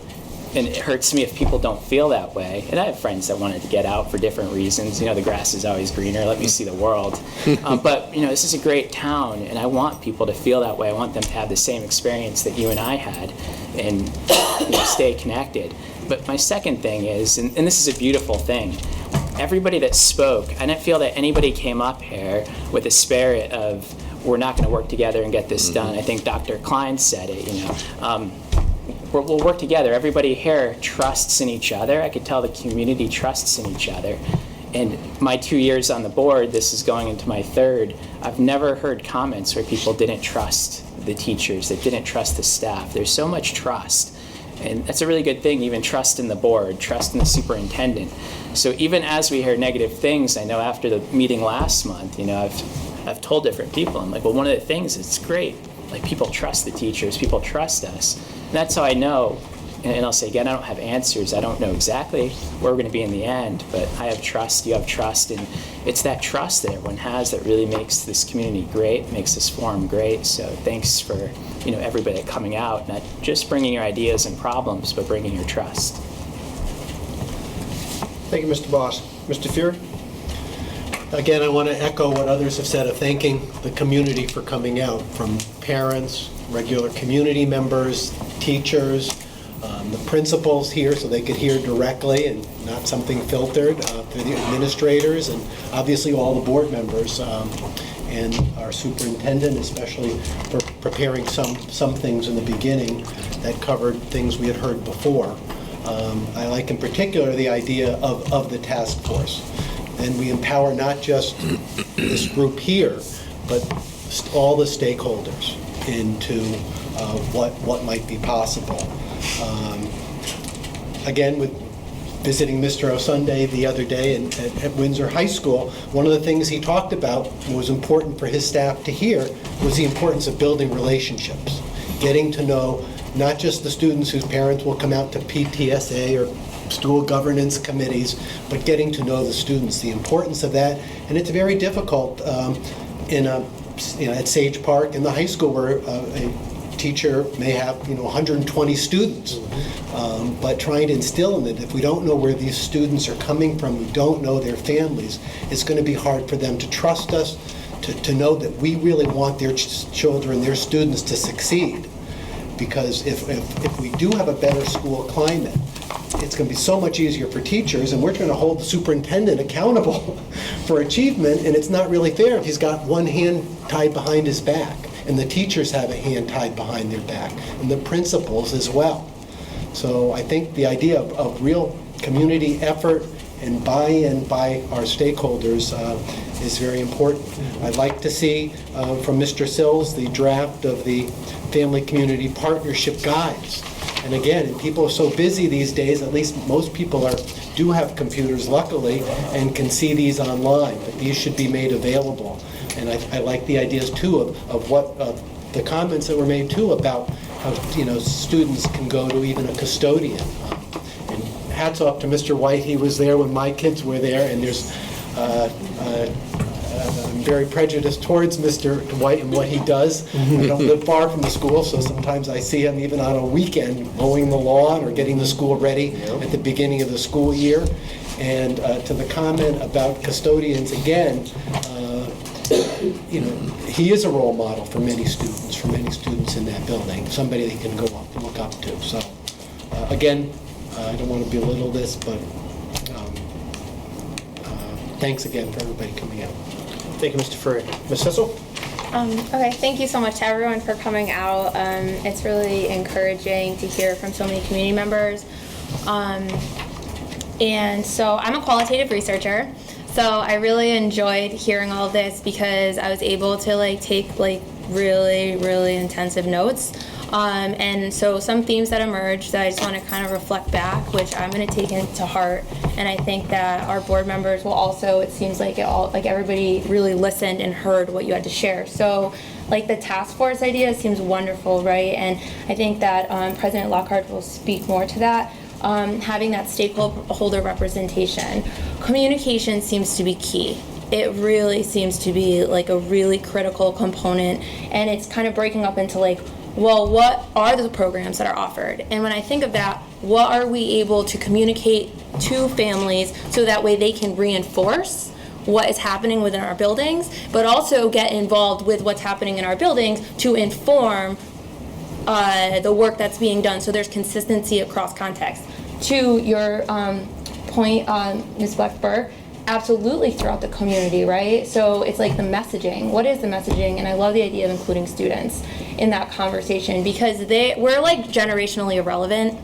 S6: and it hurts me if people don't feel that way, and I have friends that wanted to get out for different reasons. The grass is always greener, let me see the world. But this is a great town, and I want people to feel that way. I want them to have the same experience that you and I had, and stay connected. But my second thing is, and this is a beautiful thing, everybody that spoke, I didn't feel that anybody came up here with a spirit of, we're not going to work together and get this done. I think Dr. Klein said it, we'll work together. Everybody here trusts in each other. I could tell the community trusts in each other. And my 2 years on the board, this is going into my 3rd, I've never heard comments where people didn't trust the teachers, that didn't trust the staff. There's so much trust. And that's a really good thing, even trust in the board, trust in the superintendent. So even as we hear negative things, I know after the meeting last month, I've told different people, I'm like, well, one of the things, it's great. Like, people trust the teachers, people trust us. And that's how I know, and I'll say again, I don't have answers. I don't know exactly where we're going to be in the end, but I have trust, you have trust, and it's that trust that everyone has that really makes this community great, makes this forum great. So thanks for, everybody coming out, not just bringing your ideas and problems, but bringing your trust.
S1: Thank you, Mr. Bosch. Mr. Fury? Again, I want to echo what others have said of thanking the community for coming out, from parents, regular community members, teachers, the principals here so they could hear directly and not something filtered, through the administrators, and obviously all the board members, and our superintendent, especially for preparing some things in the beginning that covered things we had heard before. I like in particular the idea of the task force. And we empower not just this group here, but all the stakeholders into what might be possible. Again, with visiting Mr. Osunday the other day at Windsor High School, one of the things he talked about was important for his staff to hear was the importance of building relationships.
S19: getting to know not just the students whose parents will come out to PTSA or school governance committees, but getting to know the students, the importance of that. And it's very difficult at Sage Park in the high school where a teacher may have 120 students, but trying to instill in them, if we don't know where these students are coming from, we don't know their families, it's going to be hard for them to trust us, to know that we really want their children, their students to succeed. Because if we do have a better school climate, it's going to be so much easier for teachers, and we're going to hold the superintendent accountable for achievement, and it's not really fair if he's got one hand tied behind his back, and the teachers have a hand tied behind their back, and the principals as well. So I think the idea of real community effort and buy-in by our stakeholders is very important. I'd like to see from Mr. Sills the draft of the Family Community Partnership Guides. And again, people are so busy these days, at least most people do have computers, luckily, and can see these online, but these should be made available. And I like the ideas, too, of the comments that were made, too, about how, students can go to even a custodian. And hats off to Mr. White. He was there when my kids were there, and there's I'm very prejudiced towards Mr. White and what he does. We don't live far from the school, so sometimes I see him even on a weekend mowing the lawn or getting the school ready at the beginning of the school year. And to the comment about custodians, again, he is a role model for many students in that building, somebody they can look up to. So again, I don't want to belittle this, but thanks again for everybody coming out.
S1: Thank you, Mr. Furry. Ms. Sissel?
S4: Okay, thank you so much to everyone for coming out. It's really encouraging to hear from so many community members. And so I'm a qualitative researcher, so I really enjoyed hearing all of this because I was able to take really, really intensive notes. And so some themes that emerged that I just want to kind of reflect back, which I'm going to take into heart. And I think that our board members will also, it seems like everybody really listened and heard what you had to share. So the task force idea seems wonderful, right? And I think that President Lockhart will speak more to that. Having that stakeholder representation. Communication seems to be key. It really seems to be a really critical component, and it's kind of breaking up into well, what are the programs that are offered? And when I think of that, what are we able to communicate to families so that way they can reinforce what is happening within our buildings, but also get involved with what's happening in our buildings to inform the work that's being done, so there's consistency across context. To your point, Ms. Blackburr, absolutely throughout the community, right? So it's the messaging. What is the messaging? And I love the idea of including students in that conversation because we're generationally irrelevant.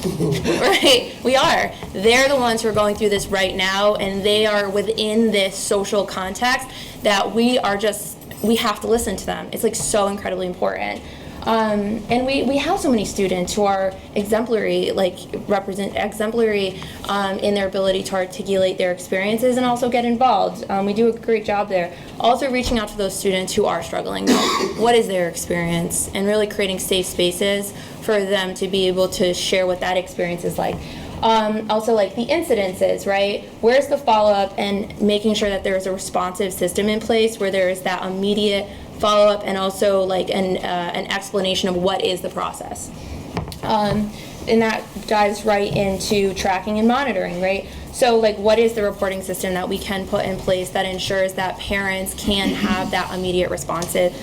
S4: Right? We are. They're the ones who are going through this right now, and they are within this social context that we have to listen to them. It's so incredibly important. And we have so many students who are exemplary, in their ability to articulate their experiences and also get involved. We do a great job there. Also reaching out to those students who are struggling. What is their experience? And really creating safe spaces for them to be able to share what that experience is like. Also the incidences, right? Where's the follow-up and making sure that there's a responsive system in place where there is that immediate follow-up and also an explanation of what is the process. And that dives right into tracking and monitoring, right? So what is the reporting system that we can put in place that ensures that parents can have that immediate response? And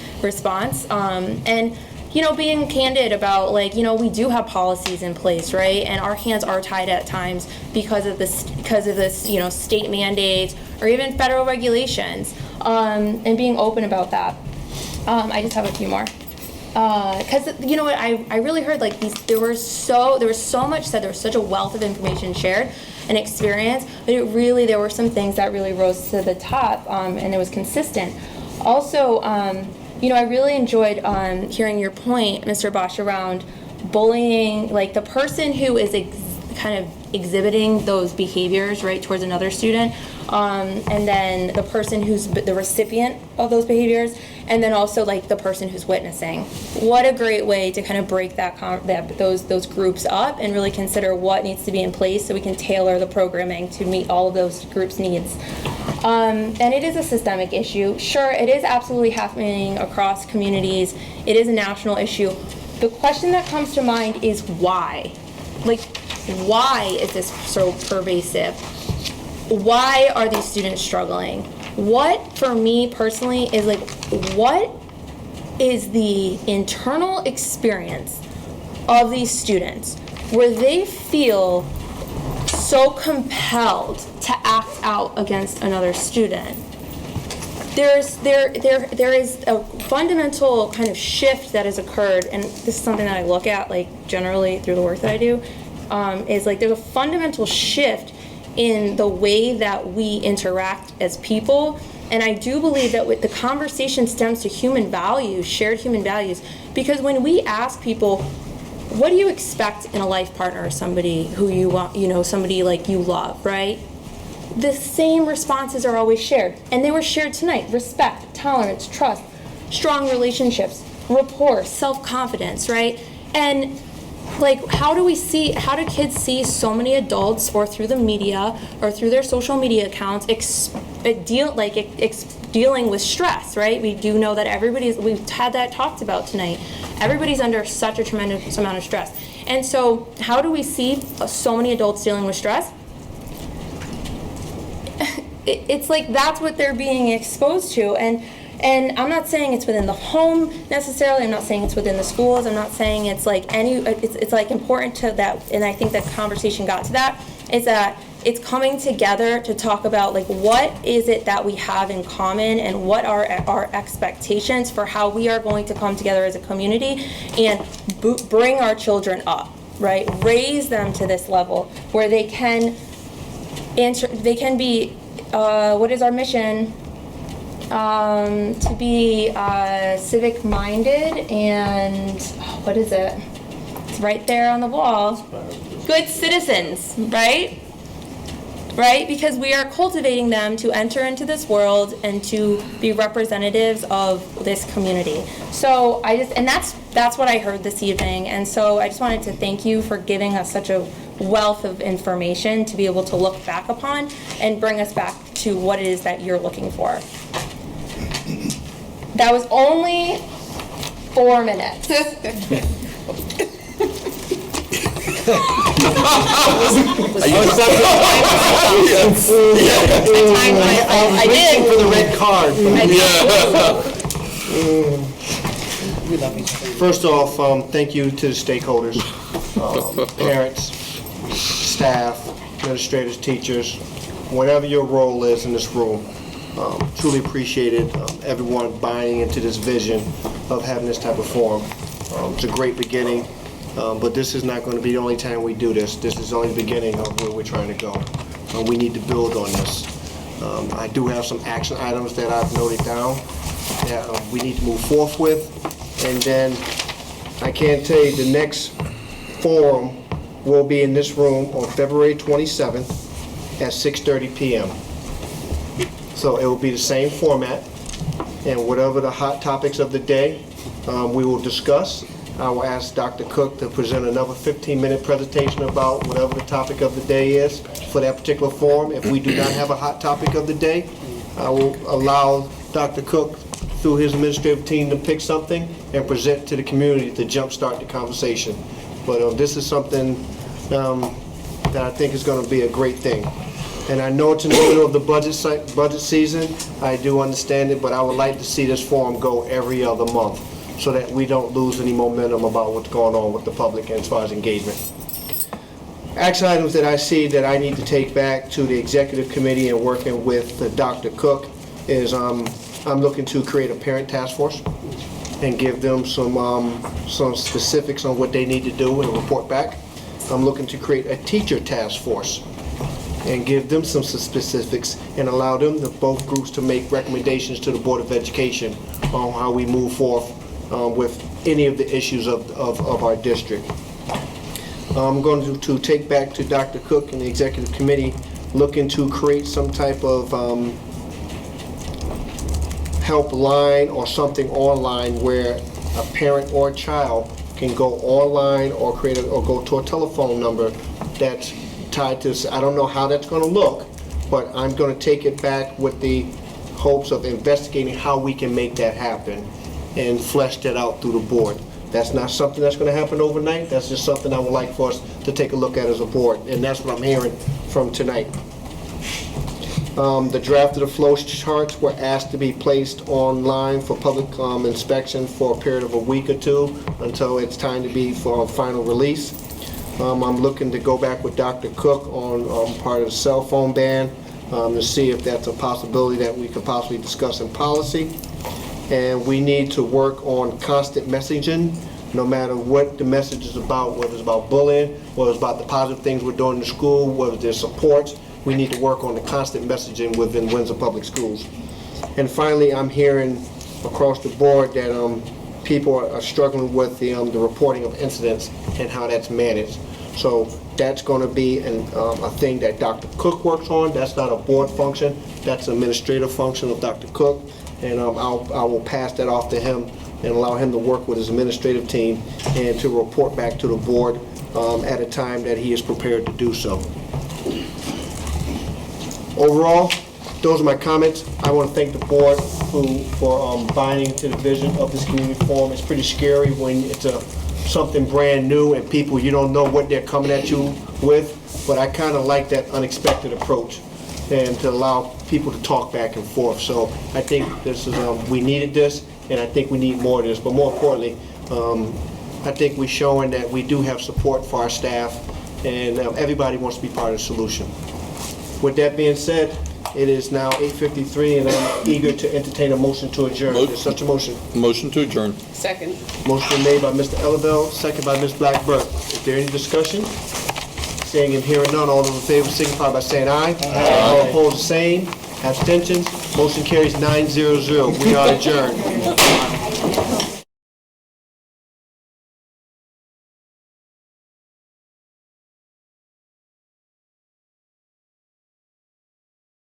S4: being candid about we do have policies in place, right? And our hands are tied at times because of this state mandates or even federal regulations, and being open about that. I just have a few more. Because you know what, I really heard there was so much said, there was such a wealth of information shared and experience, but there were some things that really rose to the top, and it was consistent. Also, I really enjoyed hearing your point, Mr. Bosch, around bullying, the person who is kind of exhibiting those behaviors, right, towards another student, and then the person who's the recipient of those behaviors, and then also like the person who's witnessing. What a great way to kind of break those groups up and really consider what needs to be in place so we can tailor the programming to meet all of those groups' needs. And it is a systemic issue. Sure, it is absolutely happening across communities. It is a national issue. The question that comes to mind is why? Like, why is this so pervasive? Why are these students struggling? What, for me personally, is like, what is the internal experience of these students where they feel so compelled to act out against another student? There is a fundamental kind of shift that has occurred, and this is something that I look at like generally through the work that I do, is like there's a fundamental shift in the way that we interact as people. And I do believe that with the conversation stems to human values, shared human values, because when we ask people, what do you expect in a life partner or somebody who you want, somebody like you love, right? The same responses are always shared. And they were shared tonight: respect, tolerance, trust, strong relationships, rapport, self-confidence, right? And like, how do kids see so many adults, or through the media or through their social media accounts, dealing with stress, right? We do know that we've had that talked about tonight. Everybody's under such a tremendous amount of stress. And so how do we see so many adults dealing with stress? It's like that's what they're being exposed to. And I'm not saying it's within the home necessarily. I'm not saying it's within the schools. I'm not saying it's like it's like important to that. And I think that conversation got to that, is that it's coming together to talk about like what is it that we have in common, and what are our expectations for how we are going to come together as a community and bring our children up, right? Raise them to this level where they can be, what is our mission? To be civic minded and, what is it? It's right there on the wall. Good citizens, right? Right? Because we are cultivating them to enter into this world and to be representatives of this community. So that's what I heard this evening. And so I just wanted to thank you for giving us such a wealth of information to be able to look back upon and bring us back to what it is that you're looking for. That was only 4 minutes.
S1: I did for the red card. First off, thank you to the stakeholders, parents, staff, administrators, teachers, whatever your role is in this room. Truly appreciated everyone buying into this vision of having this type of forum. It's a great beginning, but this is not going to be the only time we do this. This is only the beginning of where we're trying to go. We need to build on this. I do have some action items that I've noted down that we need to move forth with, and then I can tell you the next forum will be in this room on February 27th at 6:30 p.m. So it will be the same format, and whatever the hot topics of the day we will discuss. I will ask Dr. Cook to present another 15-minute presentation about whatever the topic of the day is for that particular forum. If we do not have a hot topic of the day, I will allow Dr. Cook, through his administrative team, to pick something and present to the community to jumpstart the conversation. But this is something that I think is going to be a great thing. And I know it's in the middle of the budget season. I do understand it, but I would like to see this forum go every other month so that we don't lose any momentum about what's going on with the public as far as engagement. Action items that I see that I need to take back to the executive committee and working with Dr. Cook is I'm looking to create a parent task force and give them some specifics on what they need to do and report back. I'm looking to create a teacher task force and give them some specifics and allow them, both groups, to make recommendations to the Board of Education on how we move forth with any of the issues of our district. I'm going to take back to Dr. Cook and the executive committee, looking to create some type of helpline or something online where a parent or a child can go online or or go to a telephone number that's tied to this. I don't know how that's going to look, but I'm going to take it back with the hopes of investigating how we can make that happen and flesh that out through the board. That's not something that's going to happen overnight. That's just something I would like for us to take a look at as a board, and that's what I'm hearing from tonight. The draft of the flow charts were asked to be placed online for public inspection for a period of a week or two until it's time to be for final release. I'm looking to go back with Dr. Cook on part of the cell phone ban to see if that's a possibility that we could possibly discuss in policy. And we need to work on constant messaging, no matter what the message is about, whether it's about bullying, whether it's about the positive things we're doing in the school, whether there's supports. We need to work on the constant messaging within Windsor Public Schools. And finally, I'm hearing across the board that people are struggling with the reporting of incidents and how that's managed. So that's going to be a thing that Dr. Cook works on. That's not a board function. That's an administrative function of Dr. Cook. And I will pass that off to him and allow him to work with his administrative team and to report back to the board at a time that he is prepared to do so. Overall, those are my comments. I want to thank the board for buying into the vision of this community forum. It's pretty scary when it's something brand new and people, you don't know what they're coming at you with, but I kind of like that unexpected approach and to allow people to talk back and forth. So I think this is, we needed this, and I think we need more of this, but more importantly, I think we're showing that we do have support for our staff, and everybody wants to be part of the solution. With that being said, it is now 8:53, and I'm eager to entertain a motion to adjourn. There's such a motion.
S15: Motion to adjourn.
S12: Second.
S1: Motion made by Mr. Ellerville, second by Ms. Blackburn. Is there any discussion? Seeing and hearing none, all those in favor signify by saying aye. Aye. All opposed, the same. Abstentions. Motion carries 9-0-0. We are adjourned.